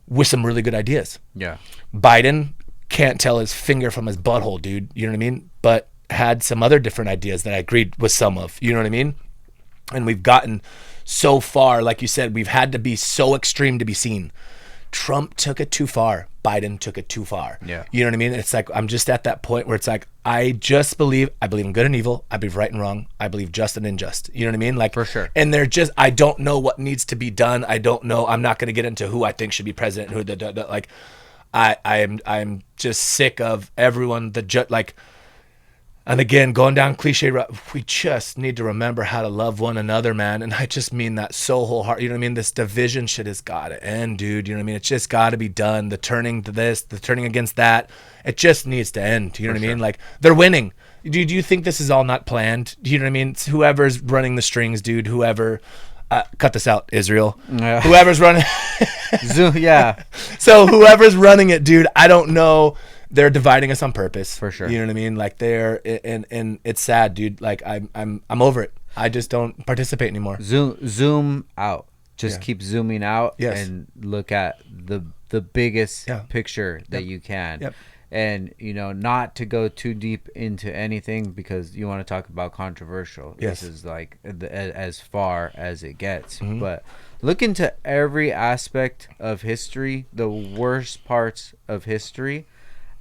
With some really good ideas. Yeah. Biden can't tell his finger from his butthole, dude. You know what I mean? But had some other different ideas that I agreed with some of. You know what I mean? And we've gotten so far, like you said, we've had to be so extreme to be seen. Trump took it too far. Biden took it too far. Yeah. You know what I mean? It's like, I'm just at that point where it's like, I believe in good and evil. I believe right and wrong. I believe just and unjust. You know what I mean? Like, for sure. And they're just, I don't know what needs to be done. I don't know. I'm not going to get into who I think should be president. Who like, I'm just sick of everyone, like, and again, going down cliche route, we just need to remember how to love one another, man. And I just mean that so wholeheartedly. You know what I mean? This division shit has got to end, dude. You know what I mean? It's just got to be done. The turning to this, the turning against that, it just needs to end. You know what I mean? Like, they're winning. Do you think this is all not planned? Do you know what I mean? It's whoever's running the strings, dude. Whoever, cut this out, Israel. Yeah. Whoever's running. Yeah. So whoever's running it, dude, I don't know. They're dividing us on purpose. For sure. You know what I mean? Like and it's sad, dude. Like I'm over it. I just don't participate anymore. Zoom out. Just keep zooming out and look at the biggest picture that you can. Yep. And, you know, not to go too deep into anything because you want to talk about controversial. Yes. This is like as far as it gets. Mm-hmm. But look into every aspect of history, the worst parts of history,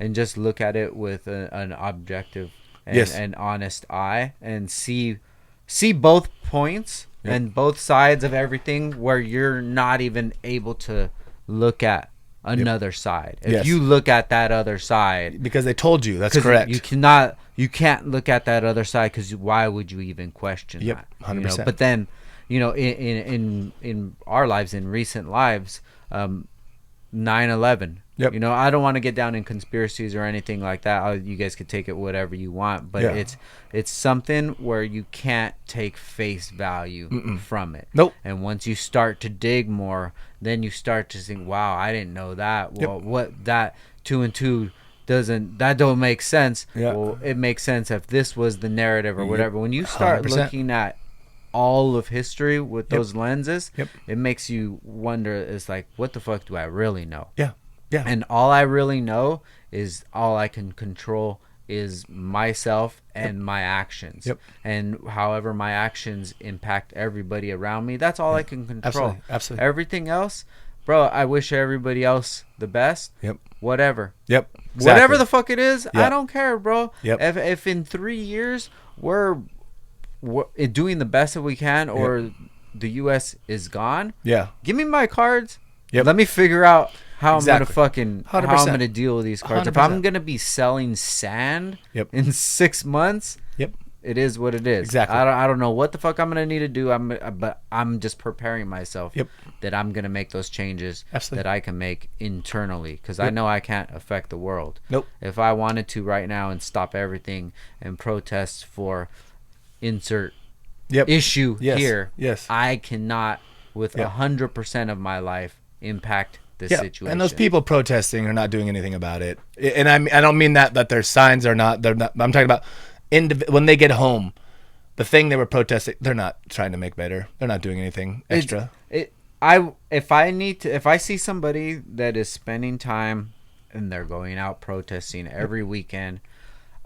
and just look at it with an objective and an honest eye, and see both points and both sides of everything, where you're not even able to look at another side. If you look at that other side, because they told you, that's correct. You can't look at that other side, because why would you even question that? 100%. But then, in our lives, in recent lives, 9/11. I don't want to get down in conspiracies or anything like that. You guys could take it whatever you want, but it's something where you can't take face value from it. Nope. And once you start to dig more, then you start to think, wow, I didn't know that. Well, what that 2 and 2 don't make sense. Well, it makes sense if this was the narrative or whatever. When you start 100%. looking at all of history with those lenses, it makes you wonder, it's like, what the fuck do I really know? And all I really know is all I can control is myself and my actions. And however my actions impact everybody around me, that's all I can control. Absolutely. Everything else, bro, I wish everybody else the best. Whatever. Exactly. Whatever the fuck it is, I don't care, bro. If in 3 years we're doing the best that we can, or the U.S. is gone, give me my cards. Let me figure out how I'm gonna fucking 100%. How I'm gonna deal with these cards. 100%. If I'm gonna be selling sand in 6 months, it is what it is. Exactly. I don't know what the fuck I'm gonna need to do. But I'm just preparing myself that I'm gonna make those changes that I can make internally, because I know I can't affect the world. If I wanted to right now and stop everything and protest for insert issue here, I cannot with 100% of my life impact this situation. And those people protesting are not doing anything about it. And I don't mean that their signs are not. They're not. I'm talking about when they get home, the thing they were protesting, they're not trying to make better. They're not doing anything extra. If I see somebody that is spending time and they're going out protesting every weekend,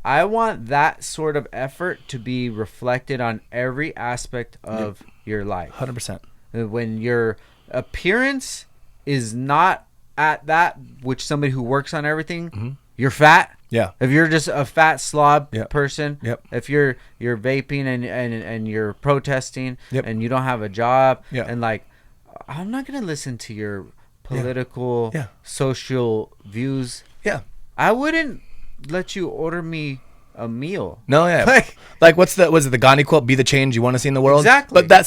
I want that sort of effort to be reflected on every aspect of your life. 100%. When your appearance is not at that, which somebody who works on everything, you're fat. If you're just a fat slob person, if you're vaping and you're protesting and you don't have a job, and like, I'm not gonna listen to your political, social views. I wouldn't let you order me a meal. No, like was it the Gandhi quote? Be the change you want to see in the world. Exactly. But that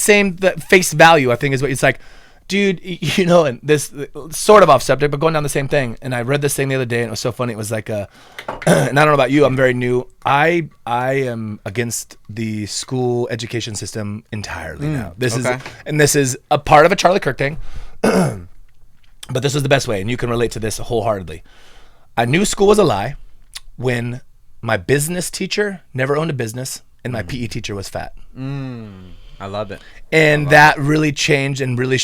face value, I think, is what it's like. Dude, and this sort of off subject, but going down the same thing. And I read this thing the other day, and it was so funny. It was like, and I don't know about you, I'm very new. I am against the school education system entirely now. This is a part of a Charlie Kirk thing, but this is the best way, and you can relate to this wholeheartedly. I knew school was a lie when my business teacher never owned a business, and my PE teacher was fat. I love it. And that really changed and really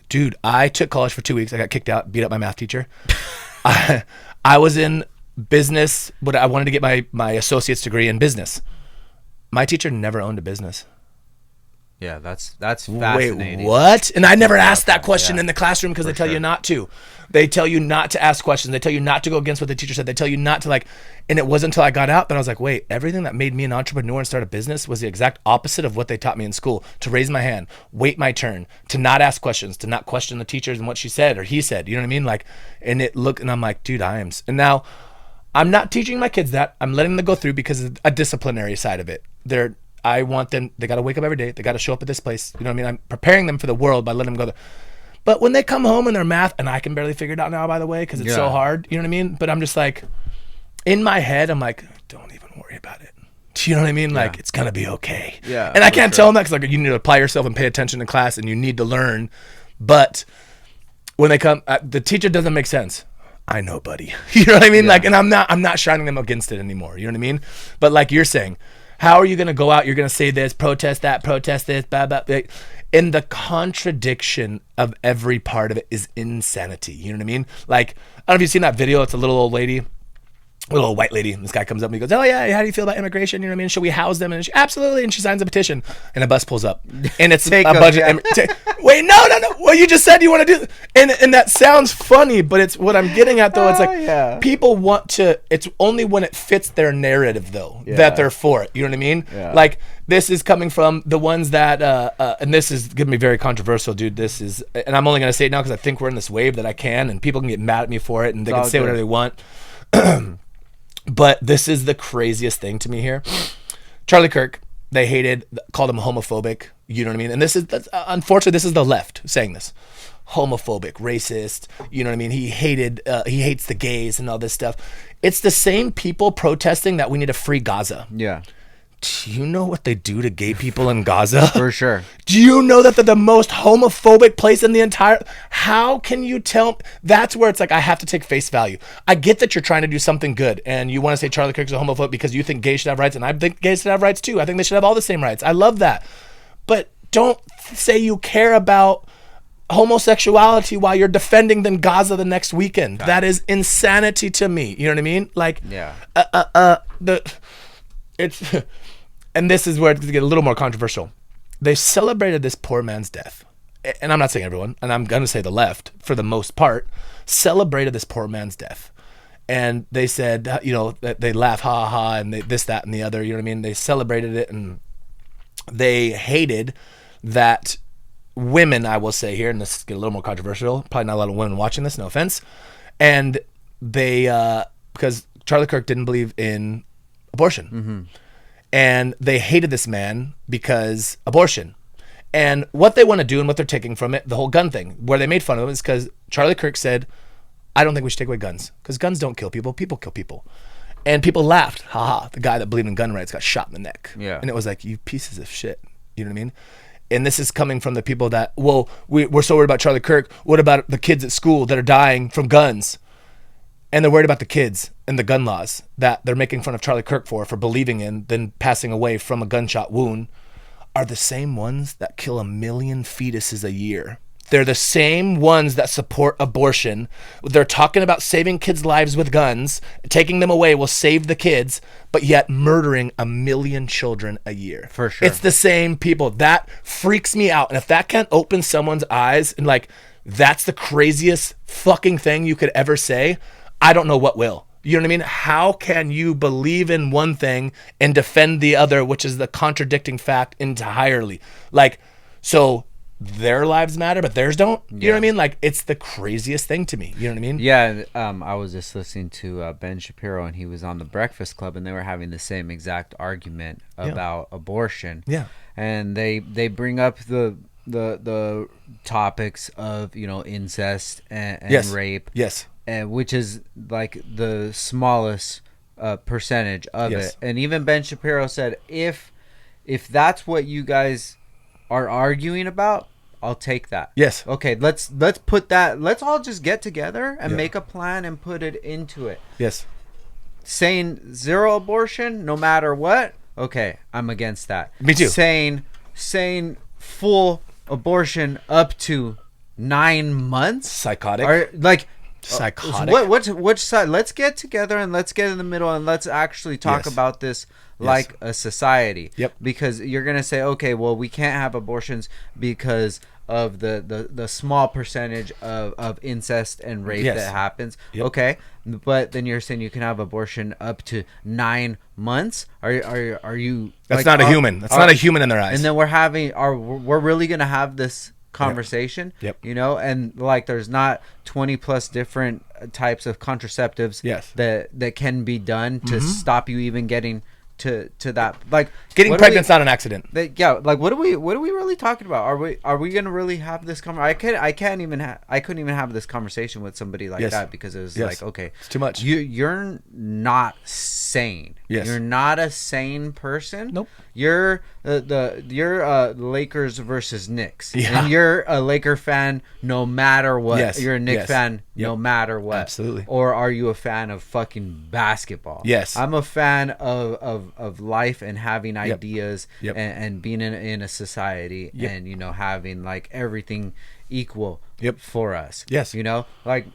dude, I took college for 2 weeks. I got kicked out, beat up my math teacher. I was in business, but I wanted to get my associate's degree in business. My teacher never owned a business. Yeah, that's fascinating. Wait, what? And I never asked that question in the classroom, because they tell you not to. They tell you not to ask questions. They tell you not to go against what the teacher said. They tell you not to and it wasn't until I got out that I was like, wait, everything that made me an entrepreneur and start a business was the exact opposite of what they taught me in school. To raise my hand, wait my turn, to not ask questions, to not question the teachers and what she said or he said. You know what I mean? And I'm like, dude, and now I'm not teaching my kids that. I'm letting them go through because of a disciplinary side of it. I want them, they got to wake up every day. They got to show up at this place. You know what I mean? I'm preparing them for the world by letting them go there. But when they come home and their math, and I can barely figure it out now, by the way, because it's so hard. You know what I mean? But I'm just like, in my head, I'm like, don't even worry about it. Do you know what I mean? Like, it's going to be okay. And I can't tell them that, because you need to apply yourself and pay attention in class, and you need to learn. But when they come, the teacher doesn't make sense. I know, buddy. You know what I mean? And I'm not shining them against it anymore. You know what I mean? But like you're saying, how are you going to go out? You're going to say this, protest that, protest this, blah, blah, blah. And the contradiction of every part of it is insanity. You know what I mean? I don't know if you've seen that video. It's a little old lady. a little white lady. And this guy comes up and he goes, "Oh yeah, how do you feel about immigration? You know what I mean? Should we house them?" And she, absolutely. And she signs a petition, and a bus pulls up, and it's a budget. Wait, no. Well, you just said you want to do, and that sounds funny, but it's what I'm getting at though. It's like people want to. It's only when it fits their narrative though that they're for it. You know what I mean? Yeah. Like this is coming from the ones that, and this is gonna be very controversial, dude. This is, and I'm only gonna say it now because I think we're in this wave that I can, and people can get mad at me for it, and they can say whatever they want. But this is the craziest thing to me here. Charlie Kirk, they hated, called him homophobic. You know what I mean? And this is, unfortunately, this is the left saying this. Homophobic, racist. You know what I mean? He hates the gays and all this stuff. It's the same people protesting that we need to free Gaza. Yeah. Do you know what they do to gay people in Gaza? For sure. Do you know that they're the most homophobic place in the entire... How can you tell... That's where it's like, I have to take face value. I get that you're trying to do something good, and you want to say Charlie Kirk's a homophobe because you think gays should have rights, and I think gays should have rights too. I think they should have all the same rights. I love that. But don't say you care about homosexuality while you're defending them Gaza the next weekend. God. That is insanity to me. You know what I mean? Like, it's... And this is where it's going to get a little more controversial. They celebrated this poor man's death. And I'm not saying everyone, and I'm going to say the left, for the most part, celebrated this poor man's death. And they said, you know, that they laugh, ha, ha, and they, this, that, and the other. You know what I mean? They celebrated it, and they hated that women, I will say here, and this is get a little more controversial, probably not a lot of women watching this, no offense. And they, because Charlie Kirk didn't believe in abortion. Mm-hmm. And they hated this man because abortion. And what they want to do and what they're taking from it, the whole gun thing, where they made fun of him is because Charlie Kirk said, I don't think we should take away guns because guns don't kill people. People kill people. And people laughed. Ha. The guy that believed in gun rights got shot in the neck. Yeah. And it was like, you pieces of shit. You know what I mean? And this is coming from the people that, well, we're so worried about Charlie Kirk. What about the kids at school that are dying from guns? And they're worried about the kids and the gun laws that they're making fun of Charlie Kirk for believing in, then passing away from a gunshot wound, are the same ones that kill 1 million fetuses a year. They're the same ones that support abortion. They're talking about saving kids' lives with guns, taking them away will save the kids, but yet murdering 1 million children a year. For sure. It's the same people. That freaks me out. And if that can't open someone's eyes and like, that's the craziest fucking thing you could ever say, I don't know what will. You know what I mean? How can you believe in one thing and defend the other, which is the contradicting fact entirely? Like, so their lives matter, but theirs don't? You know what I mean? Like, it's the craziest thing to me. You know what I mean? Yeah, I was just listening to Ben Shapiro, and he was on the Breakfast Club, and they were having the same exact argument about abortion. Yeah. And they bring up the topics of, you know, incest and rape. Yes. Which is like the smallest percentage of it. And even Ben Shapiro said, if that's what you guys are arguing about, I'll take that. Yes. Okay, let's put that, let's all just get together and make a plan and put it into it. Yes. Saying zero abortion no matter what, okay, I'm against that. Me too. Saying full abortion up to 9 months, psychotic. Or like psychotic. Which side? Let's get together and let's get in the middle and let's actually talk about this like a society. Yep. Because you're gonna say, okay, well, we can't have abortions because of the small percentage of incest and rape that happens. Yep. Okay, but then you're saying you can have abortion up to 9 months. Are you? That's like, not a human. That's not a human in their eyes. And then we're really gonna have this conversation. Yep. You know, and like there's not 20 plus different types of contraceptives that can be done to stop you even getting to that. Like getting pregnant's not an accident. Like what are we really talking about? Are we gonna really have this conversation? I couldn't even have this conversation with somebody like that because it was like, okay, it's too much. You're not sane. Yes. You're not a sane person. Nope. You're you're Lakers versus Knicks. Yeah. And you're a Laker fan no matter what. Yes. You're a Knicks fan no matter what. Absolutely. Or are you a fan of fucking basketball? Yes. I'm a fan of life and having ideas and being in a society and, you know, having like everything equal for us. Yes. You know, like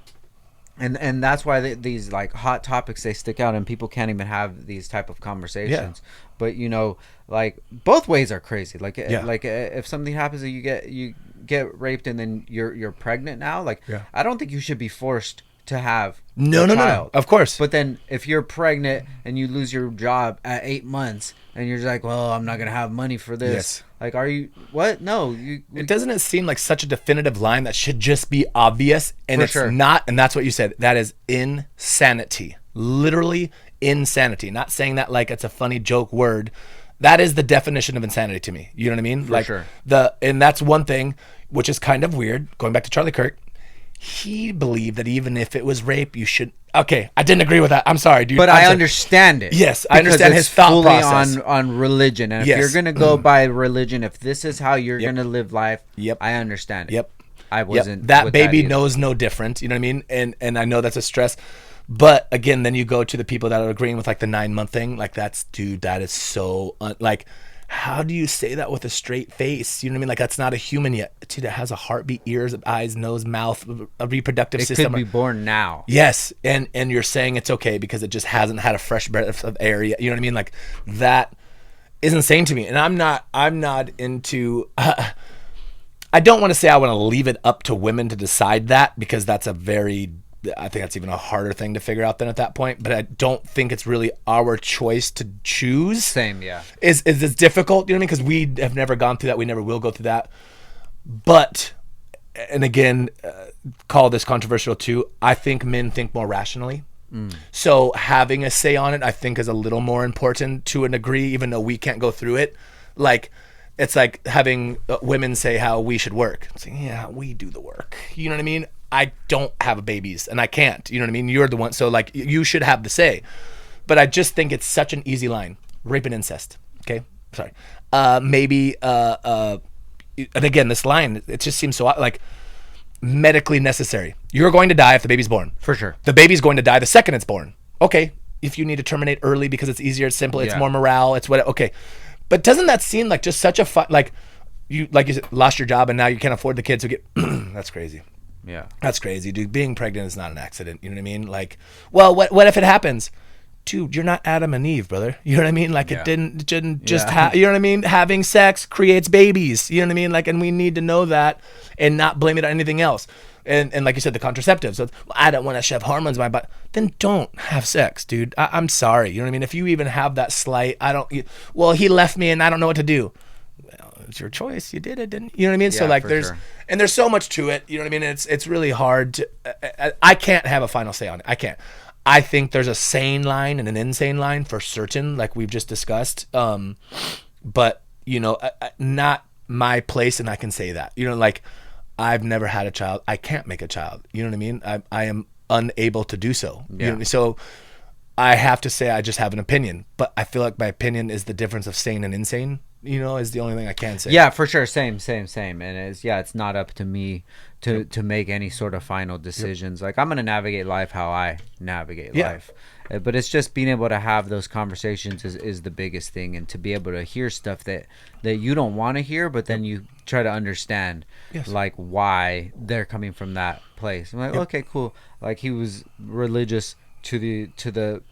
And that's why these like hot topics, they stick out, and people can't even have these type of conversations. But like both ways are crazy. Like if something happens and you get raped and then you're pregnant now, like I don't think you should be forced to have a child. No, of course. But then if you're pregnant and you lose your job at 8 months and you're just like, well, I'm not gonna have money for this. Like, are you what? No, doesn't it seem like such a definitive line that should just be obvious, and it's not, and that's what you said. That is insanity. Literally insanity. Not saying that like it's a funny joke word. That is the definition of insanity to me. You know what I mean? And that's one thing which is kind of weird. Going back to Charlie Kirk, he believed that even if it was rape, you should. Okay, I didn't agree with that. I'm sorry, dude. But I understand it. Yes, I understand his thought process on religion. And if you're gonna go by religion, if this is how you're gonna live life, I understand it. I wasn't. That baby knows no different. You know what I mean? And I know that's a stress. But again, then you go to the people that are agreeing with like the 9-month thing. Like that is so like. How do you say that with a straight face? You know what I mean? Like that's not a human yet. Dude, it has a heartbeat, ears, eyes, nose, mouth, a reproductive system. It could be born now. Yes, and you're saying it's okay because it just hasn't had a fresh breath of air yet. You know what I mean? Like that is insane to me. And I'm not into. I don't want to say I want to leave it up to women to decide that because that's I think that's even a harder thing to figure out than at that point. But I don't think it's really our choice to choose. Same, yeah. Is it's difficult, you know what I mean? Because we have never gone through that. We never will go through that. But, and again, call this controversial too. I think men think more rationally. So having a say on it, I think, is a little more important to a degree, even though we can't go through it. Like, it's like having women say how we should work. It's like, yeah, we do the work. You know what I mean? I don't have babies and I can't, you know what I mean? You're the one. So like you should have the say, but I just think it's such an easy line. Rape and incest. Okay. Sorry. Maybe, and again, this line, it just seems so like medically necessary. You're going to die if the baby's born. For sure. The baby's going to die the second it's born. Okay. If you need to terminate early because it's easier, it's simple, it's more morale, it's what, okay. But doesn't that seem like just such a like you said, lost your job and now you can't afford the kids to get, that's crazy. Yeah. That's crazy, dude. Being pregnant is not an accident. You know what I mean? Like, well, what if it happens? Dude, you're not Adam and Eve, brother. You know what I mean? Like, it didn't just you know what I mean? Having sex creates babies. You know what I mean? Like, and we need to know that and not blame it on anything else. And like you said, the contraceptives. So, I don't want to shove hormones in my body. Then don't have sex, dude. I'm sorry. You know what I mean? If you even have that slight, well, he left me and I don't know what to do. It's your choice. You did it, didn't you? You know what I mean? So like there's so much to it. You know what I mean? It's really hard to, I can't have a final say on it. I can't. I think there's a sane line and an insane line for certain, like we've just discussed. But not my place, and I can say that. Like I've never had a child. I can't make a child. You know what I mean? I am unable to do so. Yeah. You know what I mean? So I have to say I just have an opinion, but I feel like my opinion is the difference of sane and insane. Is the only thing I can say. Yeah, for sure. Same. And it's not up to me to make any sort of final decisions. Like I'm going to navigate life how I navigate life. But it's just being able to have those conversations is the biggest thing, and to be able to hear stuff that you don't want to hear, but then you try to understand like why they're coming from that place. I'm like, okay, cool. Like he was religious to the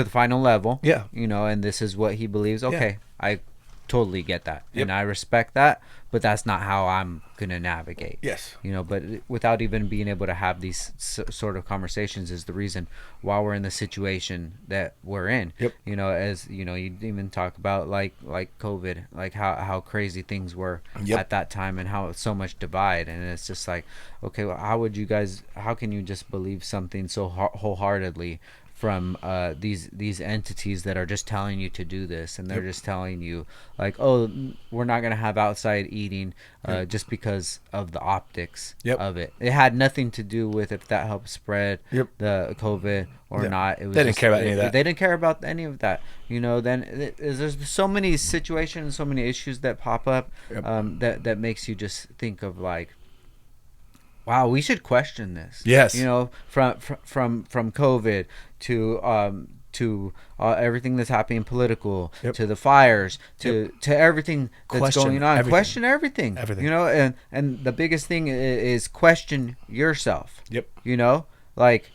final level. Yeah. And this is what he believes. Okay. I totally get that, and I respect that, but that's not how I'm gonna navigate. But without even being able to have these sort of conversations is the reason why we're in the situation that we're in. As you even talk about like COVID, like how crazy things were at that time, and how so much divide, and it's just like, okay, well, how can you just believe something so wholeheartedly from these entities that are just telling you to do this, and they're just telling you like, oh, we're not gonna have outside eating just because of the optics of it. It had nothing to do with if that helped spread the COVID or not. It was they didn't care about any of that. They didn't care about any of that. Then there's so many situations, so many issues that pop up that makes you just think of like, wow, we should question this. Yes. From COVID to everything that's happening political, to the fires, to everything that's going on. Question everything. And the biggest thing is question yourself. like,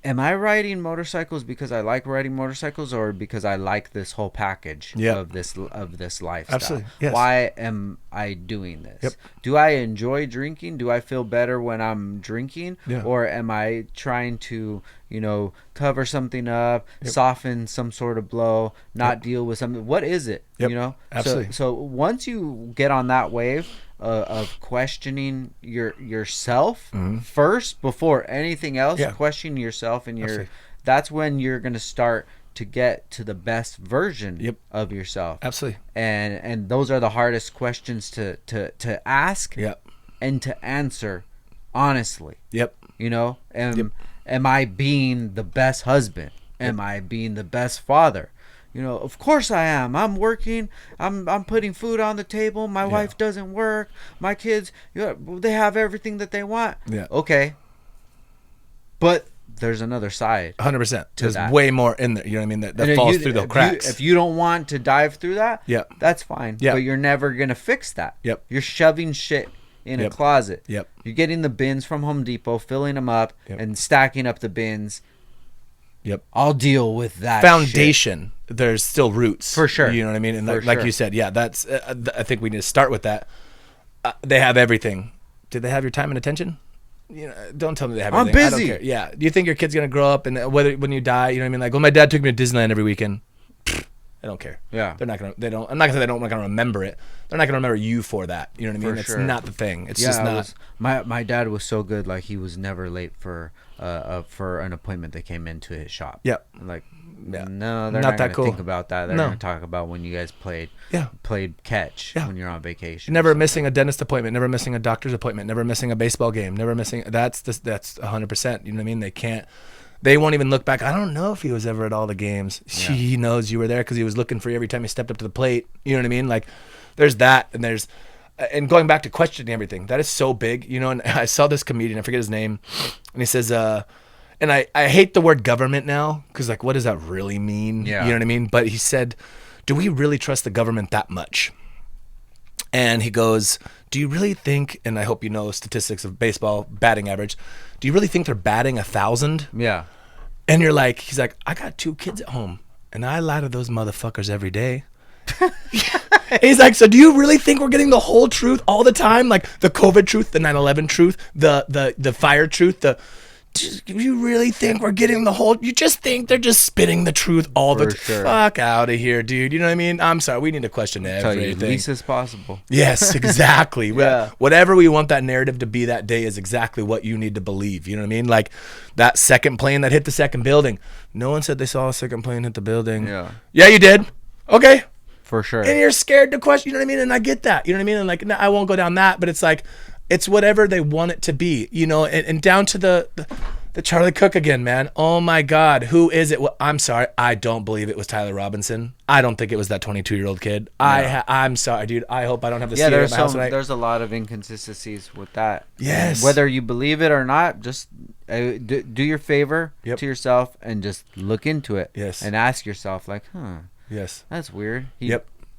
am I riding motorcycles because I like riding motorcycles, or because I like this whole package of this lifestyle? Absolutely. Yes. Why am I doing this? Yep. Do I enjoy drinking? Do I feel better when I'm drinking? Yeah. Or am I trying to, cover something up, soften some sort of blow, not deal with something? What is it? Yep. Absolutely. So once you get on that wave of questioning yourself first before anything else, question yourself and that's when you're going to start to get to the best version of yourself. Absolutely. And those are the hardest questions to ask and to answer honestly. Am I being the best husband? Am I being the best father? Of course I am. I'm working. I'm putting food on the table. My wife doesn't work. My kids, they have everything that they want. Yeah. Okay. But there's another side. 100%. There's way more in there. You know what I mean? That falls through the cracks. If you don't want to dive through that, that's fine. Yeah. But you're never going to fix that. Yep. You're shoving shit in a closet. Yep. You're getting the bins from Home Depot, filling them up, and stacking up the bins. Yep. I'll deal with that foundation. Shit. There's still roots. For sure. You know what I mean? And like you said, that's I think we need to start with that. They have everything. Did they have your time and attention? Don't tell me they have everything. I'm busy. I don't care. Yeah. Do you think your kid's going to grow up and when you die, you know what I mean? Like, well, my dad took me to Disneyland every weekend. I don't care. Yeah. I'm not going to remember it. They're not going to remember you for that. You know what I mean? It's not the thing. It's just not. My dad was so good. Like, he was never late for an appointment that came into his shop. Yeah. Like, no, they're not going to think about that. They're going to talk about when you guys played catch when you're on vacation. Never missing a dentist appointment, never missing a doctor's appointment, never missing a baseball game, never missing. That's 100%. You know what I mean? They won't even look back. I don't know if he was ever at all the games. Yeah. He knows you were there because he was looking for you every time he stepped up to the plate. You know what I mean? Like, there's that, and going back to questioning everything, that is so big. And I saw this comedian, I forget his name, and he says, and I hate the word government now because, like, what does that really mean? Yeah. You know what I mean? But he said, do we really trust the government that much? And he goes, do you really think, and I hope you know statistics of baseball batting average, do you really think they're batting 1,000? Yeah. And he's like, I got 2 kids at home and I lie to those motherfuckers every day. He's like, so do you really think we're getting the whole truth all the time? Like the COVID truth, the 9/11 truth, the fire truth, do you really think we're getting the whole? You just think they're just spitting the truth all the time? Sure. Fuck out of here, dude. You know what I mean? I'm sorry. We need to question everything. Tell you, least as possible. Yes, exactly. Whatever we want that narrative to be that day is exactly what you need to believe. You know what I mean? Like that second plane that hit the second building. No one said they saw a second plane hit the building. Yeah, you did. Okay. For sure. And you're scared to question. You know what I mean? And I get that. You know what I mean? And like, no, I won't go down that. But it's like, it's whatever they want it to be, and down to the Charlie Cook again, man. Oh my God. Who is it? Well, I'm sorry. I don't believe it was Tyler Robinson. I don't think it was that 22-year-old kid. Yeah. I'm sorry, dude. I hope I don't have to see it at my house tonight. There's a lot of inconsistencies with that. Yes. And whether you believe it or not, just do your favor to yourself and just look into it. Yes. And ask yourself, like, yes, that's weird. He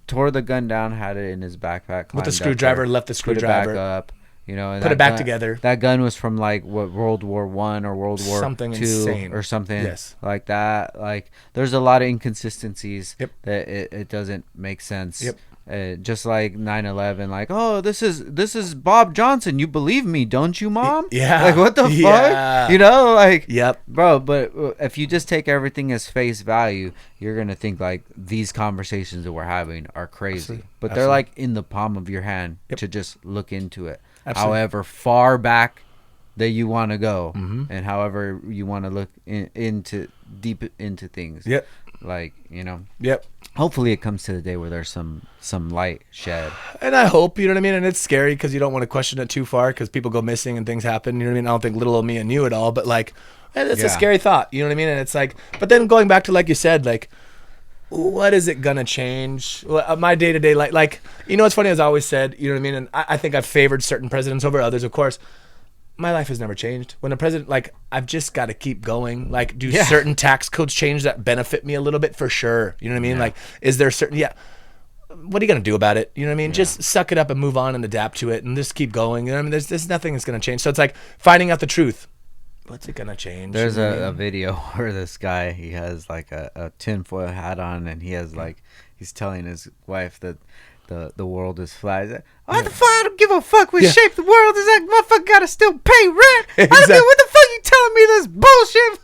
tore the gun down, had it in his backpack. With the screwdriver, left the screwdriver. Put it back up. And put it back together. That gun was from like World War I or World War something II insane. or something like that. Like there's a lot of inconsistencies that it doesn't make sense. Just like 9/11, like, oh, this is Bob Johnson. You believe me, don't you, Mom? Yeah. Like what the fuck? Like bro. But if you just take everything as face value, you're gonna think like these conversations that we're having are crazy. Absolutely. But they're like in the palm of your hand to just look into it. Absolutely. However far back that you want to go, and however you want to look into deep into things. Like hopefully it comes to the day where there's some light shed. And I hope, you know what I mean? And it's scary because you don't want to question it too far because people go missing and things happen. You know what I mean? I don't think little old me and you at all, but like, it's a scary thought. You know what I mean? And it's like, but then going back to like you said, like, what is it gonna change? My day to day, like, what's funny? As I always said, you know what I mean? And I think I've favored certain presidents over others, of course. My life has never changed. When a president, like, I've just got to keep going. Like, do certain tax codes change that benefit me a little bit? For sure. You know what I mean? Like, is there certain, what are you going to do about it? You know what I mean? Just suck it up and move on and adapt to it and just keep going. You know what I mean? There's nothing that's going to change. So it's like finding out the truth. what's it gonna change? There's a video where this guy, he has like a tinfoil hat on, and he has like, he's telling his wife that the world is flat. He's like, what the fuck? I don't give a fuck. We shape the world. Is that motherfucker gotta still pay rent? Exactly. I don't care. What the fuck you telling me this bullshit?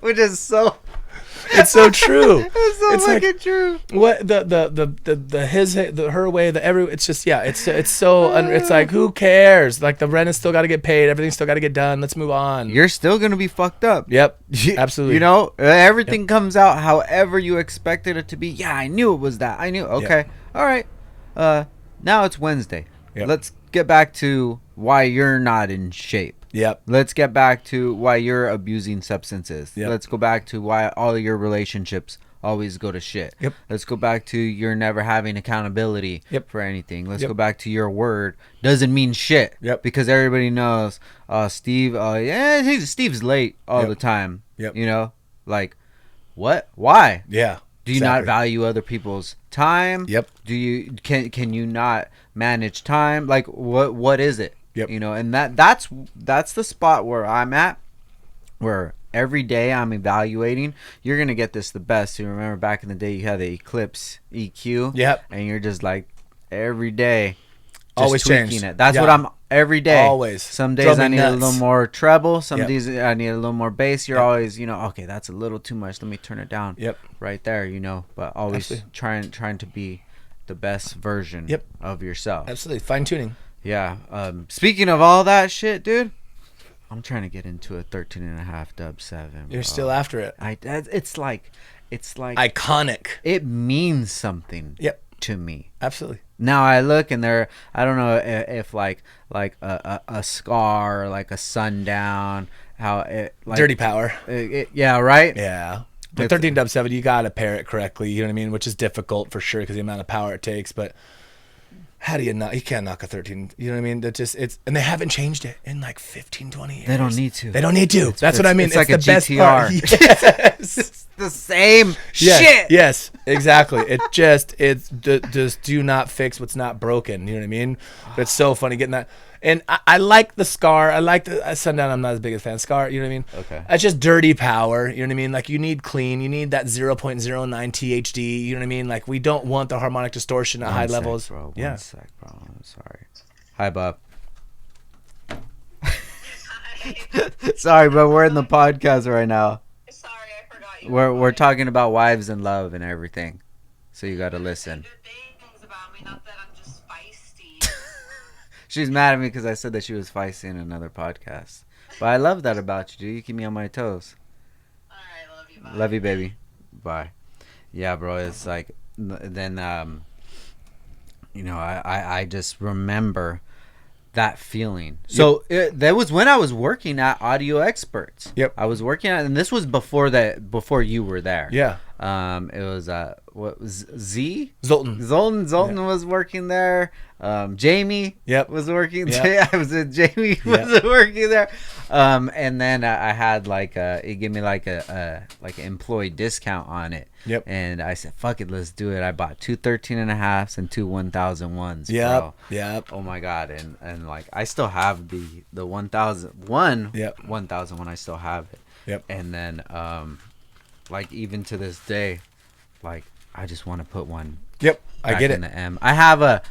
Which is so. It's so true. It's so fucking true. What her way, it's just it's so it's like, who cares? Like, the rent has still got to get paid, everything's still got to get done. Let's move on. You're still gonna be fucked up. Yep, absolutely. You know, everything comes out however you expected it to be. Yeah, I knew it was that. I knew. Okay, all right. Now it's Wednesday. Yep. Let's get back to why you're not in shape. Yep. Let's get back to why you're abusing substances. Yep. Let's go back to why all of your relationships always go to shit. Yep. Let's go back to you're never having accountability for anything. Let's go back to your word doesn't mean shit. Yep. Because everybody knows, Steve, Steve's late all the time. Yep. You know, like, what? Why? Yeah. Do you not value other people's time? Yep. Do you can you not manage time? Like, what is it? Yep. You know, and that's the spot where I'm at, where every day I'm evaluating. You're gonna get this the best. You remember back in the day, you had the Eclipse EQ. Yep. And you're just like, every day, just always tweaking changed it. That's what I'm every day. Always. Some days I need a little more treble. Some days I need a little more bass. You're always, you know, okay, that's a little too much. Let me turn it down. Yep. Right there, you know. But always trying to be the best version of yourself. Absolutely. Fine tuning. Yeah. Speaking of all that shit, dude, I'm trying to get into a 13.5 dub 7. You're still after it. It's like iconic. It means something. Yep. To me. Absolutely. Now I look and I don't know if like a scar or like a sundown, how it like Dirty Power. Yeah. Right. Yeah. The 13 dub 7, you gotta pair it correctly. You know what I mean? Which is difficult for sure because the amount of power it takes, but. How do you not? You can't knock a 13. You know what I mean? That just and they haven't changed it in like 15, 20 years. They don't need to. That's what I mean. It's like the a best GTR. part. Yes. It's the same shit. Yes, exactly. It's just do not fix what's not broken. You know what I mean? But it's so funny getting that. And I like the Scar. I like the Sundown. I'm not as big a fan. Scar, you know what I mean? Okay. It's just dirty power. You know what I mean? Like, you need clean. You need that 0.09 THD. You know what I mean? Like, we don't want the harmonic distortion at high levels. Bro. One sec, bro. I'm sorry. Hi, Bob. Sorry, but we're in the podcast right now. Sorry, I forgot you. We're talking about wives and love and everything, so you got to listen. Good things about me, not that I'm just feisty. She's mad at me because I said that she was feisty in another podcast. But I love that about you, dude. You keep me on my toes. Alright, love you, bye. Love you, baby. Bye. Yeah, bro. It's like, then, you know, I just remember that feeling. So that was when I was working at Audio Experts. Yep. I was working at, and this was before you were there. Yeah. It was what was Zoltan was working there. Jamie was working there. Jamie was working there. And then I had it gave me like an employee discount on it. Yep. And I said, fuck it, let's do it. I bought 2 13.5s and 2 1001s. Yep. Bro. Yep. Oh my god. And like I still have the 1001. Yep. 1001. I still have it. Yep. And then like even to this day, like I just want to put one. Yep. I get in it. The M. I have a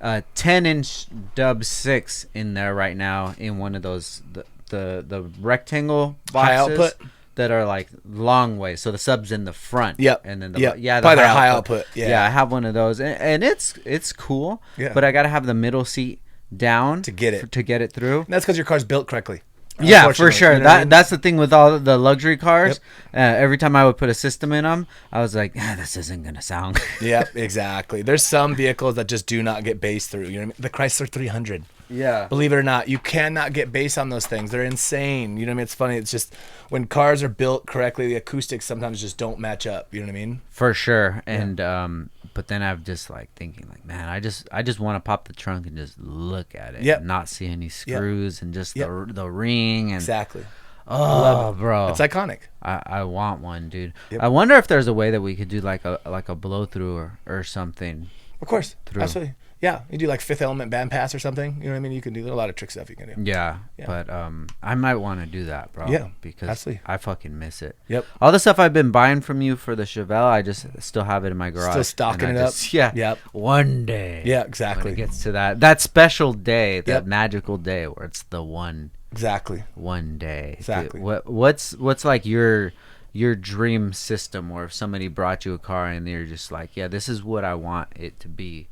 10-inch dub 6 in there right now in one of those the rectangle boxes. High output that are like long way, so the sub's in the front. Yep. And then the high output. Yeah, I have one of those, and it's cool. Yeah. But I gotta have the middle seat down to get it through. And that's because your car's built correctly. Yeah, for sure. You know what I mean? That's the thing with all the luxury cars. Yep. Every time I would put a system in them, I was like, this isn't gonna sound. Yeah, exactly. There's some vehicles that just do not get bass through. You know what I mean? The Chrysler 300. Yeah. Believe it or not, you cannot get bass on those things. They're insane. You know what I mean? It's funny. It's just when cars are built correctly, the acoustics sometimes just don't match up. You know what I mean? For sure. And but then I'm just like thinking like, man, I just want to pop the trunk and just look at it. Yep. And not see any screws and just the ring and exactly. Oh, bro. It's iconic. I want one, dude. Yep. I wonder if there's a way that we could do like a blow through or something. Of course. Through. Absolutely. Yeah, you do like Fifth Element bandpass or something. You know what I mean? You can do a lot of trick stuff you can do. Yeah. But I might want to do that, bro. Yeah, because absolutely. I fucking miss it. Yep. All the stuff I've been buying from you for the Chevelle, I just still have it in my garage. Still stocking it up. Yeah. Yep. One day. Yeah, exactly. When it gets to that special day, that Yep. magical day where it's the one day. Exactly. Dude, what's like your dream system, or if somebody brought you a car and you're just like, yeah, this is what I want it to be.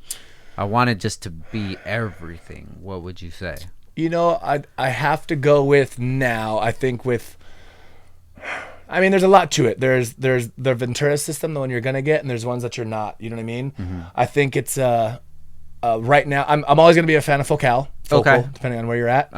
I want it just to be everything. What would you say? You know, I have to go with now. I think with, I mean, there's a lot to it. There's the Ventura system, the one you're gonna get, and there's ones that you're not. You know what I mean? Mm-hmm. I think it's right now. I'm always gonna be a fan of Focal, depending on where you're at.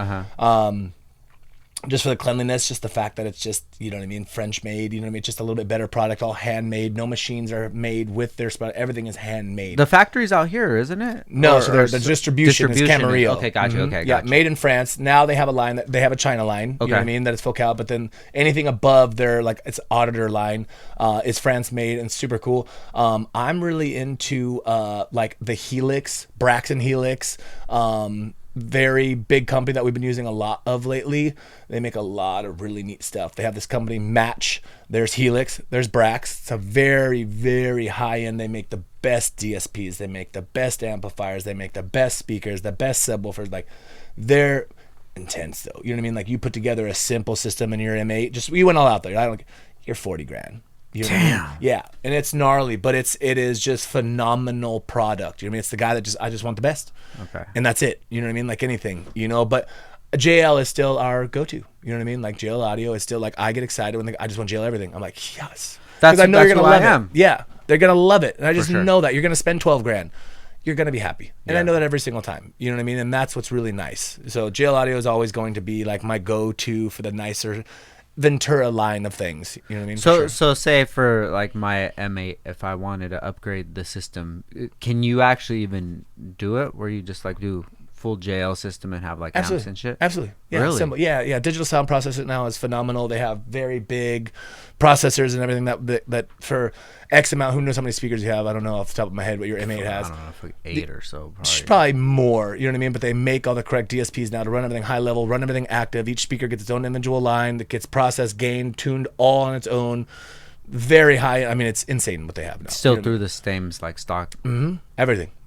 Just for the cleanliness, just the fact that it's just, you know what I mean, French made, you know what I mean, just a little bit better product, all handmade. No machines are made with their spot. Everything is handmade. The factory's out here, isn't it? No, so the distribution is Camarillo. Okay, gotcha. Mm-hmm. Okay, gotcha. Yeah, made in France. Now they have a line they have a China line. You know what I mean? That is Focal, but then anything above their like it's auditor line is France made and super cool. I'm really into like the Helix, Braxton Helix. Very big company that we've been using a lot of lately. They make a lot of really neat stuff. They have this company Match. There's Helix. There's Brax. It's a very, very high end. They make the best DSPs. They make the best amplifiers. They make the best speakers, the best subwoofers. Like, they're intense though. You know what I mean? Like, you put together a simple system in your M8. Just you went all out there. You're $40,000. You know Damn. what I mean? Yeah, and it's gnarly, but it is just phenomenal product. You know what I mean? It's the guy that I just want the best. Okay. And that's it. You know what I mean? Like anything, you know. But JL is still our go-to. You know what I mean? Like JL audio is still like I get excited when I just want JL everything. I'm like yes, because I know you're gonna love it. Yeah, they're gonna love it, and I just know that you're gonna spend $12,000. You're gonna be happy, and I know that every single time. You know what I mean? And that's what's really nice. So JL audio is always going to be like my go-to for the nicer Ventura line of things. You know what I mean? So say for like my M8, if I wanted to upgrade the system, can you actually even do it where you just like do full JL system and have like amps and shit? Absolutely. Yeah, really? Simple. Yeah. Digital sound processor now is phenomenal. They have very big processors and everything that for X amount. Who knows how many speakers you have? I don't know off the top of my head what your M8 has. I don't know, if like 8 or so. Probably more. You know what I mean? But they make all the correct DSPs now to run everything high level, run everything active. Each speaker gets its own individual line that gets processed, gained, tuned all on its own. Very high. I mean, it's insane what they have now. Still through the same like stock. Mm-hmm.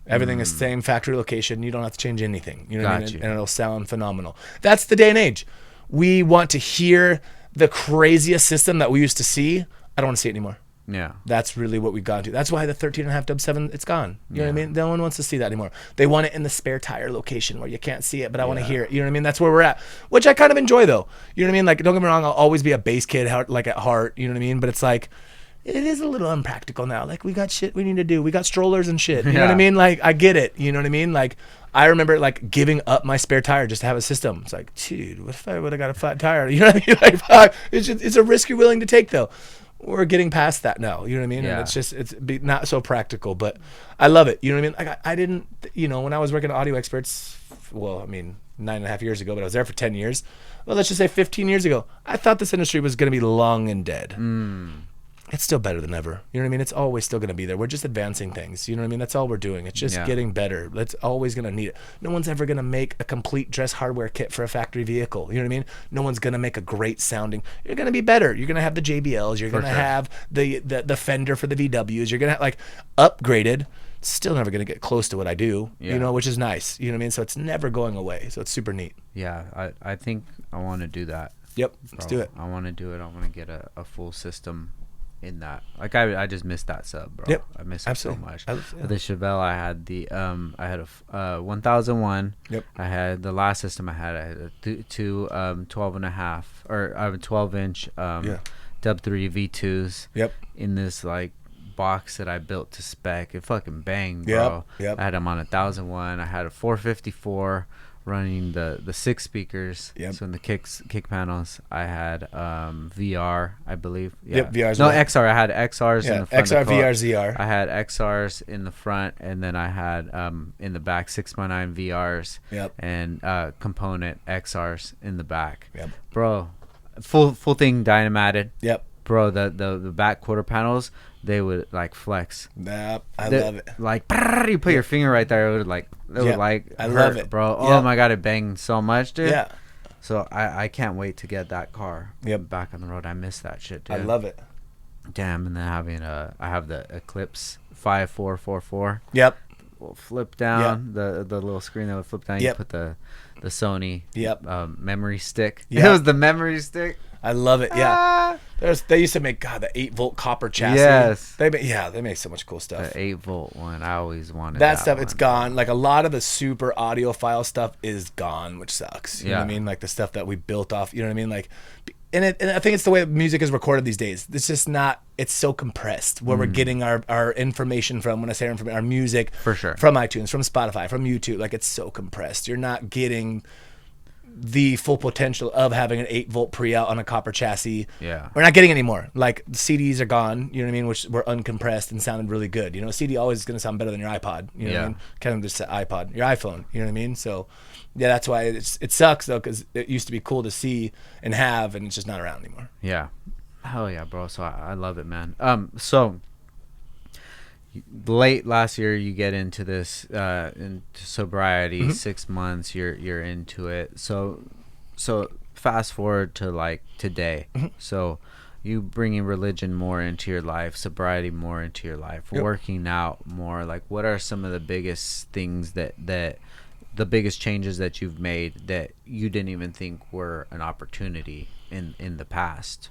Everything is same factory location. You don't have to change anything. You know what I mean? And it'll sound phenomenal. That's the day and age. We want to hear the craziest system that we used to see. I don't want to see it anymore. Yeah. That's really what we've gone to. That's why the 13.5 Dub 7, it's gone. You know what I mean? No one wants to see that anymore. They want it in the spare tire location where you can't see it, but I want to hear it. You know what I mean? That's where we're at, which I kind of enjoy though. You know what I mean? Like, don't get me wrong, I'll always be a bass kid, like at heart. You know what I mean? But it's like, it is a little unpractical now. Like, we got shit we need to do. We got strollers and shit. You know what I mean? Like, I get it. You know what I mean? Like, I remember like giving up my spare tire just to have a system. It's like, dude, what if I would have got a flat tire? You know what I mean? Like, fuck. It's a risk you're willing to take though. We're getting past that now. You know what I mean? Yeah. And it's not so practical, but I love it. You know what I mean? Like, I didn't, you know, when I was working at Audio Experts, well, I mean, 9.5 years ago, but I was there for 10 years. Well, let's just say 15 years ago, I thought this industry was going to be long and dead. It's still better than ever. You know what I mean? It's always still going to be there. We're just advancing things. You know what I mean? That's all we're doing. It's just getting better. It's always going to need it. No one's ever going to make a complete dress hardware kit for a factory vehicle. You know what I mean? No one's going to make a great sounding. You're going to be better. You're going to have the JBLs. You're going to have the Fender for the VWs. You're going to have like upgraded. Still never going to get close to what I do, you know, which is nice. You know what I mean? So it's never going away. So it's super neat. Yeah, I think I want to do that. Yep, let's do it. I want to do it. I want to get a full system in that. Like I just missed that sub, bro. Yep, I miss it so much. Yeah. The Chevelle, I had I had a 1001. Yep. I had the last system I had a two 12.5 or 12-inch Dub 3 V2s. Yep. In this like box that I built to spec. It fucking banged, bro. Yep. I had them on 1001. I had a 454 running the 6 speakers. Yep. So in the kick panels, I had VR, I believe. Yeah. Yep, VRs. No, XR. I had XRs in the front. XR, VR, ZR. I had XRs in the front, and then I had in the back 6x9 VRs. Yep. And component XRs in the back. Yep. Bro, full thing dynamated. Yep. bro, the back quarter panels, they would like flex. Nah, I love it. Like you put your finger right there, it would like I hurt, love it, bro. Oh my god, it banged so much, dude. Yeah. So I can't wait to get that car back on the road. I miss that shit, dude. I love it. Damn, and then I have the Eclipse 5444. Yep. Will flip down the little screen that would flip down. You put the Sony memory stick. It was the memory stick. I love it. Yeah. They used to make the 8-volt copper chassis. Yes. They make so much cool stuff. The 8-volt one, I always wanted that stuff. one. It's gone. Like a lot of the super audiophile stuff is gone, which sucks. You know what I mean? Like the stuff that we built off. You know what I mean? Like, and I think it's the way music is recorded these days. It's just not. It's so compressed. Where we're getting our information from. When I say information, our music for sure from iTunes, from Spotify, from YouTube. Like it's so compressed. You're not getting the full potential of having an 8-volt pre-out on a copper chassis. Yeah. We're not getting any more. Like the CDs are gone, you know what I mean, which were uncompressed and sounded really good. You know, a CD always is going to sound better than your iPod, you know what I mean? Kind of just an iPod, your iPhone, you know what I mean? So, yeah, that's why it sucks though, because it used to be cool to see and have, and it's just not around anymore. Yeah. Hell yeah, bro. So I love it, man. So late last year you get into this into sobriety. 6 months you're into it. So fast forward to like today. So you bringing religion more into your life, sobriety more into your life, working out more. Like, what are some of the biggest things that the biggest changes that you've made that you didn't even think were an opportunity in the past?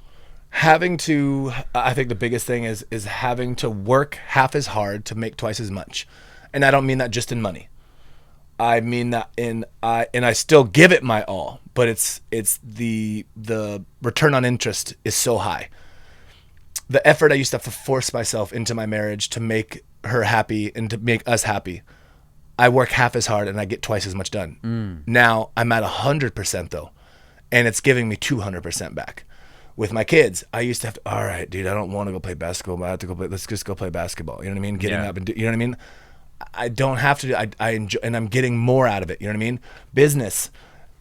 I think the biggest thing is having to work half as hard to make twice as much. And I don't mean that just in money. I mean that I still give it my all, but it's the return on interest is so high. The effort I used to have to force myself into my marriage to make her happy and to make us happy, I work half as hard and I get twice as much done. Now I'm at 100% though, and it's giving me 200% back. With my kids, I used to have to, all right, dude, I don't want to go play basketball, but I have to go play, let's just go play basketball. You know what I mean? Getting up and you know what I mean? I don't have to, I enjoy, and I'm getting more out of it. You know what I mean? Business,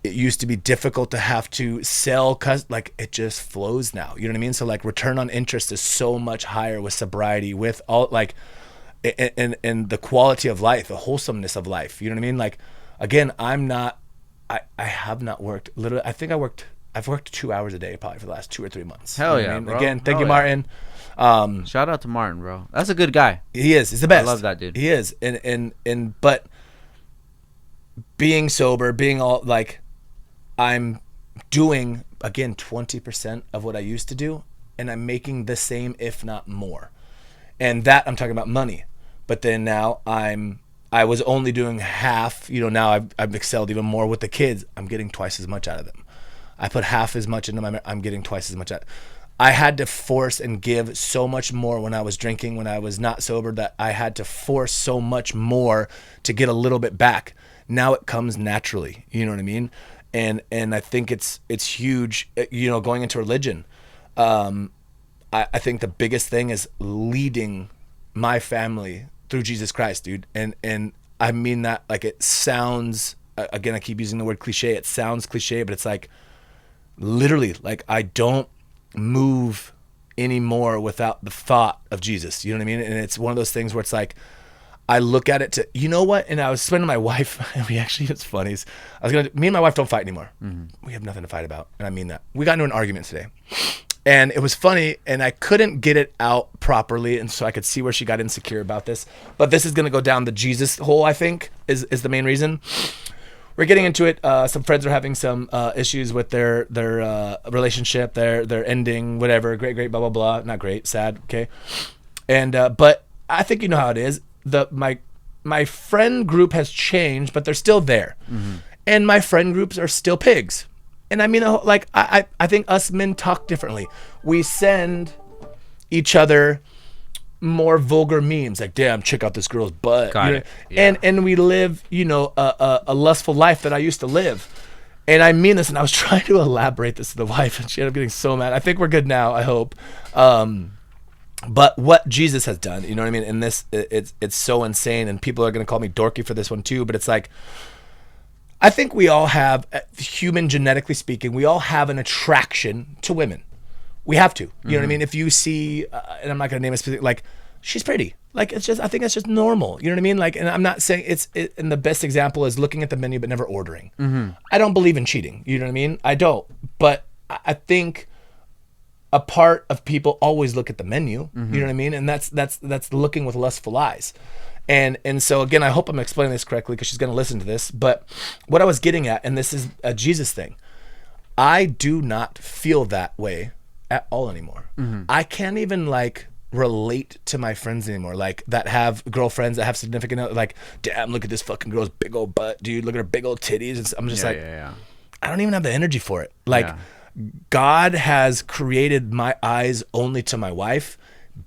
it used to be difficult to have to sell, like it just flows now. You know what I mean? So like return on interest is so much higher with sobriety, with all like, and the quality of life, the wholesomeness of life. You know what I mean? Like, again, I have not worked, literally, I've worked 2 hours a day probably for the last 2 or 3 months. Hell you know yeah, I mean? bro. Again, thank you, Yeah. Martin. Shout out to Martin, bro. That's a good guy. He is. He's the best. I love that dude. He is. But being sober, being all like, I'm doing again 20% of what I used to do, and I'm making the same, if not more. And that I'm talking about money. But then now I was only doing half. You know, now I've excelled even more with the kids. I'm getting twice as much out of them. I put half as much into I'm getting twice as much out. I had to force and give so much more when I was drinking, when I was not sober, that I had to force so much more to get a little bit back. Now it comes naturally, you know what I mean? And I think it's huge, you know, going into religion. I think the biggest thing is leading my family through Jesus Christ, dude. And I mean that like it sounds, again, I keep using the word cliche. It sounds cliche, but it's like, literally, like I don't move anymore without the thought of Jesus. You know what I mean? And it's one of those things where it's like I look at it to, you know what? And I was spending my wife, and it's funny. Me and my wife don't fight anymore. We have nothing to fight about, and I mean that. We got into an argument today, and it was funny, and I couldn't get it out properly, and so I could see where she got insecure about this. But this is gonna go down the Jesus hole. I think is the main reason. We're getting into it. Some friends are having some issues with their relationship. They're ending, whatever. Great, blah blah blah. Not great, sad. Okay, and but I think you know how it is. My friend group has changed, but they're still there, and my friend groups are still pigs. And I mean, like I think us men talk differently. We send each other more vulgar memes like, damn, check out this girl's butt. Got you it. know? Yeah. And we live, you know, a lustful life that I used to live. And I mean this, and I was trying to elaborate this to the wife, and she ended up getting so mad. I think we're good now, I hope. But what Jesus has done, you know what I mean? And this, it's so insane, and people are going to call me dorky for this one too, but it's like, I think we all have, human genetically speaking, we all have an attraction to women. We have to. You know what I mean? If you see, and I'm not going to name a specific, like, she's pretty. Like, it's just, I think that's just normal. You know what I mean? Like, and I'm not saying and the best example is looking at the menu but never ordering. I don't believe in cheating. You know what I mean? I don't. But I think a part of people always look at the menu. You know what I mean? And that's looking with lustful eyes. And so again, I hope I'm explaining this correctly because she's going to listen to this. But what I was getting at, and this is a Jesus thing, I do not feel that way at all anymore. I can't even like relate to my friends anymore, like that have girlfriends that have significant, like, damn, look at this fucking girl's big old butt, dude, look at her big old titties. And I'm just I don't even have the energy for it. Like, God has created my eyes only to my wife,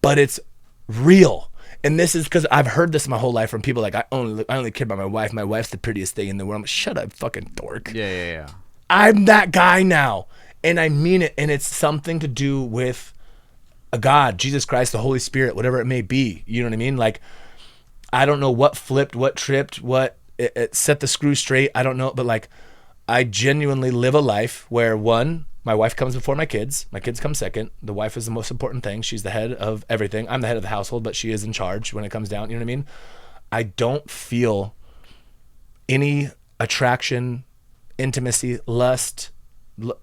but it's real. And this is because I've heard this my whole life from people like, I only care about my wife. My wife's the prettiest thing in the world. I'm like, shut up, fucking dork. I'm that guy now. And I mean it. And it's something to do with a God, Jesus Christ, the Holy Spirit, whatever it may be. You know what I mean? Like, I don't know what flipped, what tripped, what it set the screw straight. I don't know. But like, I genuinely live a life where, one, my wife comes before my kids. My kids come second. The wife is the most important thing. She's the head of everything. I'm the head of the household, but she is in charge when it comes down. You know what I mean? I don't feel any attraction, intimacy, lust.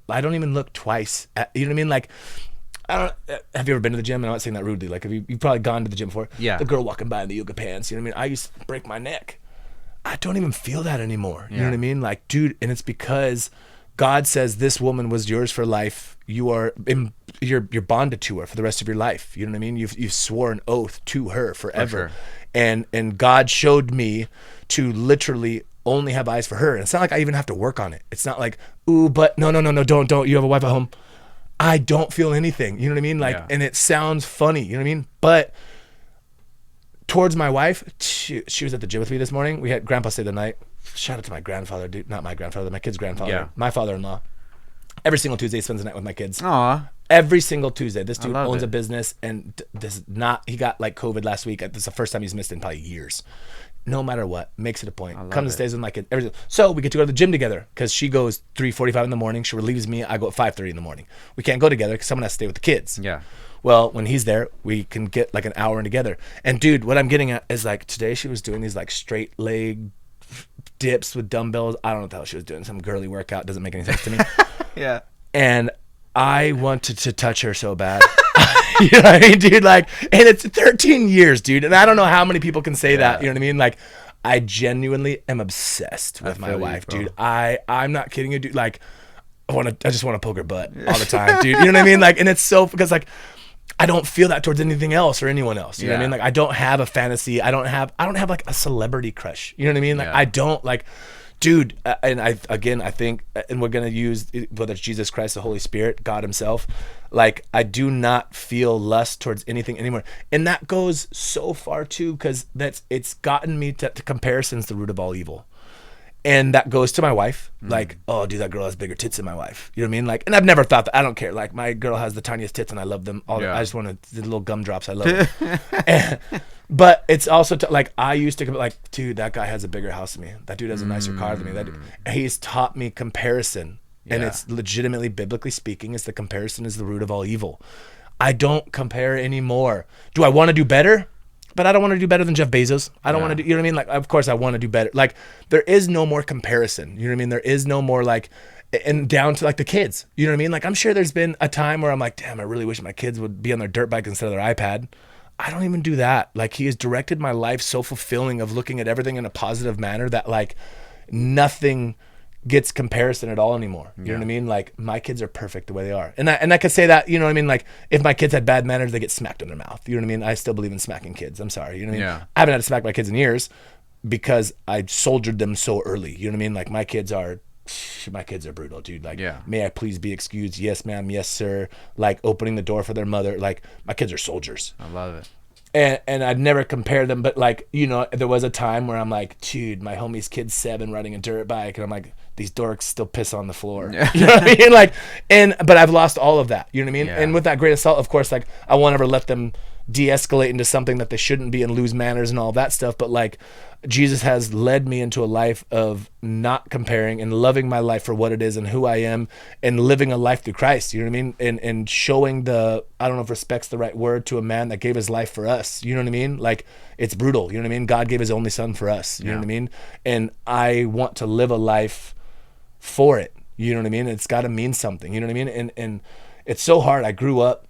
I don't even look twice at, you know what I mean? Like, I don't. Have you ever been to the gym? And I'm not saying that rudely. Like, you've probably gone to the gym before. Yeah. The girl walking by in the yoga pants. You know what I mean? I used to break my neck. I don't even feel that anymore. You know what I mean? Like, dude, and it's because God says this woman was yours for life. You're bonded to her for the rest of your life. You know what I mean? You've swore an oath to her forever. For sure. And God showed me to literally only have eyes for her. And it's not like I even have to work on it. It's not like, ooh, but no, don't. You have a wife at home. I don't feel anything. You know what I mean? Like, and it sounds funny. You know what I mean? But towards my wife, she was at the gym with me this morning. We had grandpa stay the night. Shout out to my grandfather, dude. Not my grandfather, my kid's grandfather. My father-in-law. Every single Tuesday he spends the night with my kids. Aw. Every single Tuesday. This dude owns a business, and he got like COVID last week. This is the first time he's missed in probably years. No matter what, makes it a point. Comes and stays with my kid. So we get to go to the gym together because she goes 3:45 in the morning. She relieves me. I go at 5:30 in the morning. We can't go together because someone has to stay with the kids. Yeah. Well, when he's there, we can get like an hour in together. And dude, what I'm getting at is like today she was doing these like straight leg dips with dumbbells. I don't know what the hell she was doing. Some girly workout. Doesn't make any sense to me. Yeah. And I wanted to touch her so bad. You know what I mean, dude? Like, and it's 13 years, dude. And I don't know how many people can say that. You know what I mean? Like, I genuinely am obsessed with my wife, dude. I'm not kidding you, dude. Like, I just want to poke her butt all the time, dude. You know what I mean? Like, and it's so, because like, I don't feel that towards anything else or anyone else. You know what I mean? Like, I don't have a fantasy. I don't have like a celebrity crush. You know what I mean? Like, I don't like, dude. And I think, and we're going to use, whether it's Jesus Christ, the Holy Spirit, God himself, like, I do not feel lust towards anything anymore. And that goes so far too, because it's gotten me to comparison's the root of all evil. And that goes to my wife. Like, oh, dude, that girl has bigger tits than my wife. You know what I mean? Like, and I've never thought that. I don't care. Like, my girl has the tiniest tits and I love them. I just want the little gumdrops. I love them. But it's also like, I used to like, dude, that guy has a bigger house than me. That dude has a nicer car than me. He's taught me comparison. And it's legitimately, biblically speaking, the comparison is the root of all evil. I don't compare anymore. Do I want to do better? But I don't want to do better than Jeff Bezos. I don't want to do, you know what I mean? Like, of course I want to do better. Like, there is no more comparison. You know what I mean? There is no more like, and down to like the kids. You know what I mean? Like, I'm sure there's been a time where I'm like, damn, I really wish my kids would be on their dirt bike instead of their iPad. I don't even do that. Like, he has directed my life so fulfilling of looking at everything in a positive manner that like nothing gets comparison at all anymore. You know what I mean? Like, my kids are perfect the way they are. And I could say that, you know what I mean? Like, if my kids had bad manners, they get smacked in their mouth. You know what I mean? I still believe in smacking kids. I'm sorry. You know what I mean? I haven't had to smack my kids in years because I soldiered them so early. You know what I mean? Like, my kids are brutal, dude. Like, may I please be excused? Yes, ma'am. Yes, sir. Like, opening the door for their mother. Like, my kids are soldiers. I love it. And I'd never compare them, but like, you know, there was a time where I'm like, dude, my homie's kid's 7 riding a dirt bike, and I'm like, these dorks still piss on the floor. You know what I mean? Like, but I've lost all of that. You know what I mean? And with that great assault, of course, like, I won't ever let them de-escalate into something that they shouldn't be and lose manners and all that stuff. But like, Jesus has led me into a life of not comparing and loving my life for what it is and who I am, and living a life through Christ, you know what I mean? And showing I don't know if respect's the right word, to a man that gave his life for us, you know what I mean? Like, it's brutal, you know what I mean? God gave his only son for us, you know what I mean? And I want to live a life for it, you know what I mean? It's got to mean something, you know what I mean? And it's so hard. I grew up,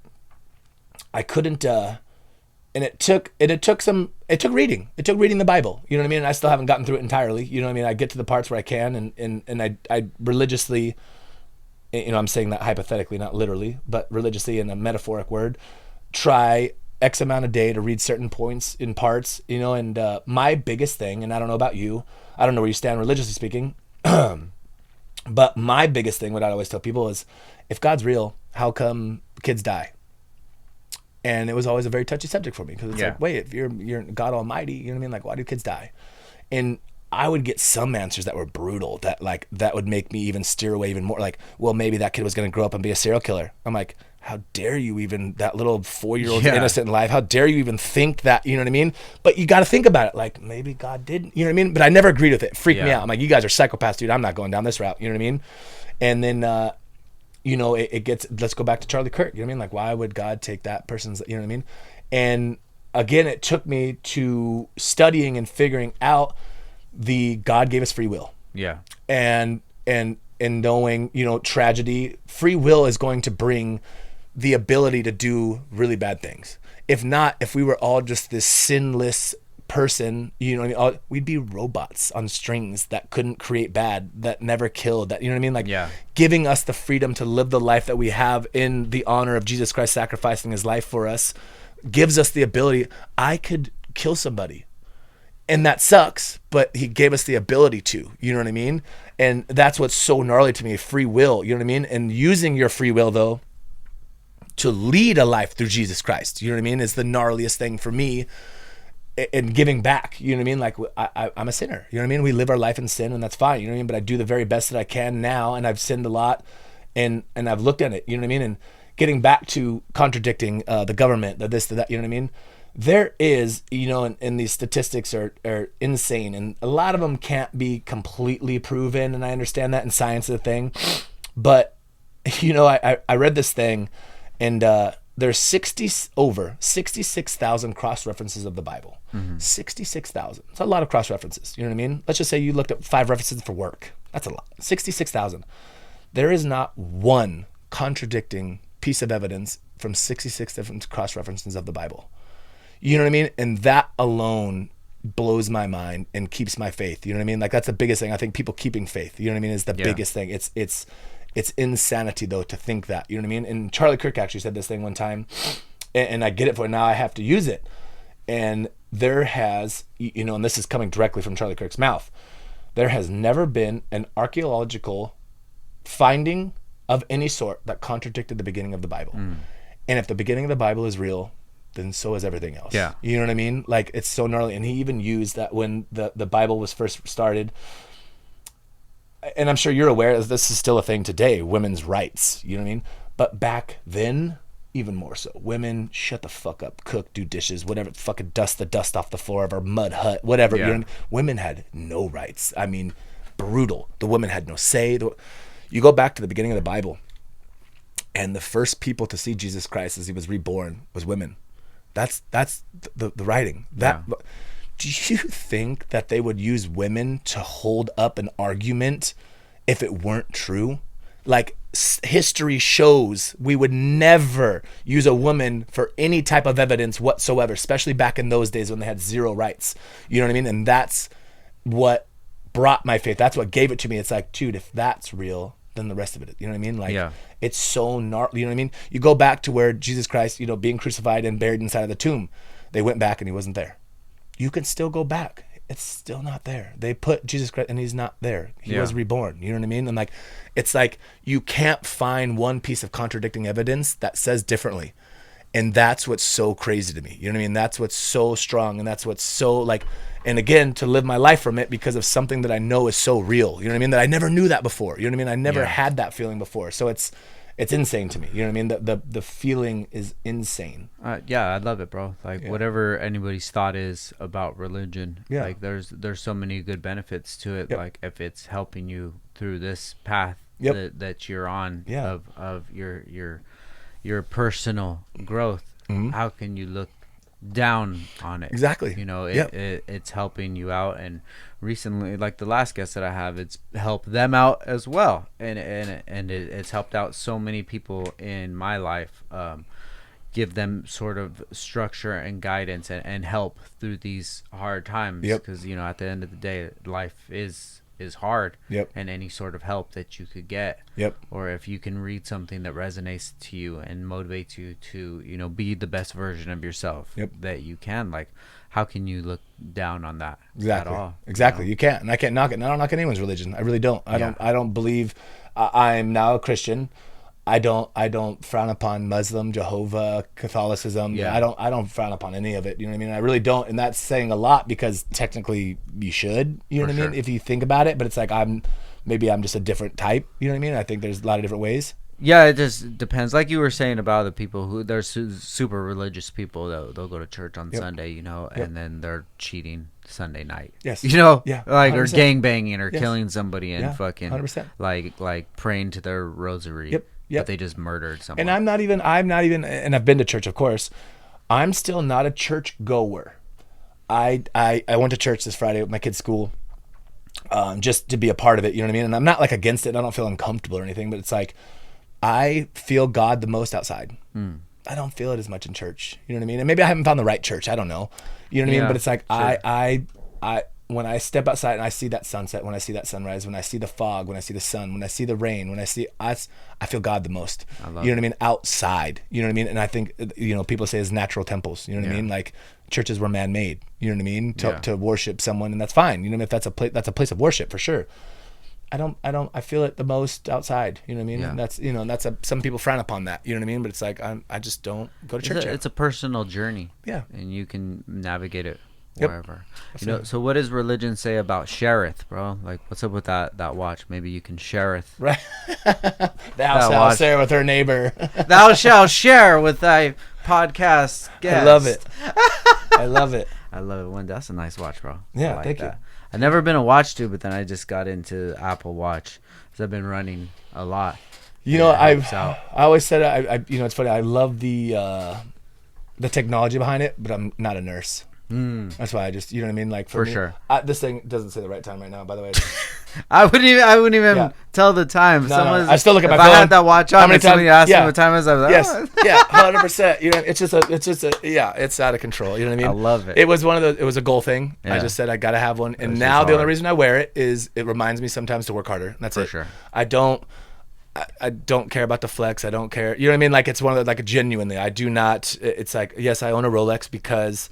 I couldn't, and it took reading. It took reading the Bible. You know what I mean? And I still haven't gotten through it entirely. You know what I mean? I get to the parts where I can, and I religiously, you know, I'm saying that hypothetically, not literally, but religiously in a metaphoric word, try X amount a day to read certain points in parts, you know, and my biggest thing, and I don't know about you, I don't know where you stand religiously speaking, but my biggest thing, what I always tell people is, if God's real, how come kids die? And it was always a very touchy subject for me, because it's like, wait, if you're God Almighty, you know what I mean? Like, why do kids die? And I would get some answers that were brutal, that would make me even steer away even more. Like, well, maybe that kid was going to grow up and be a serial killer. I'm like, how dare you even, that little 4-year-old innocent in life, how dare you even think that, you know what I mean? But you got to think about it. Like, maybe God didn't, you know what I mean? But I never agreed with it. It freaked me out. I'm like, you guys are psychopaths, dude. I'm not going down this route. You know what I mean? And then, you know, it gets, let's go back to Charlie Kirk. You know what I mean? Like, why would God take that person's, you know what I mean? And again, it took me to studying and figuring out God gave us free will. Yeah. And knowing, you know, tragedy, free will is going to bring the ability to do really bad things. If not, if we were all just this sinless person, you know what I mean? We'd be robots on strings that couldn't create bad, that never killed, that, you know what I mean? Like, giving us the freedom to live the life that we have in the honor of Jesus Christ sacrificing his life for us gives us the ability. I could kill somebody, and that sucks, but he gave us the ability to, you know what I mean? And that's what's so gnarly to me, free will, you know what I mean? And using your free will, though, to lead a life through Jesus Christ, you know what I mean, is the gnarliest thing for me. And giving back, you know what I mean? Like, I'm a sinner, you know what I mean? We live our life in sin, and that's fine, you know what I mean? But I do the very best that I can now, and I've sinned a lot, and I've looked at it, you know what I mean? And getting back to contradicting the government, the this, the that, you know what I mean? There is, you know, and these statistics are insane, and a lot of them can't be completely proven, and I understand that, and science is a thing. But, you know, I read this thing, and there's over 66,000 cross-references of the Bible. 66,000. It's a lot of cross-references. You know what I mean? Let's just say you looked up 5 references for work. That's a lot. 66,000. There is not one contradicting piece of evidence from 66 different cross-references of the Bible. You know what I mean? And that alone blows my mind and keeps my faith. You know what I mean? Like, that's the biggest thing. I think people keeping faith, you know what I mean, is the biggest thing. It's insanity, though, to think that, you know what I mean? And Charlie Kirk actually said this thing one time, and I get it for it. Now I have to use it. And there has, you know, and this is coming directly from Charlie Kirk's mouth, there has never been an archaeological finding of any sort that contradicted the beginning of the Bible. And if the beginning of the Bible is real, then so is everything else. Yeah. You know what I mean? Like, it's so gnarly. And he even used that when the Bible was first started, and I'm sure you're aware that this is still a thing today, women's rights, you know what I mean? But back then, even more so. Women, shut the fuck up, cook, do dishes, whatever, fucking dust the dust off the floor of our mud hut, whatever. You know, women had no rights. I mean, brutal. The women had no say. You go back to the beginning of the Bible, and the first people to see Jesus Christ as he was reborn was women. That's the writing. Do you think that they would use women to hold up an argument if it weren't true? Like, history shows we would never use a woman for any type of evidence whatsoever, especially back in those days when they had zero rights. You know what I mean? And that's what brought my faith. That's what gave it to me. It's like, dude, if that's real, then the rest of it, you know what I mean? Like, it's so gnarly, you know what I mean? You go back to where Jesus Christ, you know, being crucified and buried inside of the tomb. They went back and he wasn't there. You can still go back. It's still not there. They put Jesus Christ and he's not there. He was reborn. You know what I mean? And like, it's like, you can't find one piece of contradicting evidence that says differently. And that's what's so crazy to me. You know what I mean? That's what's so strong. And that's what's so like, and again, to live my life from it because of something that I know is so real. You know what I mean? That I never knew that before. You know what I mean? I never had that feeling before. So it's it's insane to me. You know what I mean? The feeling is insane. Yeah, I love it, bro. Like whatever anybody's thought is about religion, like there's so many good benefits to it. Like if it's helping you through this path that you're on of your personal growth, how can you look down on it? Exactly. You know, it's helping you out. And recently, like the last guest that I have, it's helped them out as well, and it's helped out so many people in my life, give them sort of structure and guidance and help through these hard times, because you know, at the end of the day, life is hard, and any sort of help that you could get, or if you can read something that resonates to you and motivates you to, you know, be the best version of yourself that you can, like, how can you look down on that at all? Exactly. You can't, and I can't knock it. And I don't knock anyone's religion. I really don't. I don't believe. I'm now a Christian. I don't frown upon Muslim, Jehovah, Catholicism. I don't frown upon any of it. You know what I mean? I really don't, and that's saying a lot, because technically you should. You know what I mean? If you think about it, but it's like I'm just a different type. You know what I mean? I think there's a lot of different ways. Yeah, it just depends. Like you were saying about the people who they're super religious people. They'll go to church on Sunday, you know, and then they're cheating Sunday night. Yes. You know, like 100%. or gang banging or killing somebody and fucking 100%. like praying to their rosary. But they just murdered someone. And I'm not even, and I've been to church, of course. I'm still not a church goer. I went to church this Friday with my kid's school, just to be a part of it. You know what I mean? And I'm not like against it. I don't feel uncomfortable or anything, but it's like, I feel God the most outside. I don't feel it as much in church. You know what I mean? And maybe I haven't found the right church. I don't know. You know what I mean? But it's like, I when I step outside and I see that sunset, when I see that sunrise, when I see the fog, when I see the sun, when I see the rain, when I see us, I feel God the most. You know what I mean? Outside. You know what I mean? And I think, you know, people say it's natural temples. You know what I mean? Like churches were man-made. You know what I mean? To worship someone, and that's fine. You know what I mean? If that's a place of worship for sure. I feel it the most outside. You know what I mean? And that's, you know, some people frown upon that. You know what I mean? But it's like, I just don't go to church. It's a personal journey. Yeah. And you can navigate it wherever. You know, so what does religion say about shareth, bro? Like, what's up with that watch? Maybe you can shareth. Right. Thou shalt share with her neighbor. Thou shalt share with thy podcast guest. I love it. I love it. I love it. That's a nice watch, bro. Yeah, thank you. I've never been a watch dude, but then I just got into Apple Watch because I've been running a lot. You know, I always said, I you know, it's funny. I love the technology behind it, but I'm not a nurse. That's why I just, you know what I mean? Like for me, sure. This thing doesn't say the right time right now, by the way. I wouldn't even tell the time. No, I still look at my phone. If I had that watch on and somebody asked me what time it is, I was like, yes, 100%. You know, it's just it's out of control. You know what I mean? I love it. It was it was a goal thing. I just said I got to have one, and now the only reason I wear it is it reminds me sometimes to work harder. And that's it. For sure. I don't care about the flex. I don't care. You know what I mean? Like it's one of the, like genuinely, I do not. It's like, yes, I own a Rolex because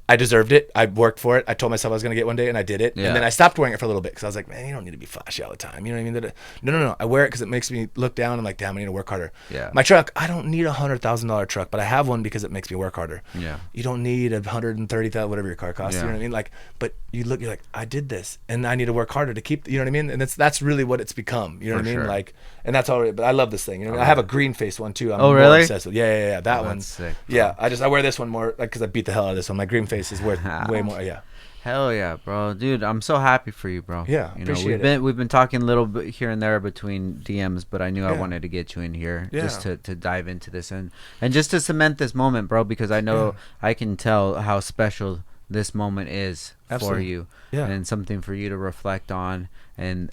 I deserved it. I worked for it. I told myself I was going to get one day, and I did it. And then I stopped wearing it for a little bit because I was like, man, you don't need to be flashy all the time. You know what I mean? No. I wear it because it makes me look down and like, damn, I need to work harder. Yeah. My truck, I don't need $100,000 truck, but I have one because it makes me work harder. Yeah. You don't need $130,000, whatever your car costs. Yeah. You know what I mean? Like, but you're like, I did this, and I need to work harder to keep. You know what I mean? And that's really what it's become. You know what I mean? Sure. Like, and that's all right. But I love this thing. You know what I mean? I have a green face one too. I'm really obsessed with. Yeah. That one's sick. Yeah. I wear this one more like because I beat the hell out of this one. My green face is worth way more. Yeah. Hell yeah, bro. Dude, I'm so happy for you, bro. Yeah, you know, we've been talking a little bit here and there between DMs, but I knew I wanted to get you in here just to dive into this and just to cement this moment, bro, because I know I can tell how special this moment is for you. Yeah. And something for you to reflect on and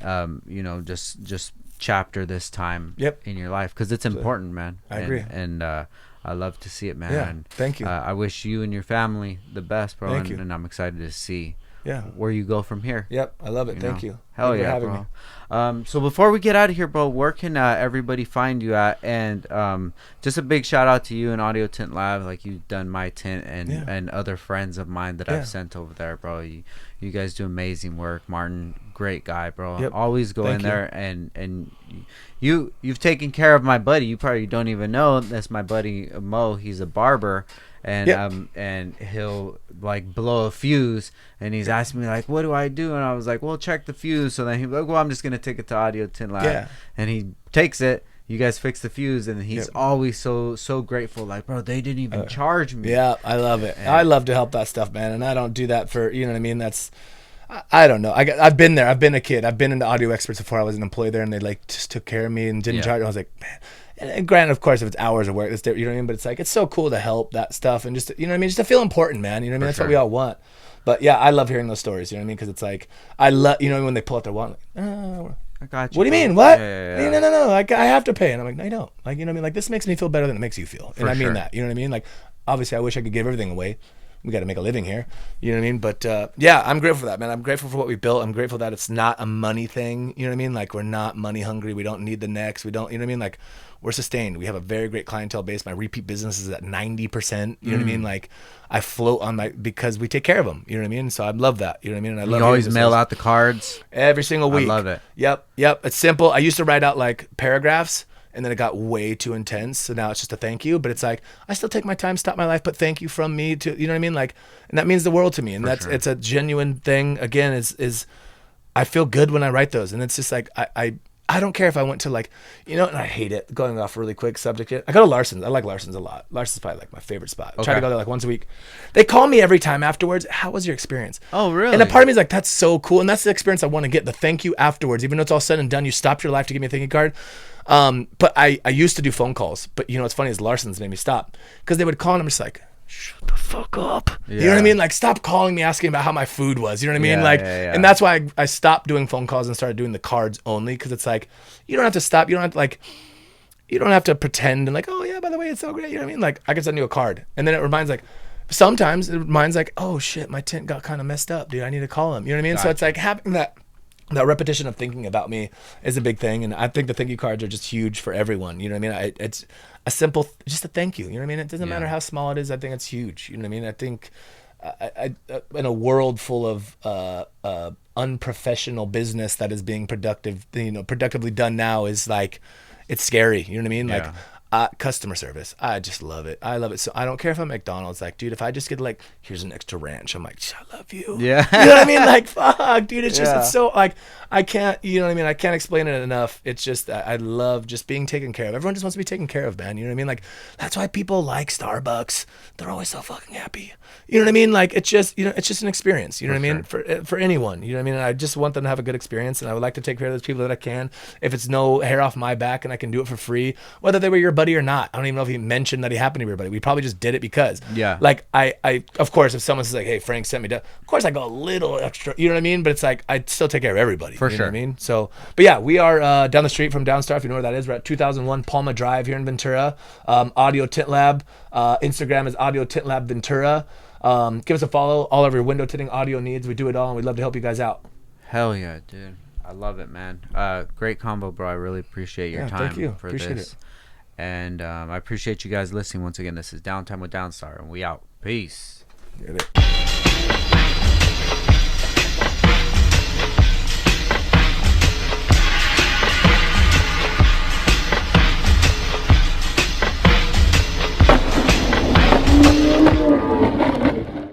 you know, just chapter this time in your life because it's important, man. I agree. And I love to see it, man. Yeah, and thank you. I wish you and your family the best, bro. Thank you. And I'm excited to see where you go from here. Yep, I love it. Thank you. Hell yeah, bro. So before we get out of here, bro, where can everybody find you at? And just a big shout out to you and Audio Tint Lab. Like you've done my tint and other friends of mine that I've sent over there, bro. You guys do amazing work. Martin, great guy, bro. Yep. Always go in there and you've taken care of my buddy. You probably don't even know that's my buddy Mo. He's a barber. And and he'll like blow a fuse and he's asking me like, what do I do? And I was like, well, check the fuse. So then he's like, well, I'm just gonna take it to Audio Tint Lab. And he takes it, you guys fixed the fuse, and he's always so grateful. Like, bro, they didn't even charge me. Yeah, I love it. And I love to help that stuff, man. And I don't do that for, you know what I mean? That's, I don't know. I've been there. I've been a kid. I've been into Audio Experts before I was an employee there, and they like just took care of me and didn't charge. I was like, man. And granted, of course, if it's hours of work, it's different, you know what I mean? But it's like, it's so cool to help that stuff and just, you know what I mean? Just to feel important, man. You know what I mean? That's what we all want. But yeah, I love hearing those stories, you know what I mean? Because it's like, I love, you know, when they pull out their wallet, like, oh, I got you. What do you mean? What? Yeah. No. Like, I have to pay. And I'm like, no, you don't. Like, you know what I mean? Like, this makes me feel better than it makes you feel. And I mean that, you know what I mean? Like, obviously, I wish I could give everything away. We got to make a living here. You know what I mean? But yeah, I'm grateful for that, man. I'm grateful for what we built. I'm grateful that it's not a money thing. You know what I mean? Like, we're not money hungry. We don't need the next. We don't, you know what I mean? Like, we're sustained. We have a very great clientele base. My repeat business is at 90%. You know what I mean? Like, I float on because we take care of them. You know what I mean? So I love that. You know what I mean? And I love. You always mail out the cards every single week. I love it. Yep. It's simple. I used to write out like paragraphs, and then it got way too intense. So now it's just a thank you. But it's like, I still take my time, stop my life, put thank you from me to, you know what I mean? Like, and that means the world to me. And it's a genuine thing. Again, is I feel good when I write those. And it's just like, I don't care if I went to like, you know, and I hate it, going off really quick subject here. I go to Larson's. I like Larson's a lot. Larson's probably like my favorite spot. I try to go there like once a week. They call me every time afterwards. How was your experience? Oh, really? And a part of me is like, that's so cool. And that's the experience I want to get, the thank you afterwards. Even though it's all said and done, you stopped your life to give me a thank you card. But I used to do phone calls. But you know what's funny is Larson's made me stop. Because they would call and I'm just like, shut the fuck up. Yeah. You know what I mean? Like, stop calling me asking about how my food was. You know what I mean? And that's why I stopped doing phone calls and started doing the cards only, because it's like, you don't have to stop. You don't have to like, you don't have to pretend and like, oh yeah, by the way, it's so great. You know what I mean? Like, I can send you a card. And then it reminds like, sometimes it reminds like, oh shit, my tint got kind of messed up, dude. I need to call him. You know what I mean? Gotcha. So it's like having that repetition of thinking about me is a big thing. And I think the thank you cards are just huge for everyone. You know what I mean? It's a simple, just a thank you. You know what I mean? It doesn't matter how small it is. I think it's huge. You know what I mean? I think I in a world full of unprofessional business that is being productively done now, is like, it's scary. You know what I mean? Like, customer service, I just love it. I love it. So I don't care if I'm McDonald's. Like, dude, if I just get like, here's an extra ranch, I'm like, I love you. Yeah. You know what I mean? Like, fuck, dude. It's just, it's so like, I can't, you know what I mean? I can't explain it enough. It's just, I love just being taken care of. Everyone just wants to be taken care of, man. You know what I mean? Like, that's why people like Starbucks. They're always so fucking happy. You know what I mean? Like, it's just, you know, it's just an experience. You know what I mean? For anyone. You know what I mean? And I just want them to have a good experience, and I would like to take care of those people that I can. If it's no hair off my back and I can do it for free, whether they were your buddy or not. I don't even know if he mentioned that he happened to be your buddy. We probably just did it because. Yeah. Like, I of course, if someone says like, hey, Frank sent me down, of course I go a little extra, you know what I mean? But it's like, I still take care of everybody. For sure. Know what I mean? So, but yeah, we are down the street from Downstar. If you know where that is, we're at 2001 Palma Drive here in Ventura. Audio Tint Lab. Instagram is Audio Tint Lab Ventura. Give us a follow. All of your window tinting audio needs. We do it all, and we'd love to help you guys out. Hell yeah, dude. I love it, man. Great combo, bro. I really appreciate your time. Thank you. For appreciate this. It. And I appreciate you guys listening once again. This is Downtime with Downstar, and we out. Peace. Get it.